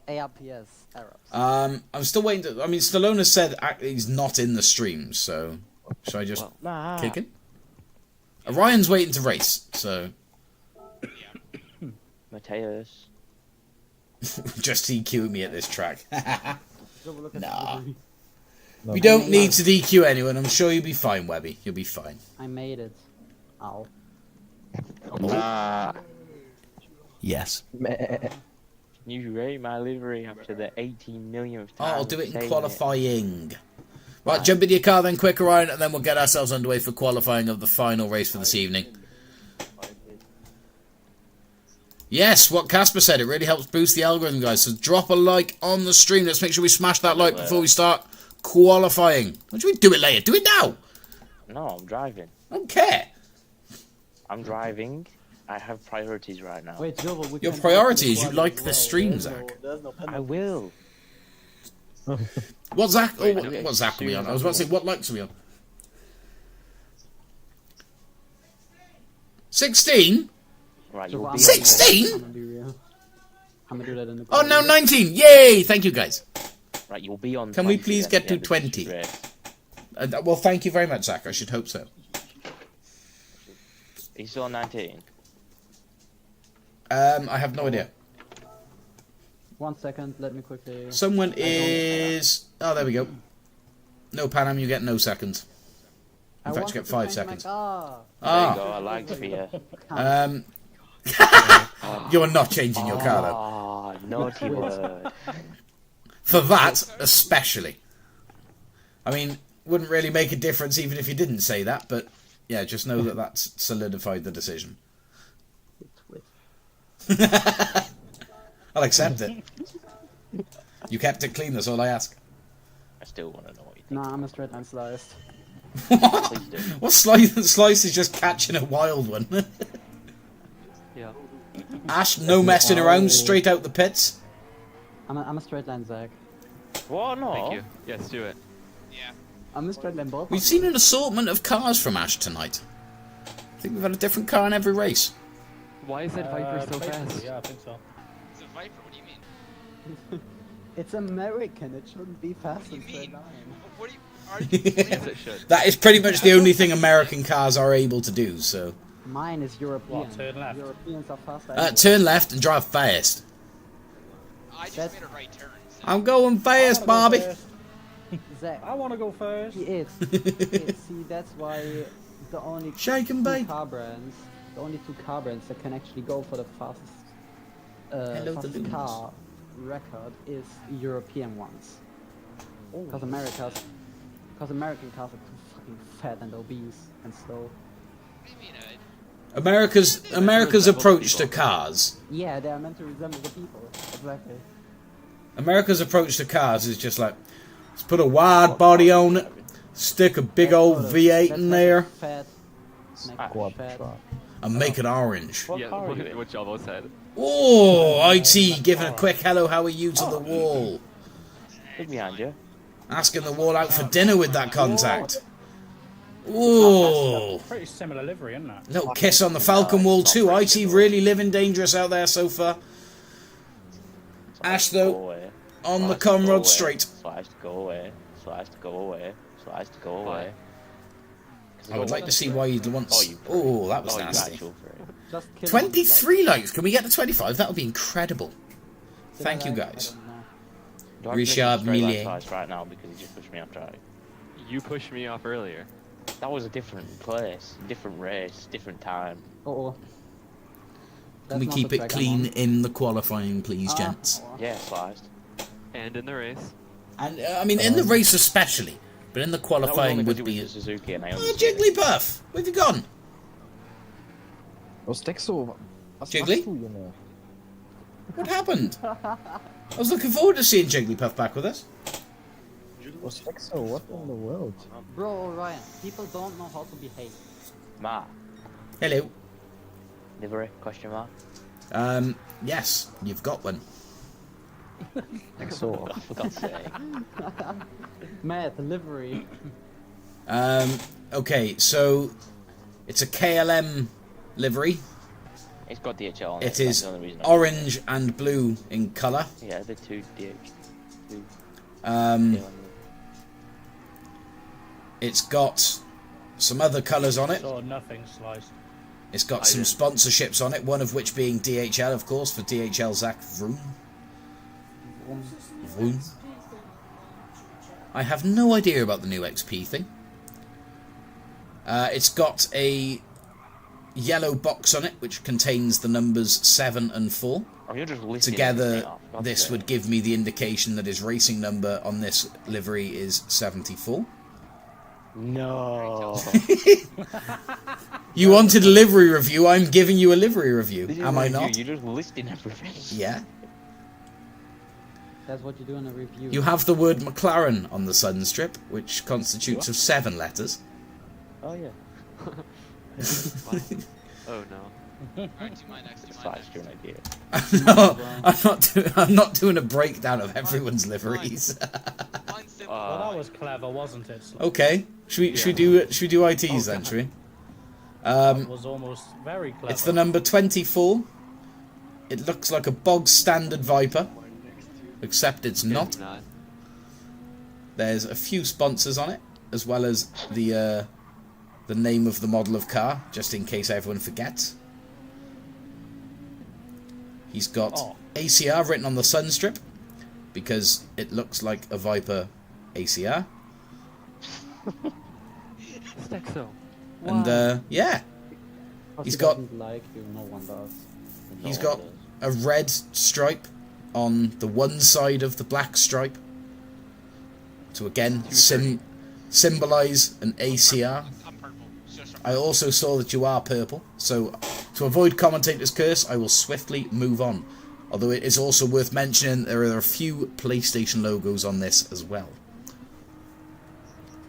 ARPS, Arabs. I'm still waiting to... I mean, Stallone has said he's not in the stream, so... Should I just Nah. kick him? Orion's waiting to race, so... Mateus. Just DQ me at this track. Look at Nah. the livery. We don't need to DQ anyone. I'm sure you'll be fine, Webby. You'll be fine. I made it. Ow. Yes. Meh. You rate my livery after the 18 millionth Oh, time. I'll do it in saying qualifying. Right, jump into your car then, quick, Ryan, and then we'll get ourselves underway for qualifying of the final race for this evening. Yes, what Casper said, it really helps boost the algorithm, guys. So drop a like on the stream. Let's make sure we smash that like before we start qualifying. What do we do it later? Do it now. No, I'm driving. I don't care. I'm driving. I have priorities right now. Wait, Jovo, we Your can priority is do you this like as the well. stream, There's Zach. There's no I penalty. will. What Zach? Oh, Wait, what Zach are we on? I was about to say, what likes are we on? 16? Right, Jovo, you'll I'm be 16? I'm gonna be real. I'm gonna do that in the Oh, no, corner. 19. Yay! Thank you, guys. Right, you'll be on. Can we 20 please at get the to end of this 20? race. Well, thank you very much, Zach. I should hope so. Are you still on 19? I have no idea. 1 second, let me quickly. Someone is... Oh, there we go. No, Panam, you get no seconds. I In fact, you wanted get to 5 change seconds. my car. There you Ah. go, I like Fear. You're not changing your car, though. Ah, naughty word. For that, especially. I mean, wouldn't really make a difference even if you didn't say that, but yeah, just know that that's solidified the decision. I'll accept it. You kept it clean, that's all I ask. I still want to know what you think. Nah, I'm a straight line sliced. What? Please do. What Slice is just catching a wild one. Yeah. Ash, no messing around, straight out the pits. I'm a straight line Zach. What? No. Thank you. Yes, do it. Yeah. I'm a straight line both. We've seen an assortment of cars from Ash tonight. I think we've had a different car in every race. Why is that Viper so basically, fast? Yeah, I think so. It's a Viper, what do you mean? It's American, it shouldn't be fast in What do you straight mean? line. What do you... Are you... Yes, it should. That is pretty much the only thing American cars are able to do, so... Mine is European. What, turn left? Europeans are faster. Turn left and drive fast. I just That's- made a right turn. So... I'm going fast, Bobby. Zach, I want to go first. he is. See, that's why the only Shake and two bake. car brands, the only two car brands that can actually go for the fastest, Hello, fastest balloons. car record is European ones. Because American cars are too fucking fat and obese and slow. What do you mean? America's approach to cars. Yeah, they are meant to resemble the people. Exactly. America's approach to cars is just like, let's put a wide body on it, stick a big old V8 in there, Fat. Make it Quad fat. truck. and make it orange. What Yeah, car are you in? what Javo said. Oh, IT giving a quick hello, how are you to the wall. Look behind you. Asking the wall out for dinner with that contact. Ooh. Pretty similar livery, isn't it? Little kiss on the Falcon wall too. IT really living dangerous out there so far. Ash, though, Go away. on the Slice to go Conrod away. Straight. Slice to go away. Slice to go away. Slice to go away. I would like to see why you'd want... Oh, you prick. Oh, that was Oh, you nasty. actual prick. Just kill 23 likes. Can we get to 25? That would be incredible. them. Thank you, I guys. don't know. Do I have to Richard make a straight line Millet. slice right now because he just pushed me off track? You pushed me off earlier. That was a different place, different race, different time. Uh-oh. Can we keep it clean in the qualifying, please, gents? Yeah, sliced. And in the race. And, I mean, in the race especially. But in the That was only qualifying because would it be... was a Suzuki and I Oh, understood it. Jigglypuff! Where have you gone? Was Texo? Was Jiggly? machst du, Junge? What happened? I was looking forward to seeing Jigglypuff back with us. Was Texo? What in the world? Bro, Ryan, people don't know how to behave. Ma, Hello. livery, question mark? Yes, you've got one. Texo. For God's sake. Matt, livery. Okay, so it's a KLM livery. It's got DHL on it. It that's is the only reason I- orange and blue in colour. Yeah, the two DH. Two Um, KLM. it's got some other colours on it. So nothing sliced. It's got some sponsorships on it, one of which being DHL, of course, for DHL Zach Vroom. Vroom. I have no idea about the new XP thing. It's got a yellow box on it which contains the numbers 7 and 4. Oh, you're just listing Together, everything off. God's this sake. would give me the indication that his racing number on this livery is 74. No. You wanted a livery review, I'm giving you a livery review. This is Am a I review, not? You're just listing everything. Yeah. That's what you do in a review. You have the word McLaren on the sun strip, which constitutes of 7 letters. Oh yeah. Oh no. Alright, do mine next, do It's mine like next. your idea. No, I'm not doing a breakdown of everyone's liveries. Mine's simple. Well, that was clever, wasn't it? Slo? Okay, should we do ITs then? Should we? That was almost very clever. It's the number 24. It looks like a bog standard Viper, except it's not. Not. There's a few sponsors on it, as well as the name of the model of car, just in case everyone forgets. He's got ACR written on the sun strip, because it looks like a Viper ACR. Stexo. And yeah, Because he's he got- doesn't like you, no one does. he's got a red stripe on the one side of the black stripe, to again symbolize an ACR. I'm purple. Just I also saw that you are purple, so to avoid commentator's curse, I will swiftly move on. Although it is also worth mentioning there are a few PlayStation logos on this as well.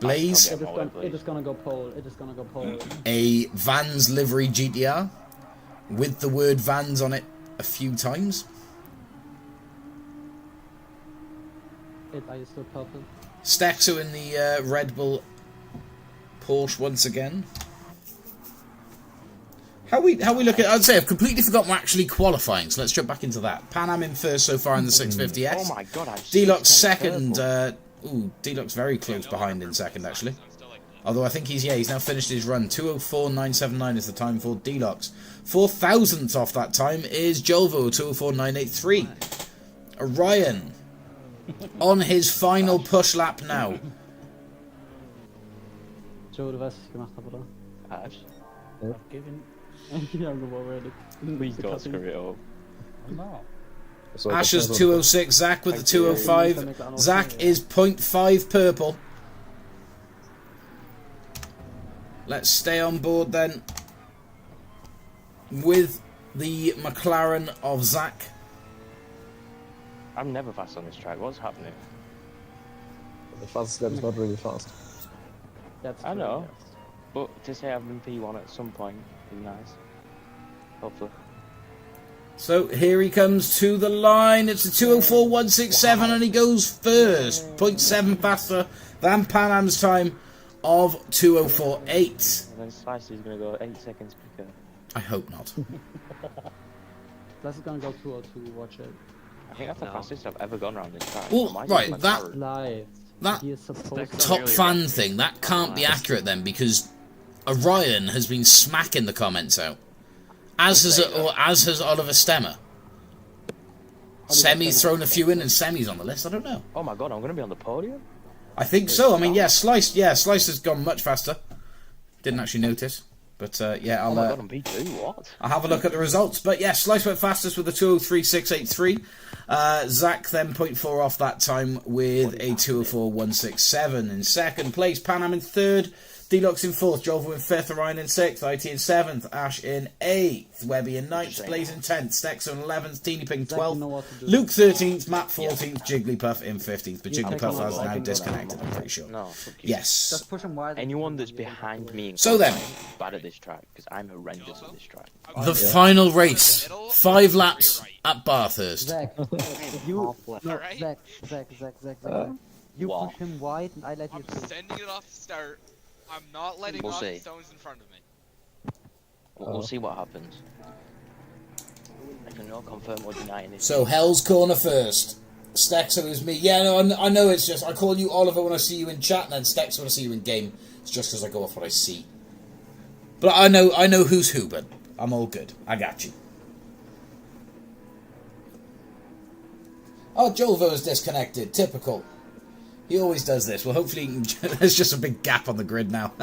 Blaze, Okay. It is gonna go pole. It is gonna go pole. a Vans livery GTR with the word Vans on it a few times. Are you still purple? Stexo in the Red Bull Porsche once again. How we look at? I'd say I've completely forgotten we're actually qualifying, so let's jump back into that. Pan Am in first so far in the 650S. Oh my god, I D-Lux second. D-Lux very close behind in second actually. Although I think he's now finished his run. 2:04.979 is the time for D-Lux. 4,000th off that time is Jolvo. 2:04.983. Orion on his final push lap now. Joe, du weißt, was ich gemacht habe, oder? Ash, I've given. Ja, already. please don't screw it up. No. So Asher's 206, Zach with the 205. Zach is 0.5 purple. Let's stay on board then with the McLaren of Zach. I'm never fast on this track. What's happening? The fastest lap is not really fast. That's I true, know. yes. But to say I've been P1 at some point is nice. Hopefully. So here he comes to the line. It's a 2:04.167 and he goes first. 0.7 faster than Pan Am's time of 2:04.8. And then Slice is going to go 8 seconds quicker. I hope not. Plus it's gonna go 202, watch it. I think that's the No. fastest I've ever gone around this track. Well, Why is right, it that- McLaren? Live. That He is supposed Next to. top really fan right. thing, that can't be accurate then, because Orion has been smacking the comments out. As has Oliver Stemmer. Semi's thrown a few in and Semi's on the list, I don't know. Oh my god, I'm going to be on the podium? I think so. I mean, yeah, Slice has gone much faster. Didn't actually notice. But yeah, Oh my god, I'll I'm P2, what? have a look at the results. But yeah, Slice went fastest with a 2:03.683. Zach then 0.4 off that time with a 2:04.167. In second place, Pan Am in third, D-Lux in fourth, Jovo in fifth, Orion in sixth, IT in seventh, Ash in eighth, Webby in ninth, Blaze in 10th, Stexo in 11th, Teeny Ping 12th, know what to do. Luke 13th, Matt 14th, Jigglypuff in 15th. But You take Jigglypuff on has what I now can do. disconnected, I'm pretty sure. No, fuck you. Yes. Just push him wide. Anyone that's behind me in So then- qualifying is bad at this track, because I'm horrendous at this track. The final race. 5 laps at Bathurst. Zach, you. Half left. No, Alright. Zach. You What? push him wide and I let you I'm through. sending it off the start. I'm not letting We'll off see. the stones in front of me. We'll see what happens. I can not confirm or deny anything. So Hell's Corner first. Stexo is me. Yeah, no, I know it's just I call you Oliver when I see you in chat, and then Stexo when I see you in game. It's just because I go off what I see. But I know who's who. But I'm all good. I got you. Oh, Jolvo's disconnected. Typical. He always does this. Well, hopefully there's just a big gap on the grid now.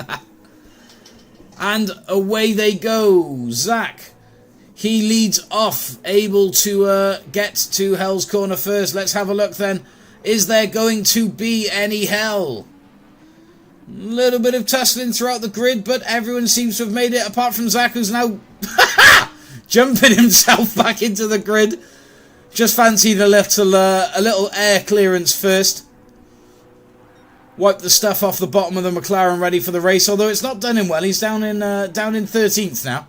And away they go. Zach. He leads off, able to get to Hell's Corner first. Let's have a look then. Is there going to be any hell? Little bit of tussling throughout the grid, but everyone seems to have made it, apart from Zach, who's now jumping himself back into the grid. Just fancied a little air clearance first. Wipe the stuff off the bottom of the McLaren, ready for the race. Although it's not done him well. He's down in 13th now.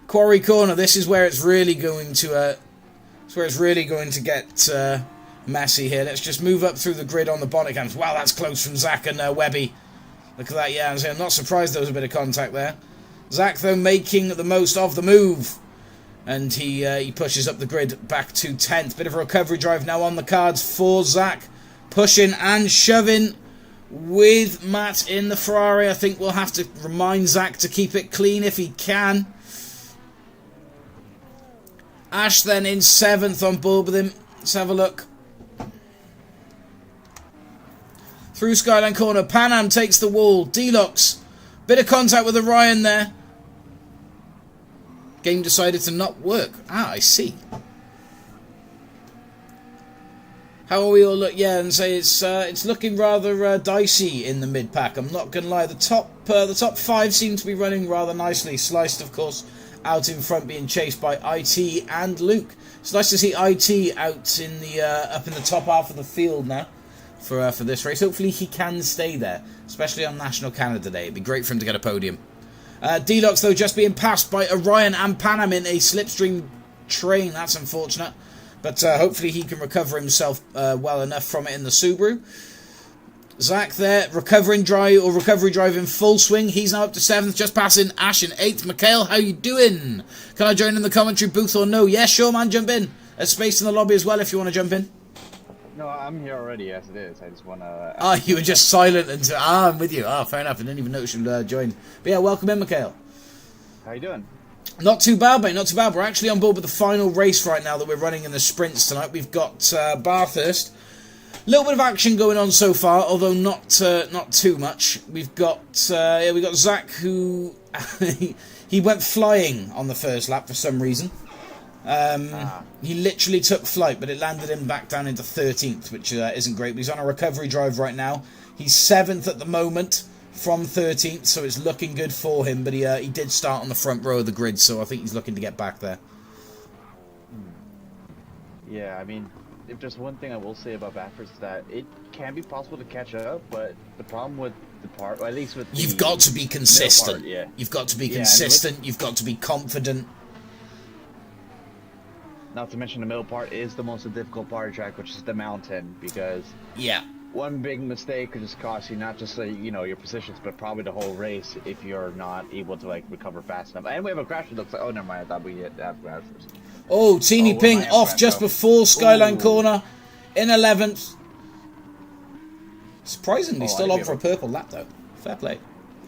Quarry Corner. This is where it's really going to. Get messy here. Let's just move up through the grid on the bonnet cams. Wow, that's close from Zach and Webby. Look at that. Yeah, I'm not surprised there was a bit of contact there. Zach though making the most of the move. And he pushes up the grid back to 10th. Bit of a recovery drive now on the cards for Zach. Pushing and shoving with Matt in the Ferrari. I think we'll have to remind Zach to keep it clean if he can. Ash then in 7th on board with him. Let's have a look. Through Skyline Corner. Pan Am takes the wall. Deluxe. Bit of contact with Orion there. Game decided to not work. Ah, I see. How are we all look? Yeah, and say it's looking rather dicey in the mid pack. I'm not gonna lie. The top 5 seem to be running rather nicely. Sliced, of course, out in front, being chased by IT and Luke. It's nice to see IT out in the up in the top half of the field now for this race. Hopefully he can stay there, especially on National Canada Day. It'd be great for him to get a podium. Deluxe, though, just being passed by Orion and Pan Am in a slipstream train. That's unfortunate. But hopefully he can recover himself well enough from it in the Subaru. Zach there, recovery drive in full swing. He's now up to 7th, just passing Ash in 8th. Mikhail, how you doing? Can I join in the commentary booth or no? Yeah, sure, man, jump in. There's space in the lobby as well if you want to jump in. No, I'm here already as it is. I just want to... Ah, you were just silent until... Ah, I'm with you. Ah, fair enough. I didn't even notice you joined. But yeah, welcome in, Mikhail. How you doing? Not too bad, mate. Not too bad. We're actually on board with the final race right now that we're running in the sprints tonight. We've got Bathurst. A little bit of action going on so far, although not too much. We've got Zach, who he went flying on the first lap for some reason. He literally took flight, but it landed him back down into 13th, which isn't great. But he's on a recovery drive right now. He's 7th at the moment from 13th, so it's looking good for him. But he did start on the front row of the grid, so I think he's looking to get back there. Yeah, I mean, if there's one thing I will say about Bathurst is that it can be possible to catch up, but the problem with the part, or at least with you've got to be consistent. Part, yeah. You've got to be consistent. You've got to be confident. Not to mention the middle part is the most difficult part of the track, which is the mountain, because one big mistake could just cost you not just your positions, but probably the whole race if you're not able to recover fast enough. And we have a crash. It looks like, oh, never mind. I thought we had crash first. Oh, teeny ping off just before Skyline Corner in 11th. Surprisingly, still on for a purple lap though. Fair play.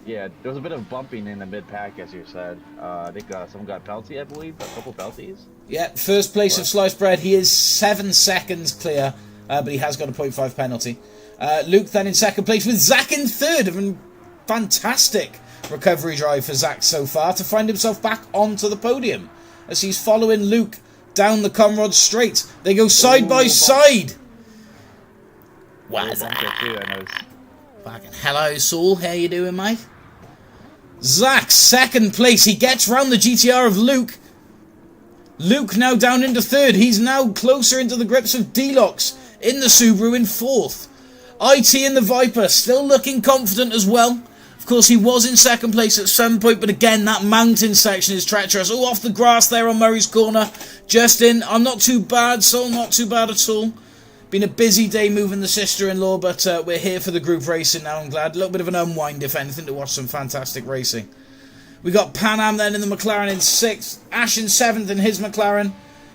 Yeah, there was a bit of bumping in the mid-pack, as you said. I think someone got a penalty, I believe, a couple penalties. Yeah, first place of Sliced Bread. He is 7 seconds clear, but he has got a 0.5 penalty. Luke then in 2nd place with Zach in 3rd. A fantastic recovery drive for Zach so far to find himself back onto the podium as he's following Luke down the Conrod Straight. They go side by side. What's that? Fucking hello, Saul. How you doing, mate? Zach, 2nd place. He gets round the GTR of Luke. Luke now down into 3rd. He's now closer into the grips of Deluxe in the Subaru in 4th. IT in the Viper still looking confident as well. Of course, he was in 2nd place at some point, but again, that mountain section is treacherous. Oh, off the grass there on Murray's Corner. Just in. I'm not too bad, Saul. Not too bad at all. Been a busy day moving the sister-in-law, but we're here for the group racing now, I'm glad. A little bit of an unwind, if anything, to watch some fantastic racing. We got Pan Am then in the McLaren in 6th. Ash in 7th in his McLaren.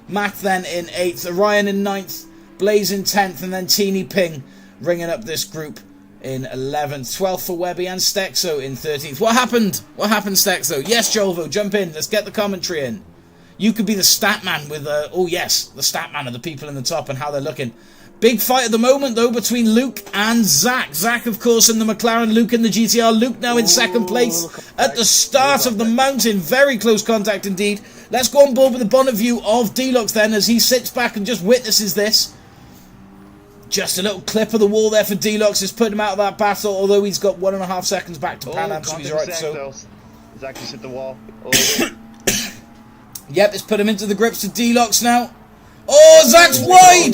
Mac then in 8th. Orion in 9th. Blaze in 10th. And then Teeny Ping ringing up this group in 11th. 12th for Webby and Stexo in 13th. What happened? What happened, Stexo? Yes, Jolvo, jump in. Let's get the commentary in. You could be the stat man with, oh yes, the stat man of the people in the top and how they're looking. Big fight at the moment, though, between Luke and Zach. Zach, of course, in the McLaren, Luke in the GTR. Luke now in second place at the start of the mountain. Very close contact indeed. Let's go on board with the bonnet view of Deluxe then, as he sits back and just witnesses this. Just a little clip of the wall there for Deluxe has put him out of that battle, although he's got 1.5 seconds back to Pan Am, so he's right. So Zach just hit the wall. Yep, it's put him into the grips of Deluxe now. Oh, Zach's wide!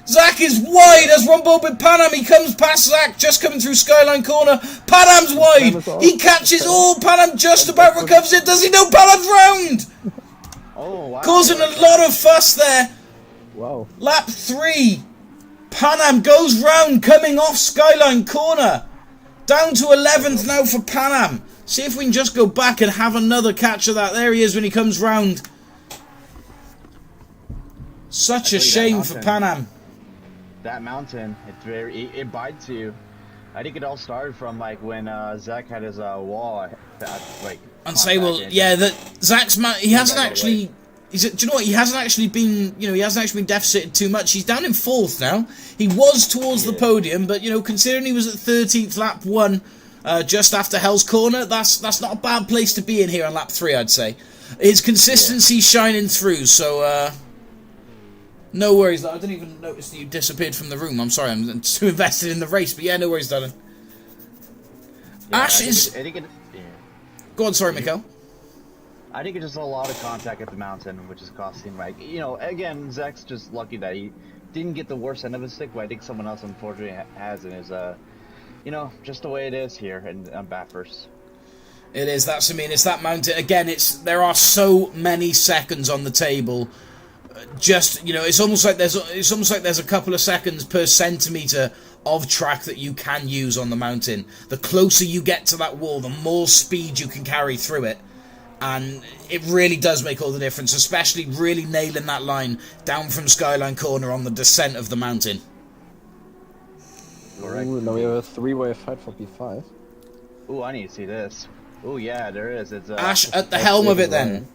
Zach is wide as Rumble with Pan Am. He comes past Zach, just coming through Skyline Corner. Pan Am's wide. He catches all. Pan Am just about recovers it. Does he know Pan Am's round? Oh, wow. Causing a lot of fuss there. Wow. Lap 3. Pan Am goes round, coming off Skyline Corner. Down to 11th now for Pan Am. See if we can just go back and have another catch of that. There he is when he comes round. Such a shame for Pan Am. That mountain, it bites you. I think it all started from like when Zach had his wall, like. Unstable, yeah. That Zach's he hasn't actually. Do you know what? He hasn't actually been. He hasn't actually been deficited too much. He's down in 4th now. He was towards the podium, but considering he was at 13th, lap 1, just after Hell's Corner, that's not a bad place to be in here on lap 3. I'd say his consistency's shining through. So. No worries, I didn't even notice that you disappeared from the room. I'm sorry, I'm too invested in the race, but yeah, no worries, darling. Yeah, Ash is... Go on, sorry, Mikkel. I think it's just a lot of contact at the mountain, which is costing, like, again, Zach's just lucky that he didn't get the worst end of his stick, but I think someone else unfortunately has, and is, just the way it is here in Bathurst. It is, it's that mountain. Again, there are so many seconds on the table. It's almost like there's a couple of seconds per centimetre of track that you can use on the mountain. The closer you get to that wall, the more speed you can carry through it. And it really does make all the difference, especially really nailing that line down from Skyline Corner on the descent of the mountain. Ooh, now we have a 3-way fight for P5. Ooh, I need to see this. Ooh, yeah, there is. It's Ash at the helm of it then.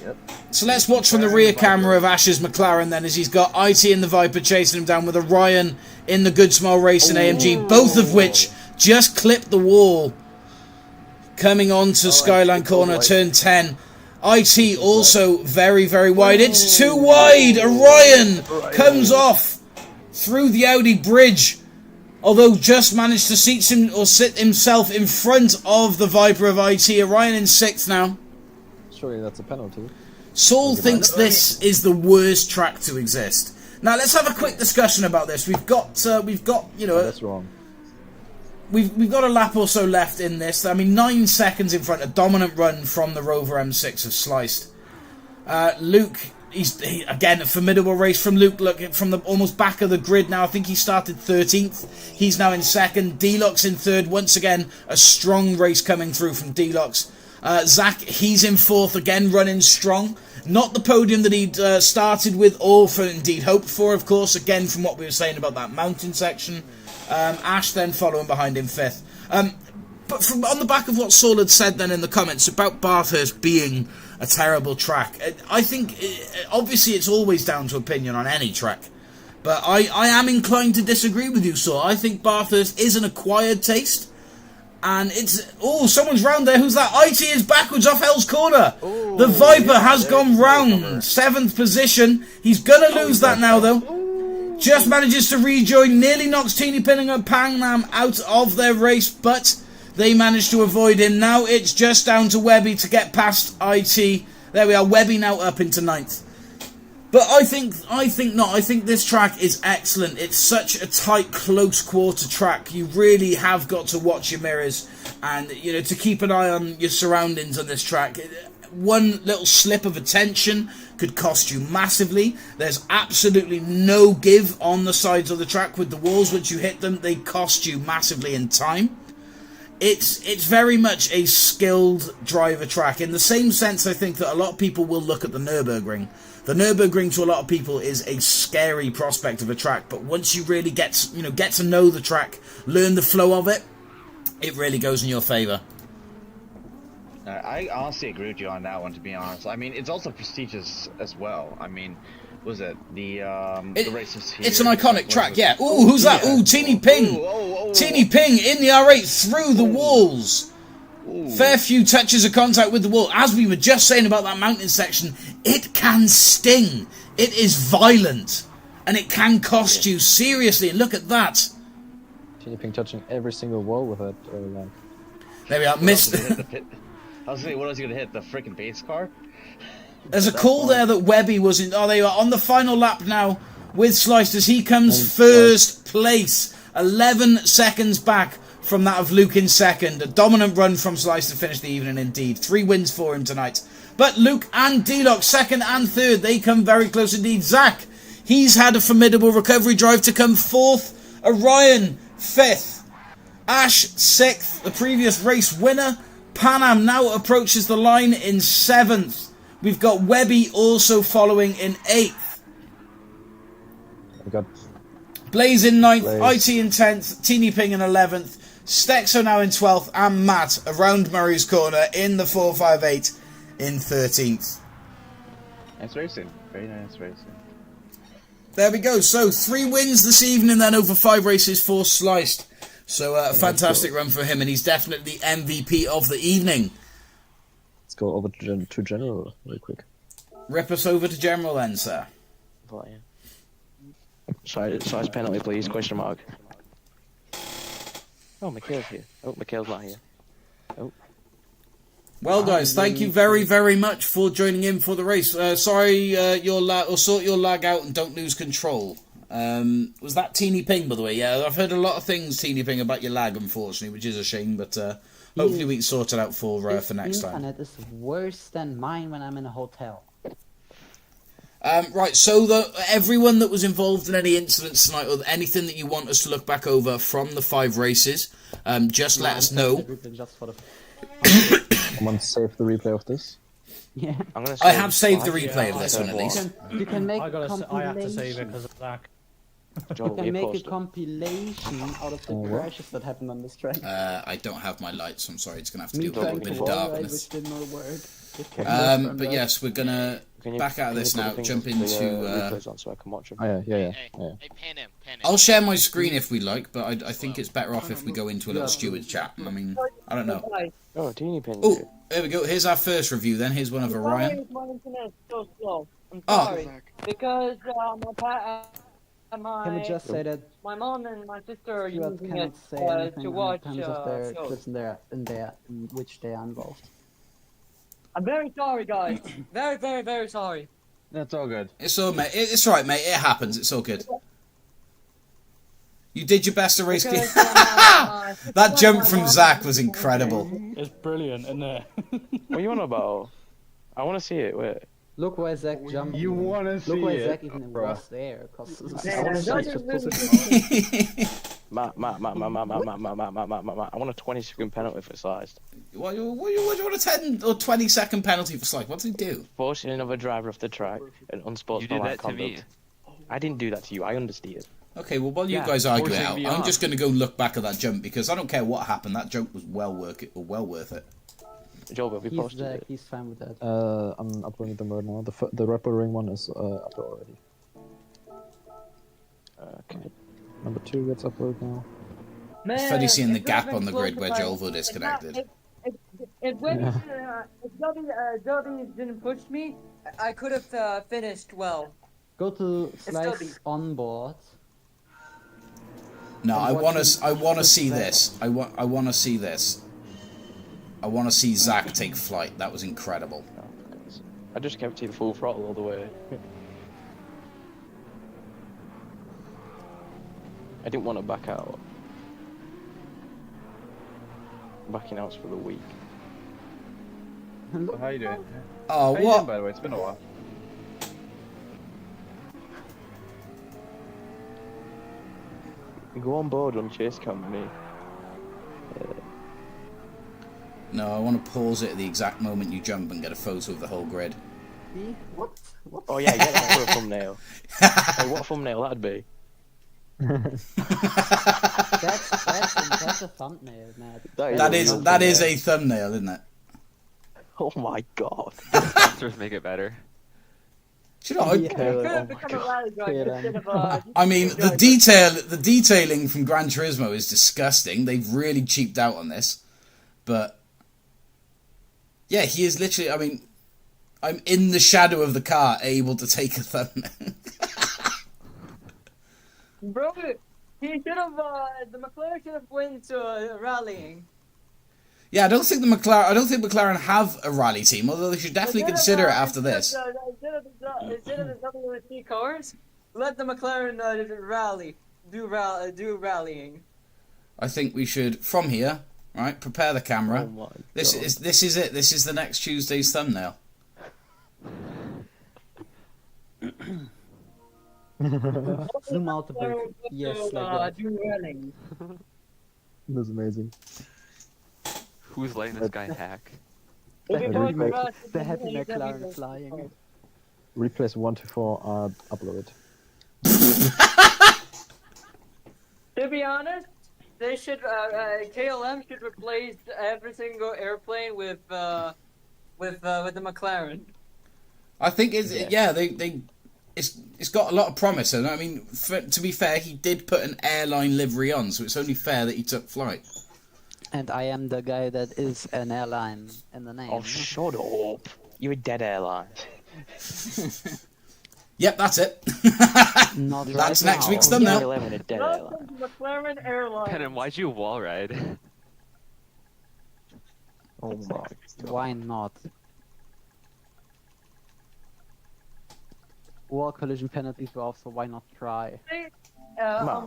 Yep. So let's watch from the rear camera of Ash's McLaren then, as he's got IT in the Viper chasing him down with Orion in the Good Smile Racing AMG, both of which just clipped the wall coming on to Skyline Corner, turn 10. IT also very, very wide. It's too wide. Orion comes off through the Audi bridge, although just managed to sit himself in front of the Viper of IT. Orion in 6th now. Surely that's a penalty. Saul thinks this is the worst track to exist. Now let's have a quick discussion about this. We've got that's wrong. We've got a lap or so left in this. 9 seconds in front. A dominant run from the Rover M6 of Sliced. Luke, again a formidable race from Luke. Look, from the almost back of the grid now. I think he started 13th. He's now in 2nd. Deluxe in 3rd. Once again, a strong race coming through from Deluxe. Zach, he's in 4th again, running strong. Not the podium that he'd started with, or for indeed hoped for, of course, again from what we were saying about that mountain section. Ash then following behind him 5th. But on the back of what Saul had said then in the comments about Bathurst being a terrible track, I think, obviously it's always down to opinion on any track. But I am inclined to disagree with you, Saul. I think Bathurst is an acquired taste. And it's... Oh, someone's round there. Who's that? IT is backwards off Hell's Corner. Ooh, the Viper has gone round. 7th position. He's going to lose that now, though. Ooh. Just manages to rejoin. Nearly knocks Teeny Pinning and Pan Am out of their race, but they managed to avoid him. Now it's just down to Webby to get past IT. There we are. Webby now up into 9th. But I think not. I think this track is excellent. It's such a tight, close quarter track. You really have got to watch your mirrors and, to keep an eye on your surroundings on this track. One little slip of attention could cost you massively. There's absolutely no give on the sides of the track with the walls. Once you hit them, they cost you massively in time. It's very much a skilled driver track. In the same sense, I think that a lot of people will look at the Nürburgring. The Nürburgring to a lot of people is a scary prospect of a track, but once you really get to know the track, learn the flow of it, it really goes in your favour. I honestly agree with you on that one, to be honest. I mean, it's also prestigious as well. I mean, was it the races here? It's an iconic track, yeah. Ooh, who's that? Ooh, Teeny Ping. Teeny Ping in the R8 through the walls. Fair few touches of contact with the wall. As we were just saying about that mountain section, it can sting. It is violent. And it can cost you seriously. And look at that. Teeny Ping touching every single wall with that lag. There we are. Missed. I was saying, what was he going to hit? The freaking base car? There's a call there that Webby was in. Oh, they are on the final lap now with Sliced as he comes first place. 11 seconds back from that of Luke in second. A dominant run from Sliced to finish the evening indeed. 3 wins for him tonight. But Luke and D-Lock, second and third, they come very close indeed. Zach, he's had a formidable recovery drive to come fourth. Orion, fifth. Ash, sixth, the previous race winner. Panam now approaches the line in seventh. We've got Webby also following in 8th. We got Blaze in 9th, IT in 10th, Teeny Ping in 11th, Stexo now in 12th, and Matt around Murray's corner in the 458 in 13th. Nice racing. Very nice racing. There we go. So 3 wins this evening then over 5 races for Sliced. So a fantastic run for him, and he's definitely the MVP of the evening. Let's go over to General real quick. Rip us over to General then, sir. Size penalty, please? Question mark. Oh, Mikhail's here. Oh, Mikhail's not here. Oh. Well, guys, thank you very, very much for joining in for the race. Sorry, sort your lag out and don't lose control. Was that Teeny Ping, by the way? Yeah, I've heard a lot of things, Teeny Ping, about your lag, unfortunately, which is a shame, but hopefully we can sort it out for next time. Internet is worse than mine when I'm in a hotel. Right, so everyone that was involved in any incidents tonight, or anything that you want us to look back over from the 5 races, just let us know. Someone save the replay of this. Yeah, I have saved the replay of this one at least. You can make I have to save it because of that. You can make a compilation out of the crashes that happened on this track. I don't have my lights, so I'm sorry, it's going to have to do a little bit of darkness. Which did not work. But yes, we're going to back out of this now, jump into... so I can watch them. Hey, pan him. I'll share my screen if we like, but I think it's better off if we go into a little steward chat. I mean, I don't know. Oh, Teeny Ping. Oh, there we go. Here's our first review then. Here's one of Orion. My internet's so slow. I'm sorry. Because Can we just say that my mom and my sister are Stuart using cannot it say anything to watch in terms of their shows. clips in which they are involved? I'm very sorry, guys. Very, very, very sorry. That's all good. It's all, mate. It's right, mate. It happens. It's all good. You did your best to race. That jump from Zach was incredible. It's brilliant, isn't it? What are you on about? I want to see it. Wait. Look where Zach jumped. You want to see it? Look where Zach even was there. Matt, I want a 20-second penalty for Sliced. What you want a 10 or 20-second penalty for Sliced? What did he do? Forcing another driver off the track and unsportsmanlike conduct. You did that to me. I didn't do that to you. I understeered. Okay, well, while you guys argue it out, I'm just going to go look back at that jump because I don't care what happened. That jump was well worth it. Joel, will be posted it. He's fine with that. I'm uploading them right now. The Rapper Ring one is up already. Okay. Number 2 gets uploaded now. It's funny seeing the gap on the grid where Joel disconnected. If Jody didn't push me, I could have finished well. Go to Slice onboard. No, I want to see this. I want to see this. I want to see Zach take flight. That was incredible. I just kept you full throttle all the way. I didn't want to back out. Backing out's for the weak. So how you doing? Oh, how you what? doing, by the way? It's been a while. Go on board on chase cam with me. No, I want to pause it at the exact moment you jump and get a photo of the whole grid. What? Oh yeah, get that for a thumbnail. Hey, what thumbnail that'd be? That's a thumbnail, man. That is a thumbnail, isn't it? Oh my god. Sponsors make it better. Do you know, You could have become a rally driver instead of I mean, the detailing from Gran Turismo is disgusting. They've really cheaped out on this, but yeah, he is literally. I mean, I'm in the shadow of the car, able to take a thumbnail. Bro, he should have. The McLaren should have went rallying. Yeah, I don't think McLaren have a rally team, although they should definitely consider it after this. Instead of the WRC cars, let the McLaren do rallying. I think we should, from here, right, prepare the camera. Oh my This God. is it. This is the next Tuesday's thumbnail. Zoom out a bit. Yes, like that. Do rallying. That's amazing. Who's letting this guy hack? The happy McLaren flying. Replays 1 to 4 are uploaded. To be honest, they should. KLM should replace every single airplane with the McLaren. I think it's got a lot of promise, and I mean, to be fair, he did put an airline livery on, so it's only fair that he took flight. And I am the guy that is an airline in the name. Oh, shut up. You're a dead airline. Yep, that's it. Not That's right next now. week's thumbnail. You're a dead airline. Welcome to McLaren Airlines. Pen, why'd you wall ride? Oh my god. Why not? Wall collision penalties were off, so why not try? On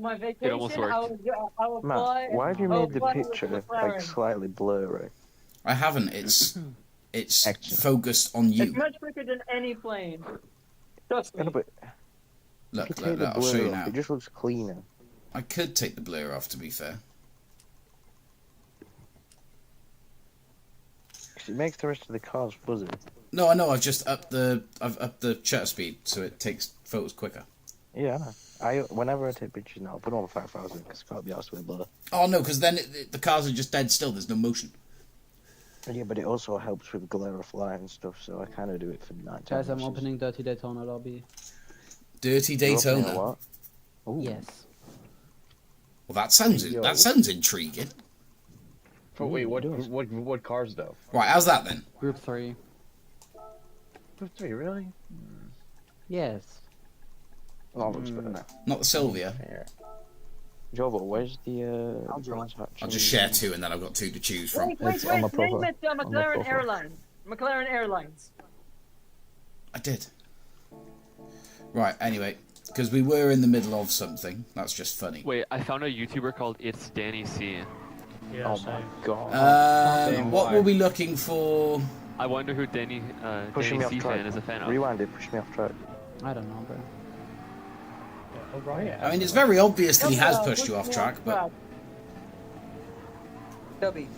my vacation, almost I worked. would Matt, fly. why have you I would made the fly with picture McLaren. like slightly blurry? I haven't. It's Excellent. focused on It's you. much quicker than any plane. Trust me. Yeah, but Look, if you take the I'll show you blur now. off, it just looks cleaner. I could take the blur off, to be fair. 'Cause it makes the rest of the cars fuzzy. No, I know. I've upped the shutter speed, so it takes photos quicker. Yeah, I know. Whenever I take pictures now, I put on 5,000 because I can't be asked with blur. Oh no, because then the cars are just dead still. There's no motion. Yeah, but it also helps with glare of light and stuff, so I kind of do it for night. Guys, I'm opening Dirty Daytona lobby. Dirty Daytona. What? Ooh. Yes. Well, that sounds intriguing. But wait, what cars though? Right, how's that then? Group 3. Group 3, really? Yes. Oh, looks better now. Not the Sylvia. Jovo, where's the I'll just share two, and then I've got two to choose from. Wait, name it McLaren Airlines. McLaren Airlines. I did. Right, anyway, because we were in the middle of something. That's just funny. Wait, I found a YouTuber called It's Danny C. Yeah, Oh my god. What were we looking for? I wonder who Danny Pushing me C off track. fan is a fan of. Rewind it, push me off track. I don't know, bro. Oh, right. I mean, it's very obvious that he has pushed you off track, but W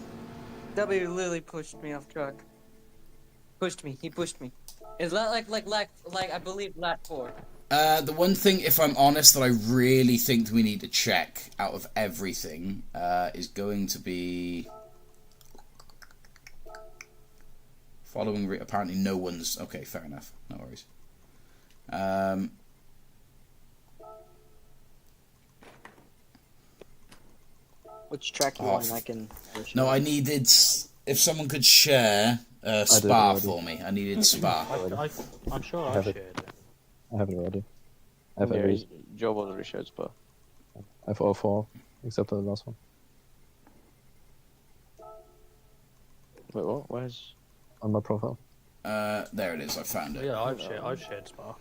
literally pushed me off track. He pushed me. It's not like I believe lap 4. the one thing, if I'm honest, that I really think we need to check out of everything is going to be following. Apparently, no one's okay. Fair enough. No worries. Which track you want? I can. No, I needed. If someone could share Spa for me, I needed Spa. I'm sure I have shared it. it. I have it already. I have every. Jovo's already shared Spa. I have all 4, except for the last one. Wait, what? Where's? On my profile. There it is. I found it. Yeah, I've shared Spa.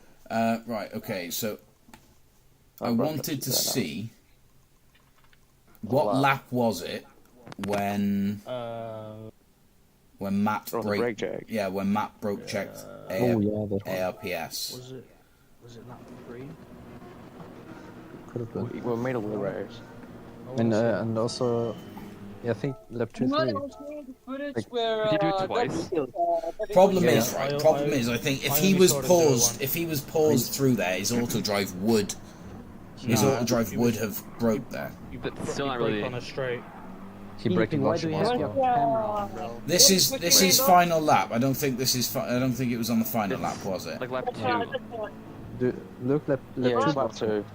Right. Okay. So I wanted to see what lap was it when Matt brake check. Yeah, when Matt broke checked ARPS. Was it lap 3? Could have been. We made a little race. And also, yeah, I think lap 2, 3. Footage Like, where, Did you do it twice? Problem Yeah. is, right? Problem is, I think if I he only was saw it do paused, one. if he was paused through there, his auto drive would. His No, auto drive he would was- have broke there. But still You not brake really. on a straight. He breaking why do you have your camera on, bro? This is final lap. I don't think this is. I don't think it was on the final lap, was it? Like lap 2. Look, lap Yeah, 2. it's lap 2.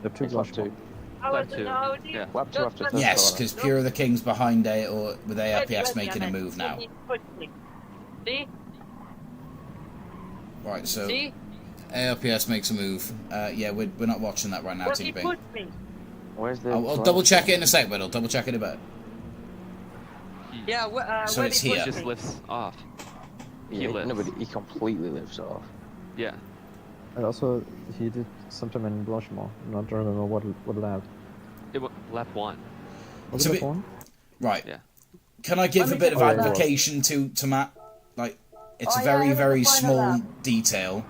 Lap 2, It's lap 2. Lap 2. Yeah. Lap 2 after first Yes, corner. because Pure of the King's behind A or with ARPS making a move now. See? Right, so See? ARPS makes a move. Yeah, we're not watching that right now, Team Bing. Where's the... I'll double check it in a sec, but I'll double check it in a bit. Yeah, So it's He here. just lifts off. He Yeah, lifts. no, but he completely lifts off. Yeah. And also, he did sometime in Blanchimont. I'm not remember what lap. Lap 1. Was So it we- lap 1? Right. Yeah. Can I give a bit of Oh, yeah. application to Matt? Like, it's a very, very small detail,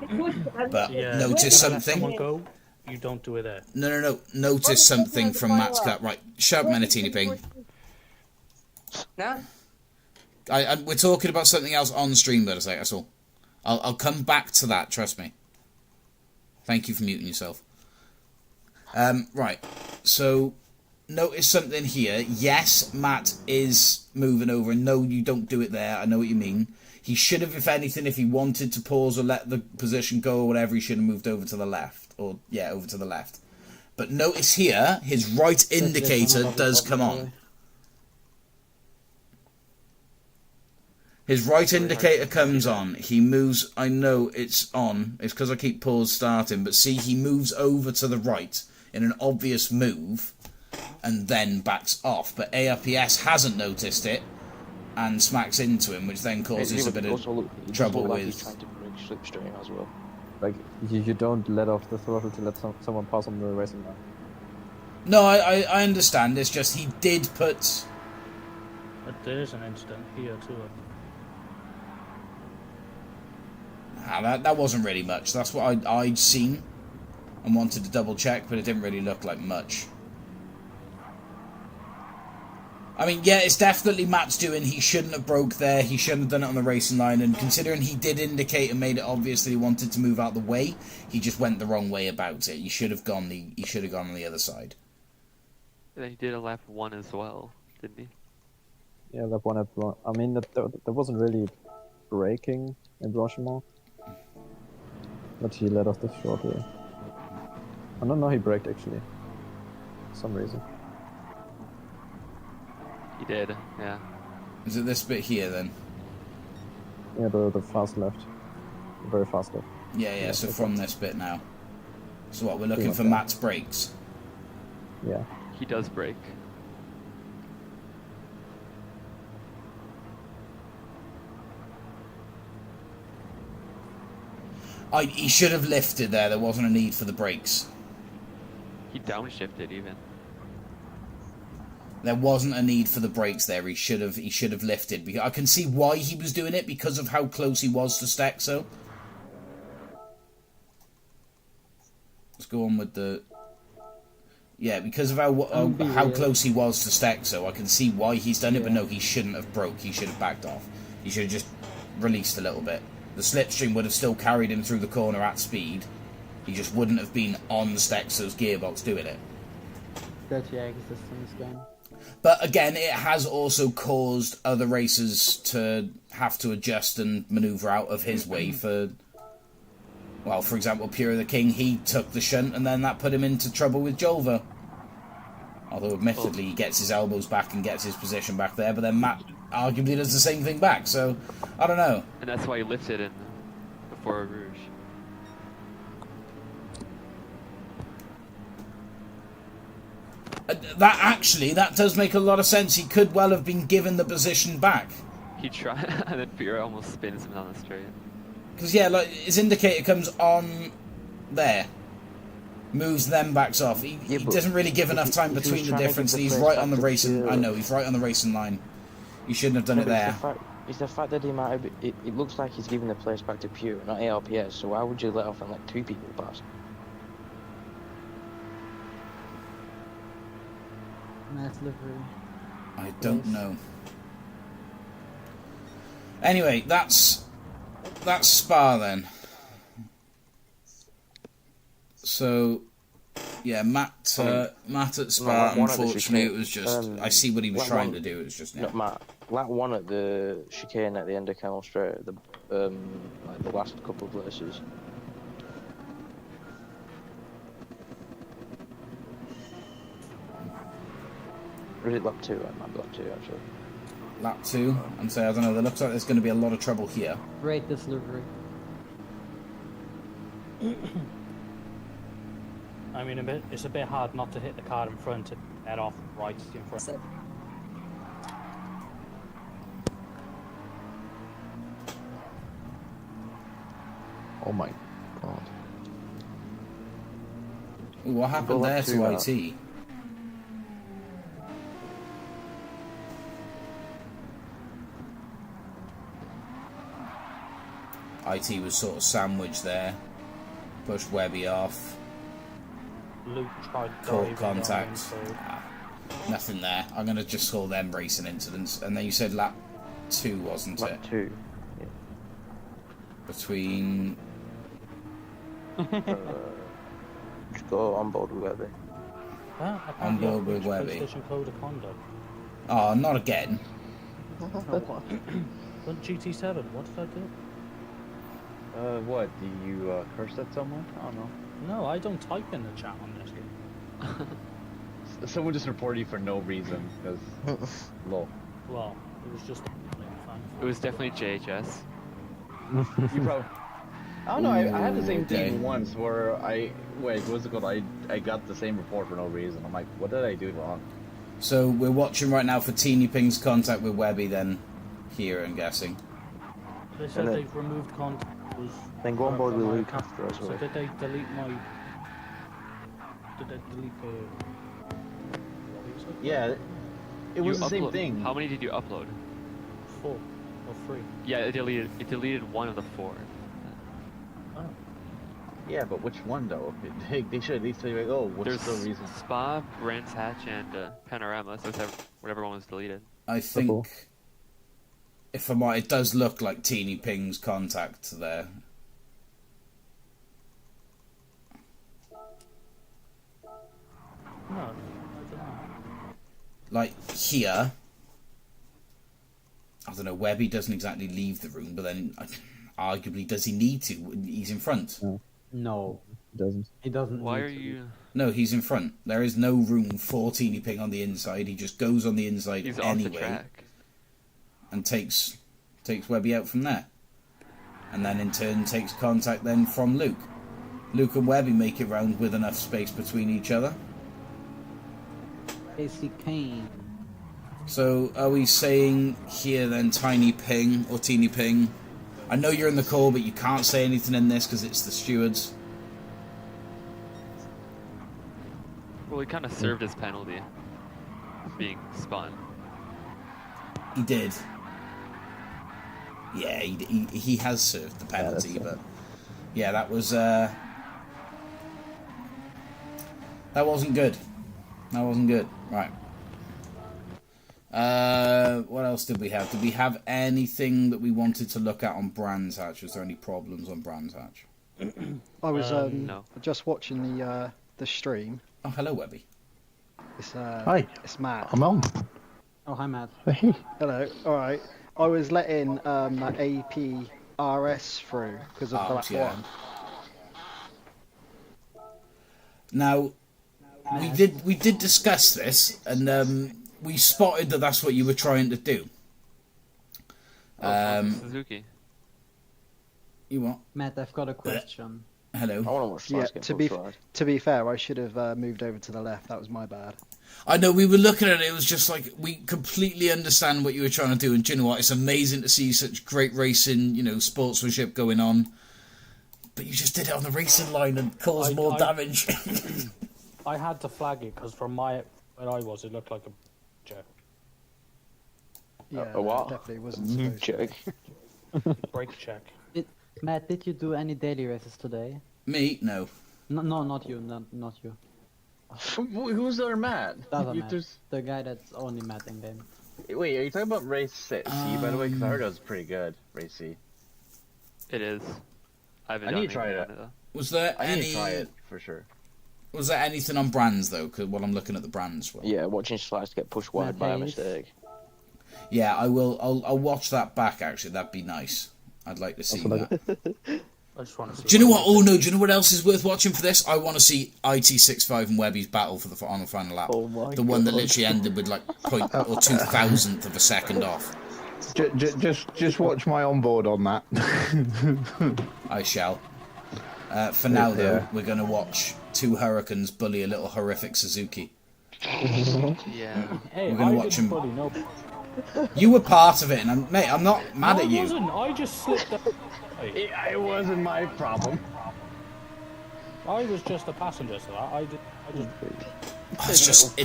but Yeah. notice When I let something. someone go, you don't do it there. No. Notice something from Matt's cut. Right, shut up, Menatini Ping. No? We're talking about something else on stream, but that's all. I'll come back to that, trust me. Thank you for muting yourself. Right, so notice something here. Yes, Matt is moving over. No, you don't do it there. I know what you mean. He should have, if anything, if he wanted to pause or let the position go or whatever, he should have moved over to the left. Or, yeah, over to the left. But notice here, his right indicator does come on. His right indicator comes on. He moves. I know it's on. It's because I keep pause starting. But see, he moves over to the right in an obvious move and then backs off. But ARPS hasn't noticed it and smacks into him, which then causes a bit of trouble like with... he's trying to break slipstream as well. Like, you don't let off the throttle to let someone pass on the racing line. No, I understand. It's just he did put... But there is an incident here too. That wasn't really much. That's what I'd seen and wanted to double check, but it didn't really look like much. I mean, yeah, it's definitely Matt's doing. He shouldn't have broke there. He shouldn't have done it on the racing line. And considering he did indicate and made it obvious that he wanted to move out the way, he just went the wrong way about it. He should have gone on the other side. And then he did a lap 1 as well, didn't he? Yeah, lap 1 at Blanc. I mean, that wasn't really braking in Blanchimont. But he let off the throttle. I don't know, he braked actually. For some reason. He did, yeah. Is it this bit here then? Yeah, the fast left. The very fast left. Yeah, so from this bit now. So what, we're looking much for that. Matt's brakes? Yeah. He does break. He should have lifted there. There wasn't a need for the brakes. He downshifted even. There wasn't a need for the brakes there. He should have lifted. Because I can see why he was doing it because of how close he was to Stexo. Let's go on with the... Yeah, because of how close he was to Stexo, I can see why he's done it, but no, he shouldn't have broke. He should have backed off. He should have just released a little bit. The slipstream would have still carried him through the corner at speed. He just wouldn't have been on Stexo's gearbox doing it. Dirty egg systems going. But again, it has also caused other racers to have to adjust and manoeuvre out of his way for... Well, for example, Pure of the King, he took the shunt and then that put him into trouble with Jolva. Although admittedly he gets his elbows back and gets his position back there, but then Matt arguably does the same thing back, so I don't know. And that's why he lifted in before Rouge. That does make a lot of sense. He could well have been given the position back. He tried, and then Pure almost spins him down the straight. Because, yeah, like, his indicator comes on there. Moves, then backs off. He doesn't really give enough time between the difference. He's right on the racing... I know, he's right on the racing line. He shouldn't have done it there. It's the fact that he might have... It looks like he's giving the place back to Pure, not ARPS, so why would you let off and let 2 people pass? Matt livery. I don't know. Anyway, that's Spa then. So Yeah, Matt at Spa, unfortunately, it was just... I see what he was trying to do, it was just... No, Matt, lap 1 at the chicane at the end of Kennel Straight, like the last couple of places. Or is it lap 2? It might be lap 2, actually. Lap 2, and so, I don't know, it looks like there's going to be a lot of trouble here. Great delivery. I mean, it's a bit hard not to hit the car in front and head off right in front. Oh my god. Ooh, what happened there to IT? IT was sort of sandwiched there. Pushed Webby off. Luke tried Caught contact. Nothing there. I'm going to just call them racing incidents. And then you said lap 2, wasn't it? Lap 2, yeah. Between... just go on board with Webby. On board with Webby. PlayStation Code of Conduct. Oh, not again. But GT7, what did I do? What? Do you curse at someone? I don't know. No, I don't type in the chat on this game. Someone just reported you for no reason, because... lol. Well, it was just... It was definitely JHS. You probably... I don't know, I had the same thing once where wait, what's it called? I got the same report for no reason. I'm like, what did I do wrong? So we're watching right now for Teeny Ping's contact with Webby then, here I'm guessing. They said they've removed contact. Then go on board with Luke after as well. So did they delete my... Did they delete the... Yeah, it was the same thing. How many did you upload? 4 or 3. Yeah, it deleted 1 of the 4. Oh. Yeah, but which one though? They should at least tell you like, oh, what's the reason? Spa, Brands Hatch, and Panorama, so whatever one was deleted. I think, if I'm right, it does look like Teeny Ping's contact there. No, I don't know. Like here, I don't know, Webby doesn't exactly leave the room, but then arguably does he need to? He's in front. No. He doesn't. He doesn't. Why are you... No, he's in front. There is no room for Teeny Ping on the inside. He just goes on the inside He's anyway. off the track. And takes Webby out from there. And then in turn takes contact then from Luke. Luke and Webby make it round with enough space between each other. AC Kane. So are we saying here then Tiny Ping or Teeny Ping? I know you're in the call, but you can't say anything in this because it's the stewards. Well, he kind of served his penalty. Being spun. He did. Yeah, he has served the penalty, but yeah, that was that wasn't good. That wasn't good. Right. What else did we have? Did we have anything that we wanted to look at on Brands Hatch? Was there any problems on Brands Hatch? I was no. just watching the stream. Oh, hello, Webby. It's Hi. It's Matt. I'm on. Oh, hi, Matt. Hey. Hello. All right. I was letting that APRS through because of that yeah. one. Now, we did discuss this, and we spotted that that's what you were trying to do. Suzuki. You what? Matt, I've got a question. Hello. I want to watch to be fair, I should have moved over to the left. That was my bad. I know, we were looking at it, it was just like, we completely understand what you were trying to do, and do you know what, it's amazing to see such great racing, you know, sportsmanship going on, but you just did it on the racing line and caused more damage. I had to flag it, because from where I was, it looked like a check. Yeah, a what? Definitely wasn't check. Brake check. Matt, did you do any daily races today? Me? No. No, not you, not you. Who's the other Matt? The other Matt. The guy that's only Matt in game. Wait, are you talking about race C, by the way? Because I heard it was pretty good, race C. It is. I need to try it. Was there I any... need to try it, for sure. Was there anything on brands though? Because while I'm looking at the brands, Yeah, watching Slice get pushed wide by a mistake. Yeah, I will. I'll watch that back. Actually, that'd be nice. I'd like to see that. I just want to see. Do you know what? Oh no! Do you know what else is worth watching for this? I want to see IT65 and Webby's battle for on the final lap. Oh my the one God. that literally ended with like 0.02 of a second off. Just watch my onboard on that. I shall. For now, though, we're going to watch two Hurricanes bully a little horrific Suzuki. Yeah. Hey, We're going to I watch didn't him. bully, no. You were part of it, and mate, I'm not mad No, at you. I wasn't. I just slipped up. It wasn't my problem. I was just a passenger, so I just.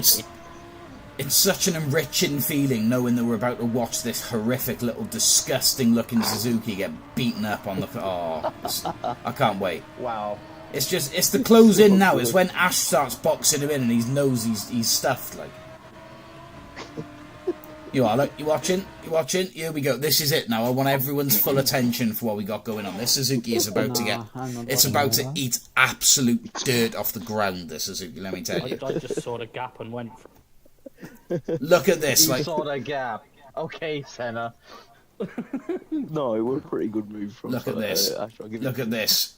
It's such an enriching feeling knowing that we're about to watch this horrific little disgusting-looking Suzuki get beaten up on the. I can't wait. Wow. It's the close in now. It's when Ash starts boxing him in and he knows he's stuffed like. You are, look, you watching? Here we go. This is it now. I want everyone's full attention for what we got going on. This Suzuki is about to get... It's about to eat absolute dirt off the ground, this Suzuki, let me tell you. I just saw the gap and went... Look at this, You saw the gap. Okay, Senna. No, it was a pretty good move from... Look at this. Look at this.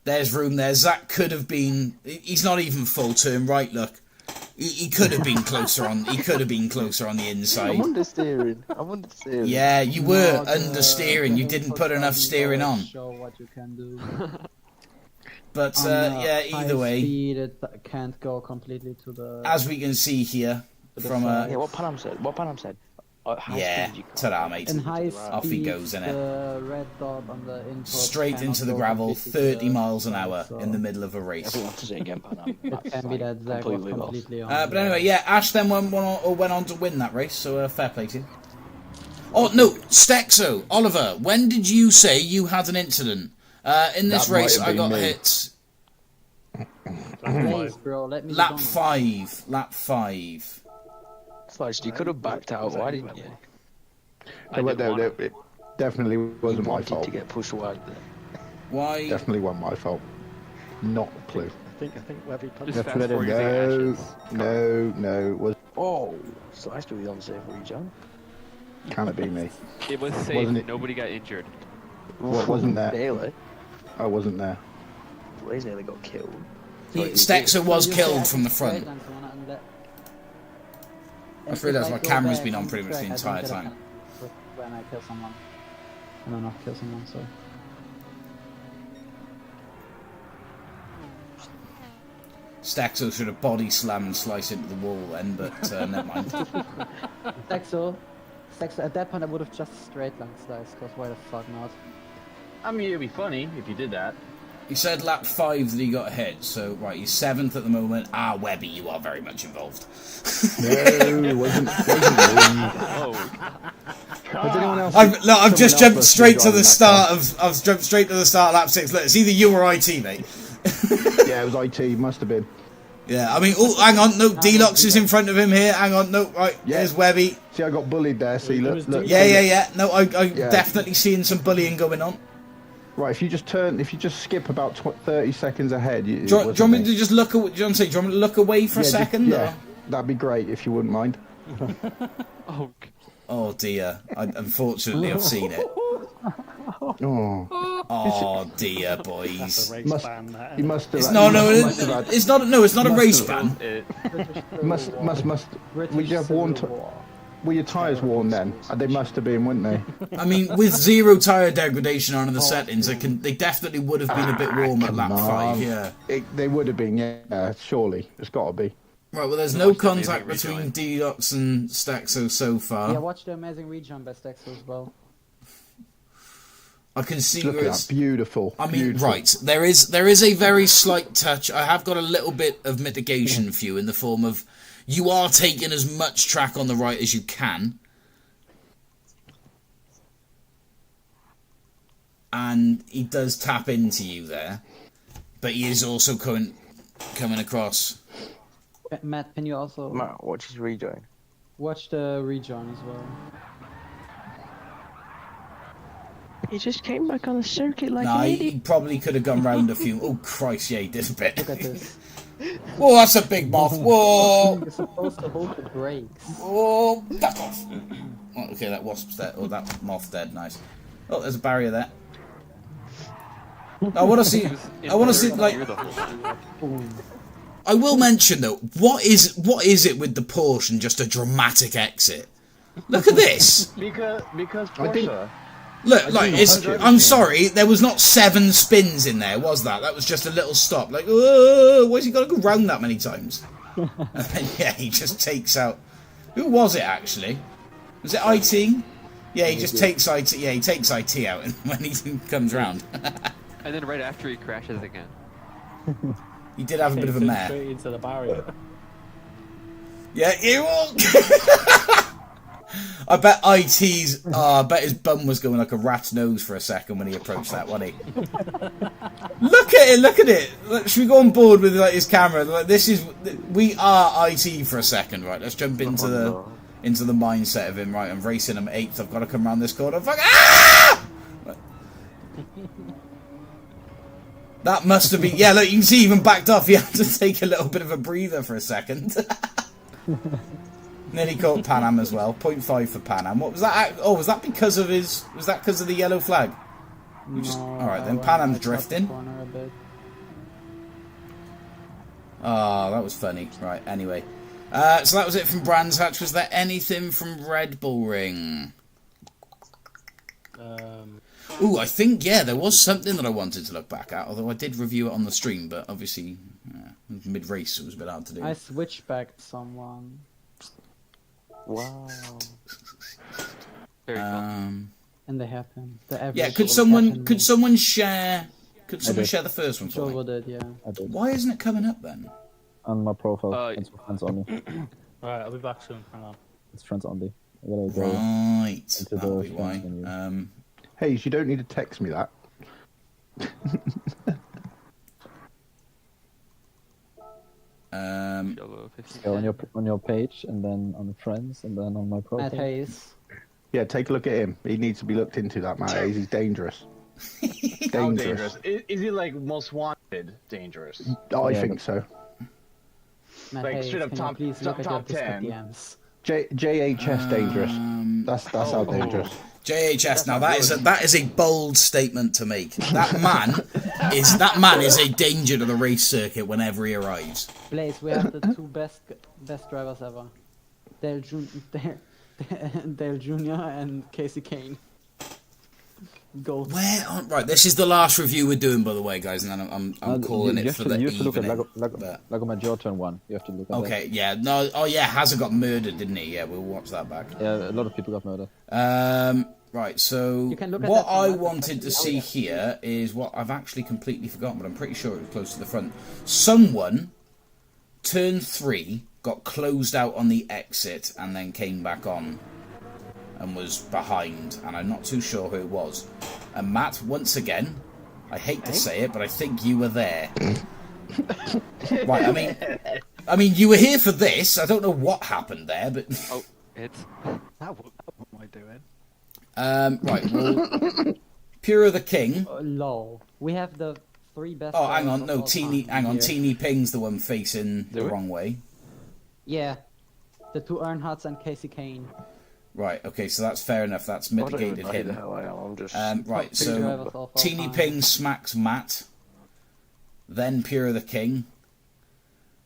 There's room there. Zach could have been... He's not even full turn, right, look. He could have been closer on. He could have been closer on the inside. I'm understeering. Yeah, you were understeering. You didn't put enough steering on. Show what you can do. But yeah, either way, speed, it can't go completely to the. As we can see here, from yeah, what Panam said. Yeah, ta-da, mate. In high speed, off he goes, innit? The red dot on the input Straight into the gravel, 30 miles an hour in the middle of a race. Everyone to say again, Panam. It can be that Zach was completely on. But anyway, yeah, Ash then went on to win that race, so fair play to you. Oh no, Stexo, Oliver, when did you say you had an incident? In this race, I got hit. Please, bro, let me Lap 5. Slice, you could have backed out. Why didn't you? It definitely wasn't my fault. To get pushed wide there. Why? Definitely wasn't my fault. Not a clue. I think Webby Just fast forward using actions. No, it was. Oh, Slice to the unsafe region. Can it be me? It was safe. Wasn't it? Nobody got injured. What wasn't there? Bailey. I wasn't there. Blaze nearly got killed. Stexo was killed from the front. I just realised my camera's been on pretty much the entire time. When I kill someone. I don't know, kill someone, so. Stexo should have body slammed and sliced into the wall then, but never mind. Stexo, at that point I would have just straight line sliced, because why the fuck not? I mean, it'd be funny if you did that. He said lap 5 that he got hit, so right, he's 7th at the moment. Webby, you are very much involved. No, it wasn't I've just jumped straight to the start of. I've jumped straight to the start of lap 6. Look, it's either you or IT, mate. Yeah, it was IT. Must have been. Yeah, I mean, oh, hang on, no, Deluxe is in front of him here. Hang on, no, right, there's Webby. See, I got bullied there. See, look. Yeah. No, I'm definitely seeing some bullying going on. Right, if you just skip about 30 seconds ahead, do you want me to just look? Do you want me to look away for a second? That'd be great if you wouldn't mind. Oh dear, unfortunately I've seen it. Oh dear, boys. You must have. It's not a race ban. Would you have worn? Were your tyres worn then? They must have been, wouldn't they? I mean, with 0 tyre degradation on the settings, they definitely would have been a bit warm at lap 5. Yeah, they would have been. Yeah, surely it's got to be. Right, well, there's no contact between Deluxe and Stexo so far. Yeah, watch the amazing rejump by Stexo as well. I can see Look at that, beautiful. I mean, beautiful. right, there is a very slight touch. I have got a little bit of mitigation for you in the form of you are taking as much track on the right as you can. And he does tap into you there. But he is also coming across. Matt, can you also... Matt, watch his rejoin. Watch the rejoin as well. He just came back on the circuit like Nah, an he idiot. probably could have gone round a few... Oh, Christ, yeah, he did a bit. Look at this. Whoa, that's a big moth. Whoa! You're supposed to hold the brakes. Whoa! Duck off! Oh, okay, that wasp's dead. Oh, that moth's dead. Nice. Oh, there's a barrier there. I want to see. I want to see like. I will mention though, what is it with the Porsche and just a dramatic exit? Look at this. Because Porsche. Look, like I'm sorry, there was not 7 spins in there, was that? That was just a little stop. Like, oh, why's he got to go round that many times? And then, yeah, he just takes out. Who was it actually? Was it IT? Yeah, he just takes IT. Yeah, he takes IT out when he comes round. And then right after he crashes again. He did have a bit of a mare. Straight into the barrier. Yeah, you all. I bet IT's. I bet his bum was going like a rat's nose for a second when he approached that, wasn't he? Look at it! Look at it! Should we go on board with like his camera? Like this is. We are IT for a second, right? Let's jump into the mindset of him. Right, I'm racing. I'm 8th. I've got to come around this corner. Fuck! Ah! That must have been. Yeah, look, you can see he even backed off. He had to take a little bit of a breather for a second. Nearly caught Pan Am as well. 0.5 for Pan Am. What was that? Oh, was that because of his? Was that because of the yellow flag? All right, then Pan Am's drifting. Oh, that was funny. Right. Anyway, so that was it from Brands Hatch. Was there anything from Red Bull Ring? Ooh, I think, yeah, there was something that I wanted to look back at, although I did review it on the stream, but obviously, mid-race, it was a bit hard to do. I switchbacked someone. Wow. Very cool. And they happen. Yeah, could someone share the first one for me? Joe did, yeah. I did. Why isn't it coming up then? On my profile, it's friends only. Right, I'll be back soon. Hang on. It's friends only. I gotta go Right. into That'll the be why. menu. Hayes, you don't need to text me that. Go on your page, and then on friends, and then on my profile. Matt Hayes. Yeah, take a look at him. He needs to be looked into, that Matt Hayes. He's dangerous. How dangerous? Is he like most wanted dangerous? I think so. Matt Like Hayes, straight up can top- you please look top at your 10. Discord DMs? JHS dangerous. That's how dangerous. JHS. Now that is a bold statement to make. That man is a danger to the race circuit whenever he arrives. Blaze, we have the 2 best drivers ever. Dale Jr. and Casey Kane. Gold. Right, this is the last review we're doing, by the way, guys, and then I'm calling it for the evening. You have to look at Lago Turn 1. You have to look at that. Okay, yeah, no, oh yeah, Hazard got murdered, didn't he? Yeah, we'll watch that back. Yeah, a lot of people got murdered. Right, so what I wanted to see here is what I've actually completely forgotten, but I'm pretty sure it was close to the front. Someone, turn 3, got closed out on the exit and then came back on and was behind, and I'm not too sure who it was. And Matt, once again, I hate to say it, but I think you were there. Right, I mean, you were here for this. I don't know what happened there, but Oh, it's What am I doing? Right, well, Pure the King. Lol. We have the 3 best. Oh, hang drivers on, of no, all Teeny, time hang on, here. Teeny Ping's the one facing the wrong way. Yeah, the 2 Earnhardts and Casey Kane. Right, okay, so that's fair enough. That's mitigated him. I'm just... Right, Top 3 drivers so of all Teeny time. Ping smacks Matt, then Pure the King.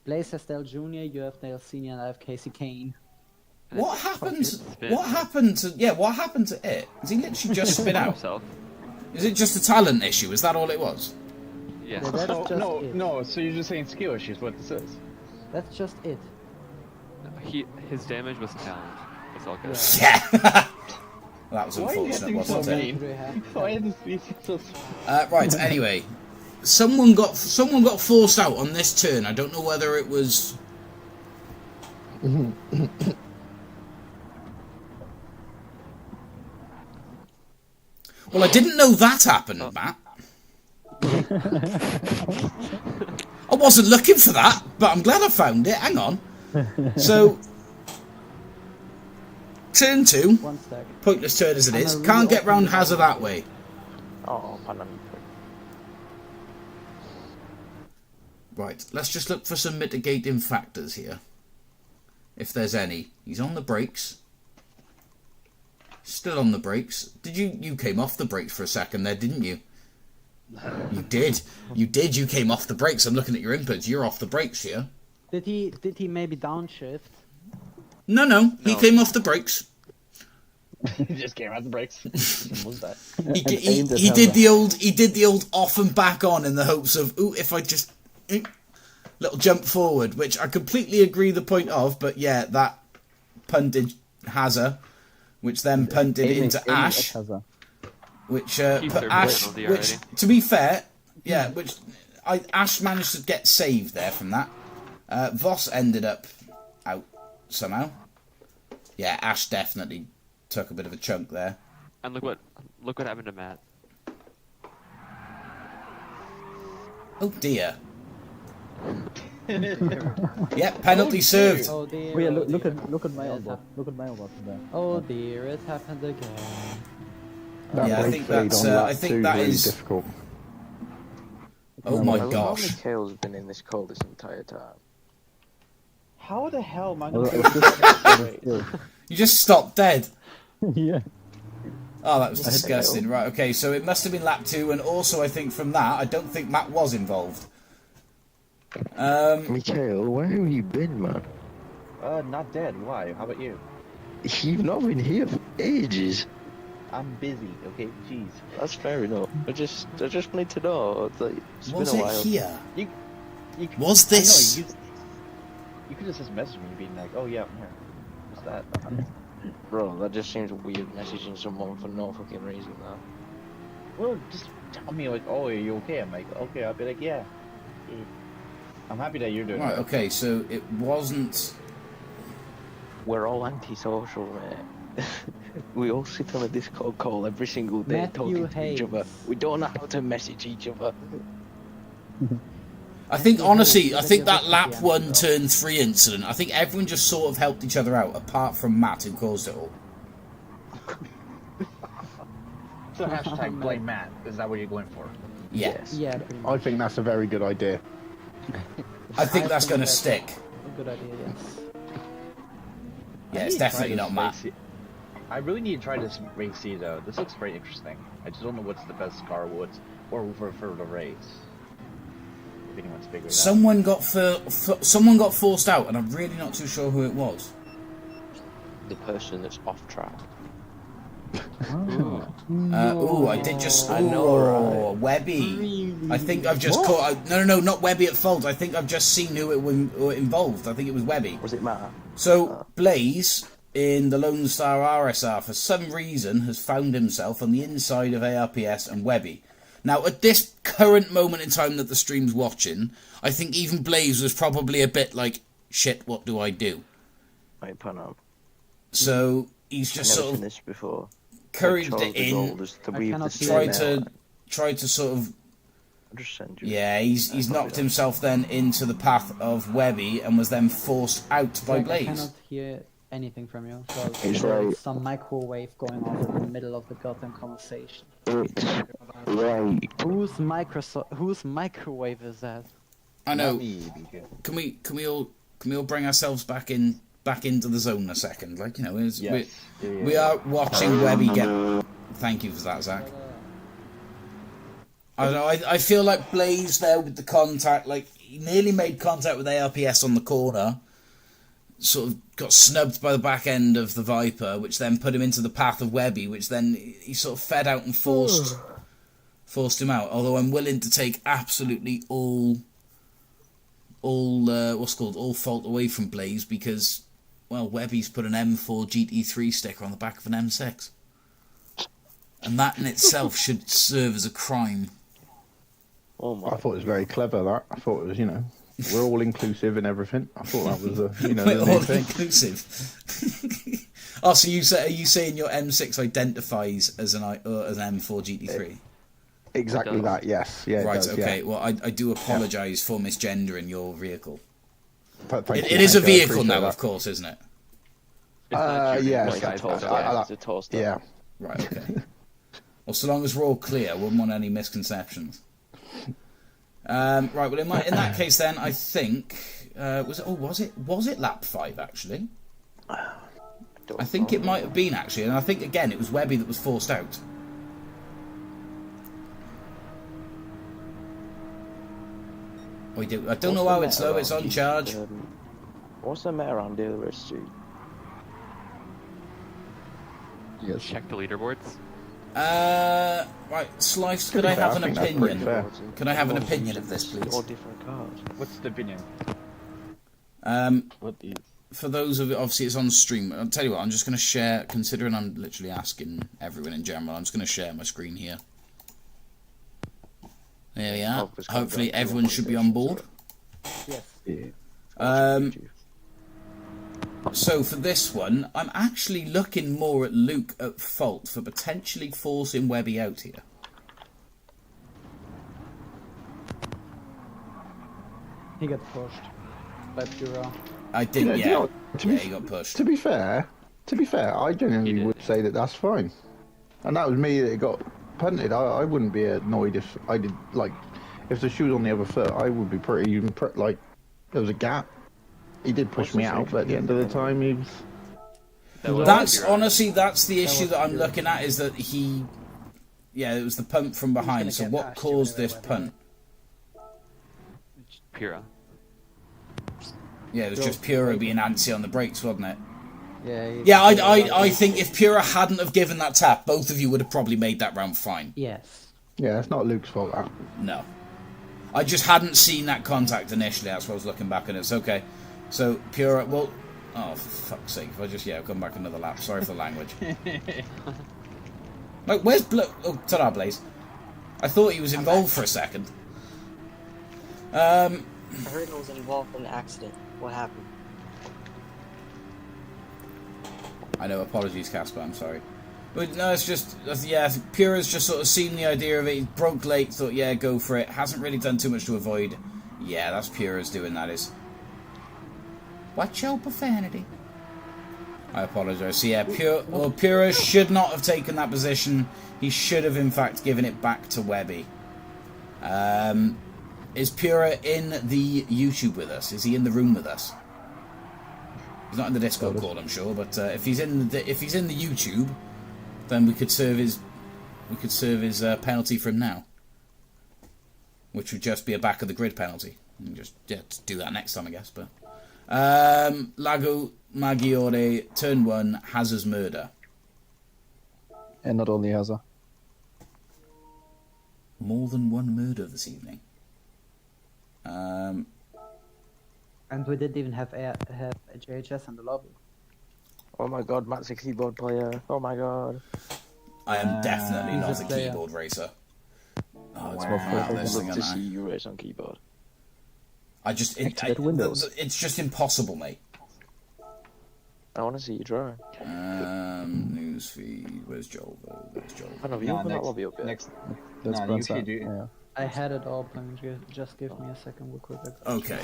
Blaze has Dale Jr., you have Dale Sr., and I have Casey Kane. What happened? What happened to? Yeah, what happened to it? Is he literally just spin out? himself. Is it just a talent issue? Is that all it was? Yeah. Yeah, that's just it. No. So you're just saying skill issues? What this is? That's just it. His damage was talent. It's all good. Yeah. That was unfortunate, wasn't it? Why is this so? Right. Anyway, someone got forced out on this turn. I don't know whether it was. Well, I didn't know that happened, Matt. I wasn't looking for that, but I'm glad I found it. Hang on. So, turn 2. 1 sec. Pointless turn as it is. Can't get round Hazard that way. Oh, pardon. Right, let's just look for some mitigating factors here. If there's any. He's on the brakes. Still on the brakes. You came off the brakes for a second there, didn't you? You did. You came off the brakes. I'm looking at your inputs. You're off the brakes here. Did he maybe downshift? No. He came off the brakes. He just came out the brakes. What was that? He did the old off and back on in the hopes of, ooh, if I just little jump forward, which I completely agree the point of, but yeah, that punted Hazza, which then punted into Ash, which put Ash, which to be fair, yeah, which Ash managed to get saved there from that. Voss ended up out somehow. Yeah, Ash definitely took a bit of a chunk there. And look what happened to Matt. Oh dear. Yeah, penalty served. Oh dear. Well, yeah, look at mailbox. Look at mailbox there. Oh dear, it happened again. Yeah, I think that is difficult. Oh my How gosh. many Kale's been in this call this entire time? How the hell, man? You just stopped dead. Yeah. Oh, that was disgusting. Right, okay, so it must have been lap 2, and also I think from that, I don't think Matt was involved. Mikhail, where have you been, man? Not dead. Why? How about you? You've not been here for ages. I'm busy, okay? Jeez. That's fair enough. I just wanted to know. It's Was been a it while. here? You Was this? I know, you could just message me being like, oh yeah, I'm here. What's that? Bro, that just seems weird messaging someone for no fucking reason, though. Well, just tell me like, oh, are you okay? I'm like, okay. I'll be like, yeah. I'm happy that you're doing Right, it. okay, so it wasn't... We're all antisocial, mate. We all sit on a Discord call every single day talking to each other. We don't know how to message each other. I think, honestly, I think that lap 1, turn 3 incident, I think everyone just sort of helped each other out, apart from Matt, who caused it all. So hashtag blame Matt. Is that what you're going for? Yes. Yeah. I think that's a very good idea. I think that's going to stick. A good idea, yes. Yeah, it's definitely not Matt. I really need to try this race C though. This looks very interesting. I just don't know what's the best car or for the race. If anyone's figured it out. Someone got forced out, and I'm really not too sure who it was. The person that's off track. I did just... I know, right? Webby. Really? I think I've just caught... No, not Webby at fault. I think I've just seen who it involved. I think it was Webby. Was it Matt? So, Blaze, in the Lone Star RSR, for some reason, has found himself on the inside of ARPS and Webby. Now, at this current moment in time that the stream's watching, I think even Blaze was probably a bit like, shit, what do I do? Right, pan up. So, he's just sort of... this before. Encouraged it in, tried to sort of... Yeah, he's knocked himself then into the path of Webby and was then forced out by Blaze. I cannot hear anything from you. So He's there's right. some microwave going on in the middle of the goddamn conversation. Right. Whose microwave is that? I know. Can we all bring ourselves back into the zone a second? Like, you know, we are watching Webby get... Thank you for that, Zach. I don't know, I feel like Blaze there with the contact, like, he nearly made contact with ARPS on the corner, sort of got snubbed by the back end of the Viper, which then put him into the path of Webby, which then he sort of fed out and forced him out. Although I'm willing to take absolutely all fault away from Blaze, because, well, Webby's put an M4 GT3 sticker on the back of an M6. And that in itself should serve as a crime. I thought it was very clever, that. I thought it was, we're all inclusive and everything. I thought that was we're all inclusive. Oh, so are you saying your M6 identifies as an M4 GT3? Exactly that, yes. Yeah, right, does, okay. yeah. Well, I do apologise for misgendering your vehicle. Thank It is a vehicle now, of course, isn't it? Yes. It's a toaster. Yeah. Right, okay. Well, so long as we're all clear, I wouldn't want any misconceptions. Right. Well, in that case, then I think was it lap 5 actually? I think it might have been actually, and I think again it was Webby that was forced out. I don't know how it's low. It's on charge. What's the matter on the other street? Yes. Check the leaderboards. Right, Slice, could I have an opinion? Can I have an opinion of this, please? All different cars. What's the opinion? For those of you, obviously it's on stream. I'll tell you what, I'm just going to share, considering I'm literally asking everyone in general, I'm just going to share my screen here. There we are. Hopefully everyone should be on board. Yes. So for this one, I'm actually looking more at Luke at fault for potentially forcing Webby out here. He got pushed by Puro. I did, yeah. He got pushed. To be fair, I genuinely would say that that's fine. And that was me that got punted. I wouldn't be annoyed if I did, like, if the shoe was on the other foot, I would be pretty, like, there was a gap. He did push me out, but at the end of the time, he was... That's, honestly, that's the issue that I'm looking at, is that he... Yeah, it was the punt from behind, so what caused this punt? Pura. Yeah, it was just Pura being antsy on the brakes, wasn't it? Yeah, I think if Pura hadn't have given that tap, both of you would have probably made that round fine. Yes. Yeah, it's not Luke's fault, that. No. I just hadn't seen that contact initially, that's why I was looking back, and it's okay. So, Pura, well... Oh, for fuck's sake, if I just, come back another lap. Sorry for the language. Like, where's Oh, ta-da, Blaze. I thought he was involved for a second. I heard I was involved in an accident. What happened? I know, apologies, Casper, I'm sorry. But no, it's just, yeah, Pura's just sort of seen the idea of it, he broke late, thought, yeah, go for it, hasn't really done too much to avoid. Yeah, that's Pura's doing, that is. Watch your profanity. I apologise. So yeah, Pura should not have taken that position. He should have, in fact, given it back to Webby. Is Pura in the YouTube with us? Is he in the room with us? He's not in the Discord call, I'm sure. But if he's in the YouTube, then we could serve his penalty for him now, which would just be a back of the grid penalty. And just do that next time, I guess. But Lago Maggiore, turn 1, Hazard's murder. And not only Hazard. More than one murder this evening. And we didn't even have a JHS in the lobby. Oh my god, Matt's a keyboard player. Oh my god. I am definitely not a keyboard racer. Oh, it's more I'd love to see you race on keyboard. It's just impossible, mate. I want to see you try. Newsfeed. Where's Jolvo? There's Jolvo. I don't know, you not lobby up yet. Next. I had it all planned. Just give me a second, real quick. Okay.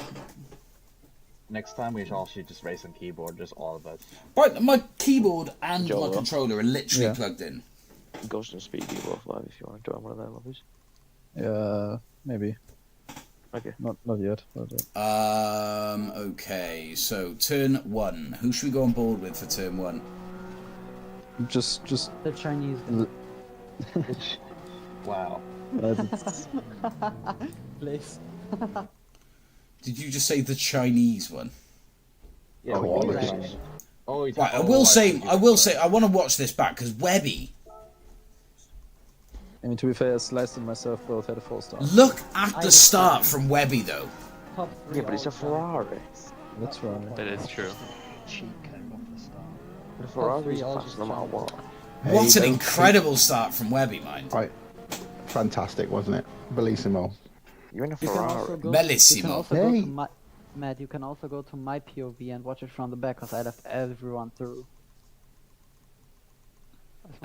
Next time we all should just race on keyboard, just all of us. Right, my keyboard and my controller are literally plugged in. Ghost and Speed you both live if you want to join one of their lobbies. Yeah, maybe. Okay. Not yet. But, okay, so turn 1. Who should we go on board with for turn 1? Just the Chinese. Wow. Please. Did you just say the Chinese one? Yeah. Right, I will say, I want to watch this back because Webby. I mean, to be fair, Slice and myself both had a 4-star. Look at the start from Webby, though. Yeah, but it's a Ferrari. That's right. That is true. The Ferrari's fast no matter what. What an incredible start from Webby, mind. Right. Fantastic, wasn't it? Bellissimo. You're in a Ferrari. Bellissimo. Matt, you can also go to my POV and watch it from the back because I left everyone through.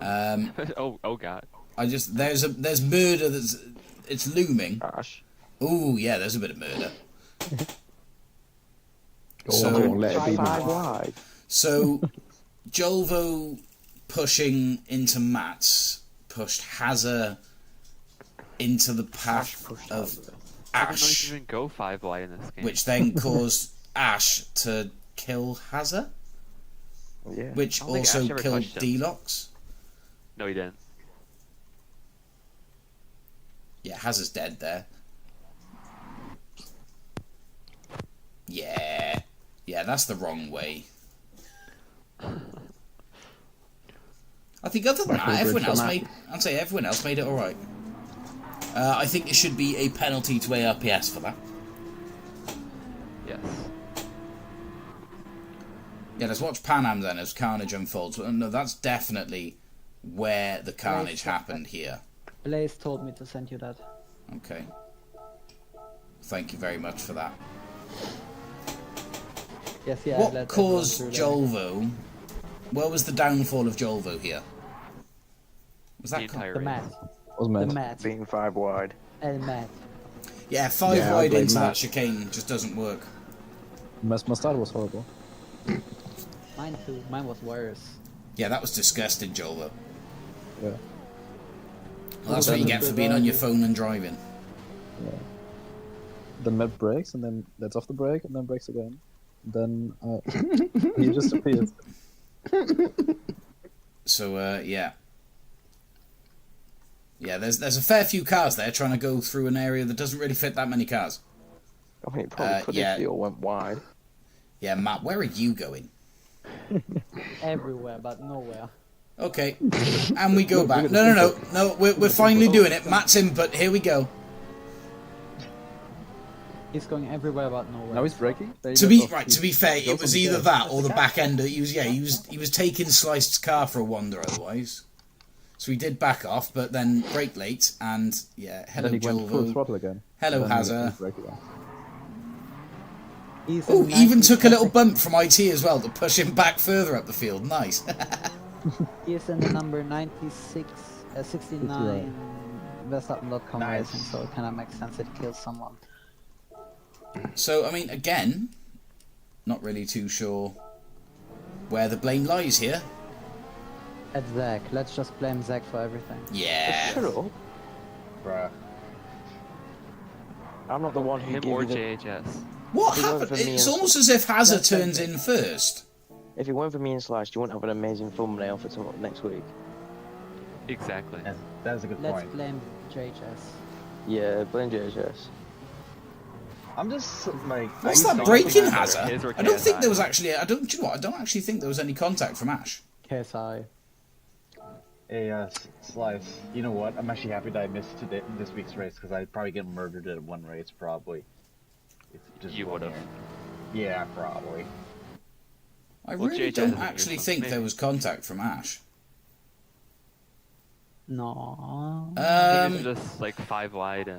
Oh god. There's murder it's looming. Gosh. Ooh, yeah, there's a bit of murder. So Jolvo pushing into Matt's pushed Hazard into the path of I don't know Ash, if you can go 5 wide in this game. which then caused Ash to kill Hazza, Yeah. which I don't think Ash also ever killed touched him. Deluxe. No, he didn't. Yeah, Hazza's dead there. Yeah. Yeah, that's the wrong way. I think other than that, I'd say everyone else made it alright. I think it should be a penalty to ARPS for that. Yes. Yeah, let's watch Pan Am then as carnage unfolds. No, that's definitely where the carnage happened here. Blaze told me to send you that. Okay. Thank you very much for that. Yes, yeah. What caused Jolvo? Where was the downfall of Jolvo here? Was that the mat? Was The Matt. mat. Being 5 wide. El mat. Yeah, 5 Yeah, wide like into Matt. that chicane just doesn't work. My start was horrible. Mine too. Mine was worse. Yeah, that was disgusting, Jolvo. Yeah. Well, that's what you get for being on your phone and driving. Yeah. Then Matt brakes, and then lets off the brake, and then brakes again. Then he just appeared. So, yeah. Yeah, there's a fair few cars there trying to go through an area that doesn't really fit that many cars. I mean, it probably could if they all went wide. Yeah, Matt, where are you going? Everywhere, but nowhere. Okay, and we go back. No, we're finally doing it. Matt's input, here we go. He's going everywhere, but nowhere. Now he's braking. To be fair, it was either that or the back end. He was taking Sliced's car for a wander otherwise. So he did back off, but then brake late, and yeah, hello Then he went full Jolvo. throttle again. Hello Then he Hazza. brake again. Oh, he even took a little bump from IT as well to push him back further up the field. Nice. He is in the number 69 Verstappen.com racing, so it kind of makes sense it kills someone. So, I mean, again, not really too sure where the blame lies here. At Zach. Let's just blame Zach for everything. Yeah. Shut up. Bruh. I'm not the one who Him gave or you the... JHS. What If it weren't happened? for me It's and- almost as if Hazard turns in first. If it weren't for me and Slash, you wouldn't have an amazing thumbnail for next week. Exactly. That's a good Let's point. blame JHS. Yeah, blame JHS. I'm just like. What's I that used to- breaking his Hazard? or I don't think KSI? there was actually. I don't. Do you know what? I don't actually think there was any contact from Ash. KSI. Hey, Slice, you know what? I'm actually happy that I missed this week's race because I'd probably get murdered at one race, probably. It's just You one would've. year. Yeah, probably. I Well, really JJ don't doesn't actually do think something. there was contact from Ash. No. It's just like 5 wide.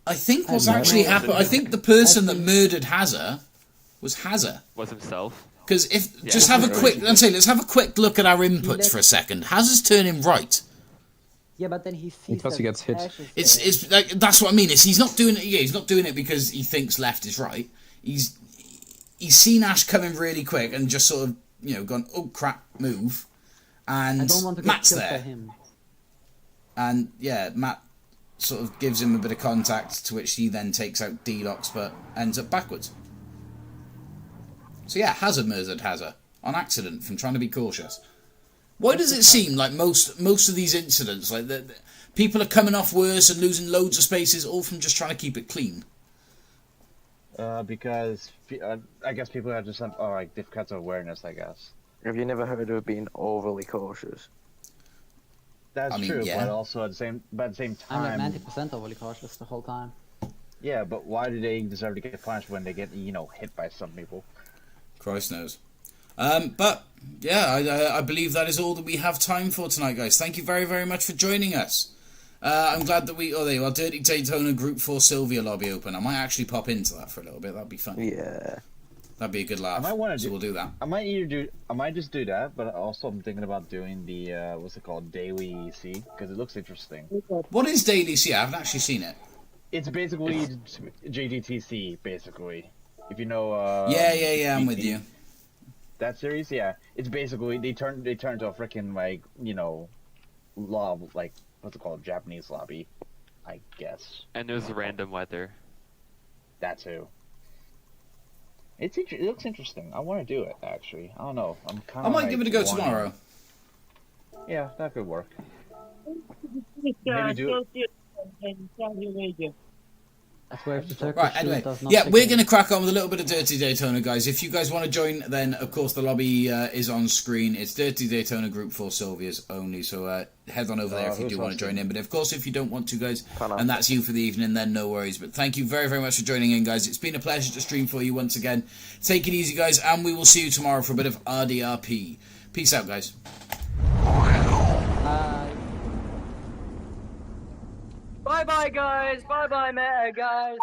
I think what's I actually know. happened. I think the person that murdered Hazard was Hazard. Was himself. Because if Yeah. just have a quick, let's have a quick look at our inputs for a second. Hazard's turning right. Yeah, but then he sees Because that he gets hit. Ash is It's there. it's like that's what I mean. Is he's not doing it? Yeah, he's not doing it because he thinks left is right. He's seen Ash coming really quick and just sort of gone, oh crap, move, and I don't want to get Matt's killed by there, him. and yeah, Matt sort of gives him a bit of contact, to which he then takes out D-Locks, but ends up backwards. So yeah, Hazard murdered Hazard on accident from trying to be cautious. Why does it seem like most of these incidents, like that, people are coming off worse and losing loads of spaces, all from just trying to keep it clean? Because I guess people have just like different awareness. I guess Have you never heard of being overly cautious? that's I mean, true, yeah. but also at the same I'm time, like 90% overly cautious the whole time. yeah. But why do they deserve to get punished when they get hit by some people? Christ knows. But yeah, I believe that is all that we have time for tonight, guys. Thank you very, very much for joining us. I'm glad that there you are, Dirty Daytona Group 4 Sylvia lobby open. I might actually pop into that for a little bit. That'd be fun. Yeah. That'd be a good laugh. We'll do that. I might just do that, but also I'm thinking about doing the what's it called, daily C, because it looks interesting. What is Daily C? I haven't actually seen it. It's basically JGTC, basically. If you know. Yeah, I'm with you. That series, yeah, it's basically they turn to a freaking law, like what's it called, Japanese lobby, I guess. And there's random weather. That too. It looks interesting. I want to do it actually. I don't know. I'm kind I of. might give it a go tomorrow. Yeah, that could work. Maybe do it. That's where if the Turkish Right, anyway, does not yeah, pick we're in. going to crack on with a little bit of Dirty Daytona, guys. If you guys want to join, then, of course, the lobby is on screen. It's Dirty Daytona Group for Sylvia's only, so head on over there if you do want to join in. But, of course, if you don't want to, guys, and that's you for the evening, then no worries. But thank you very, very much for joining in, guys. It's been a pleasure to stream for you once again. Take it easy, guys, and we will see you tomorrow for a bit of RDRP. Peace out, guys. Bye-bye, guys. Bye-bye, meta, guys.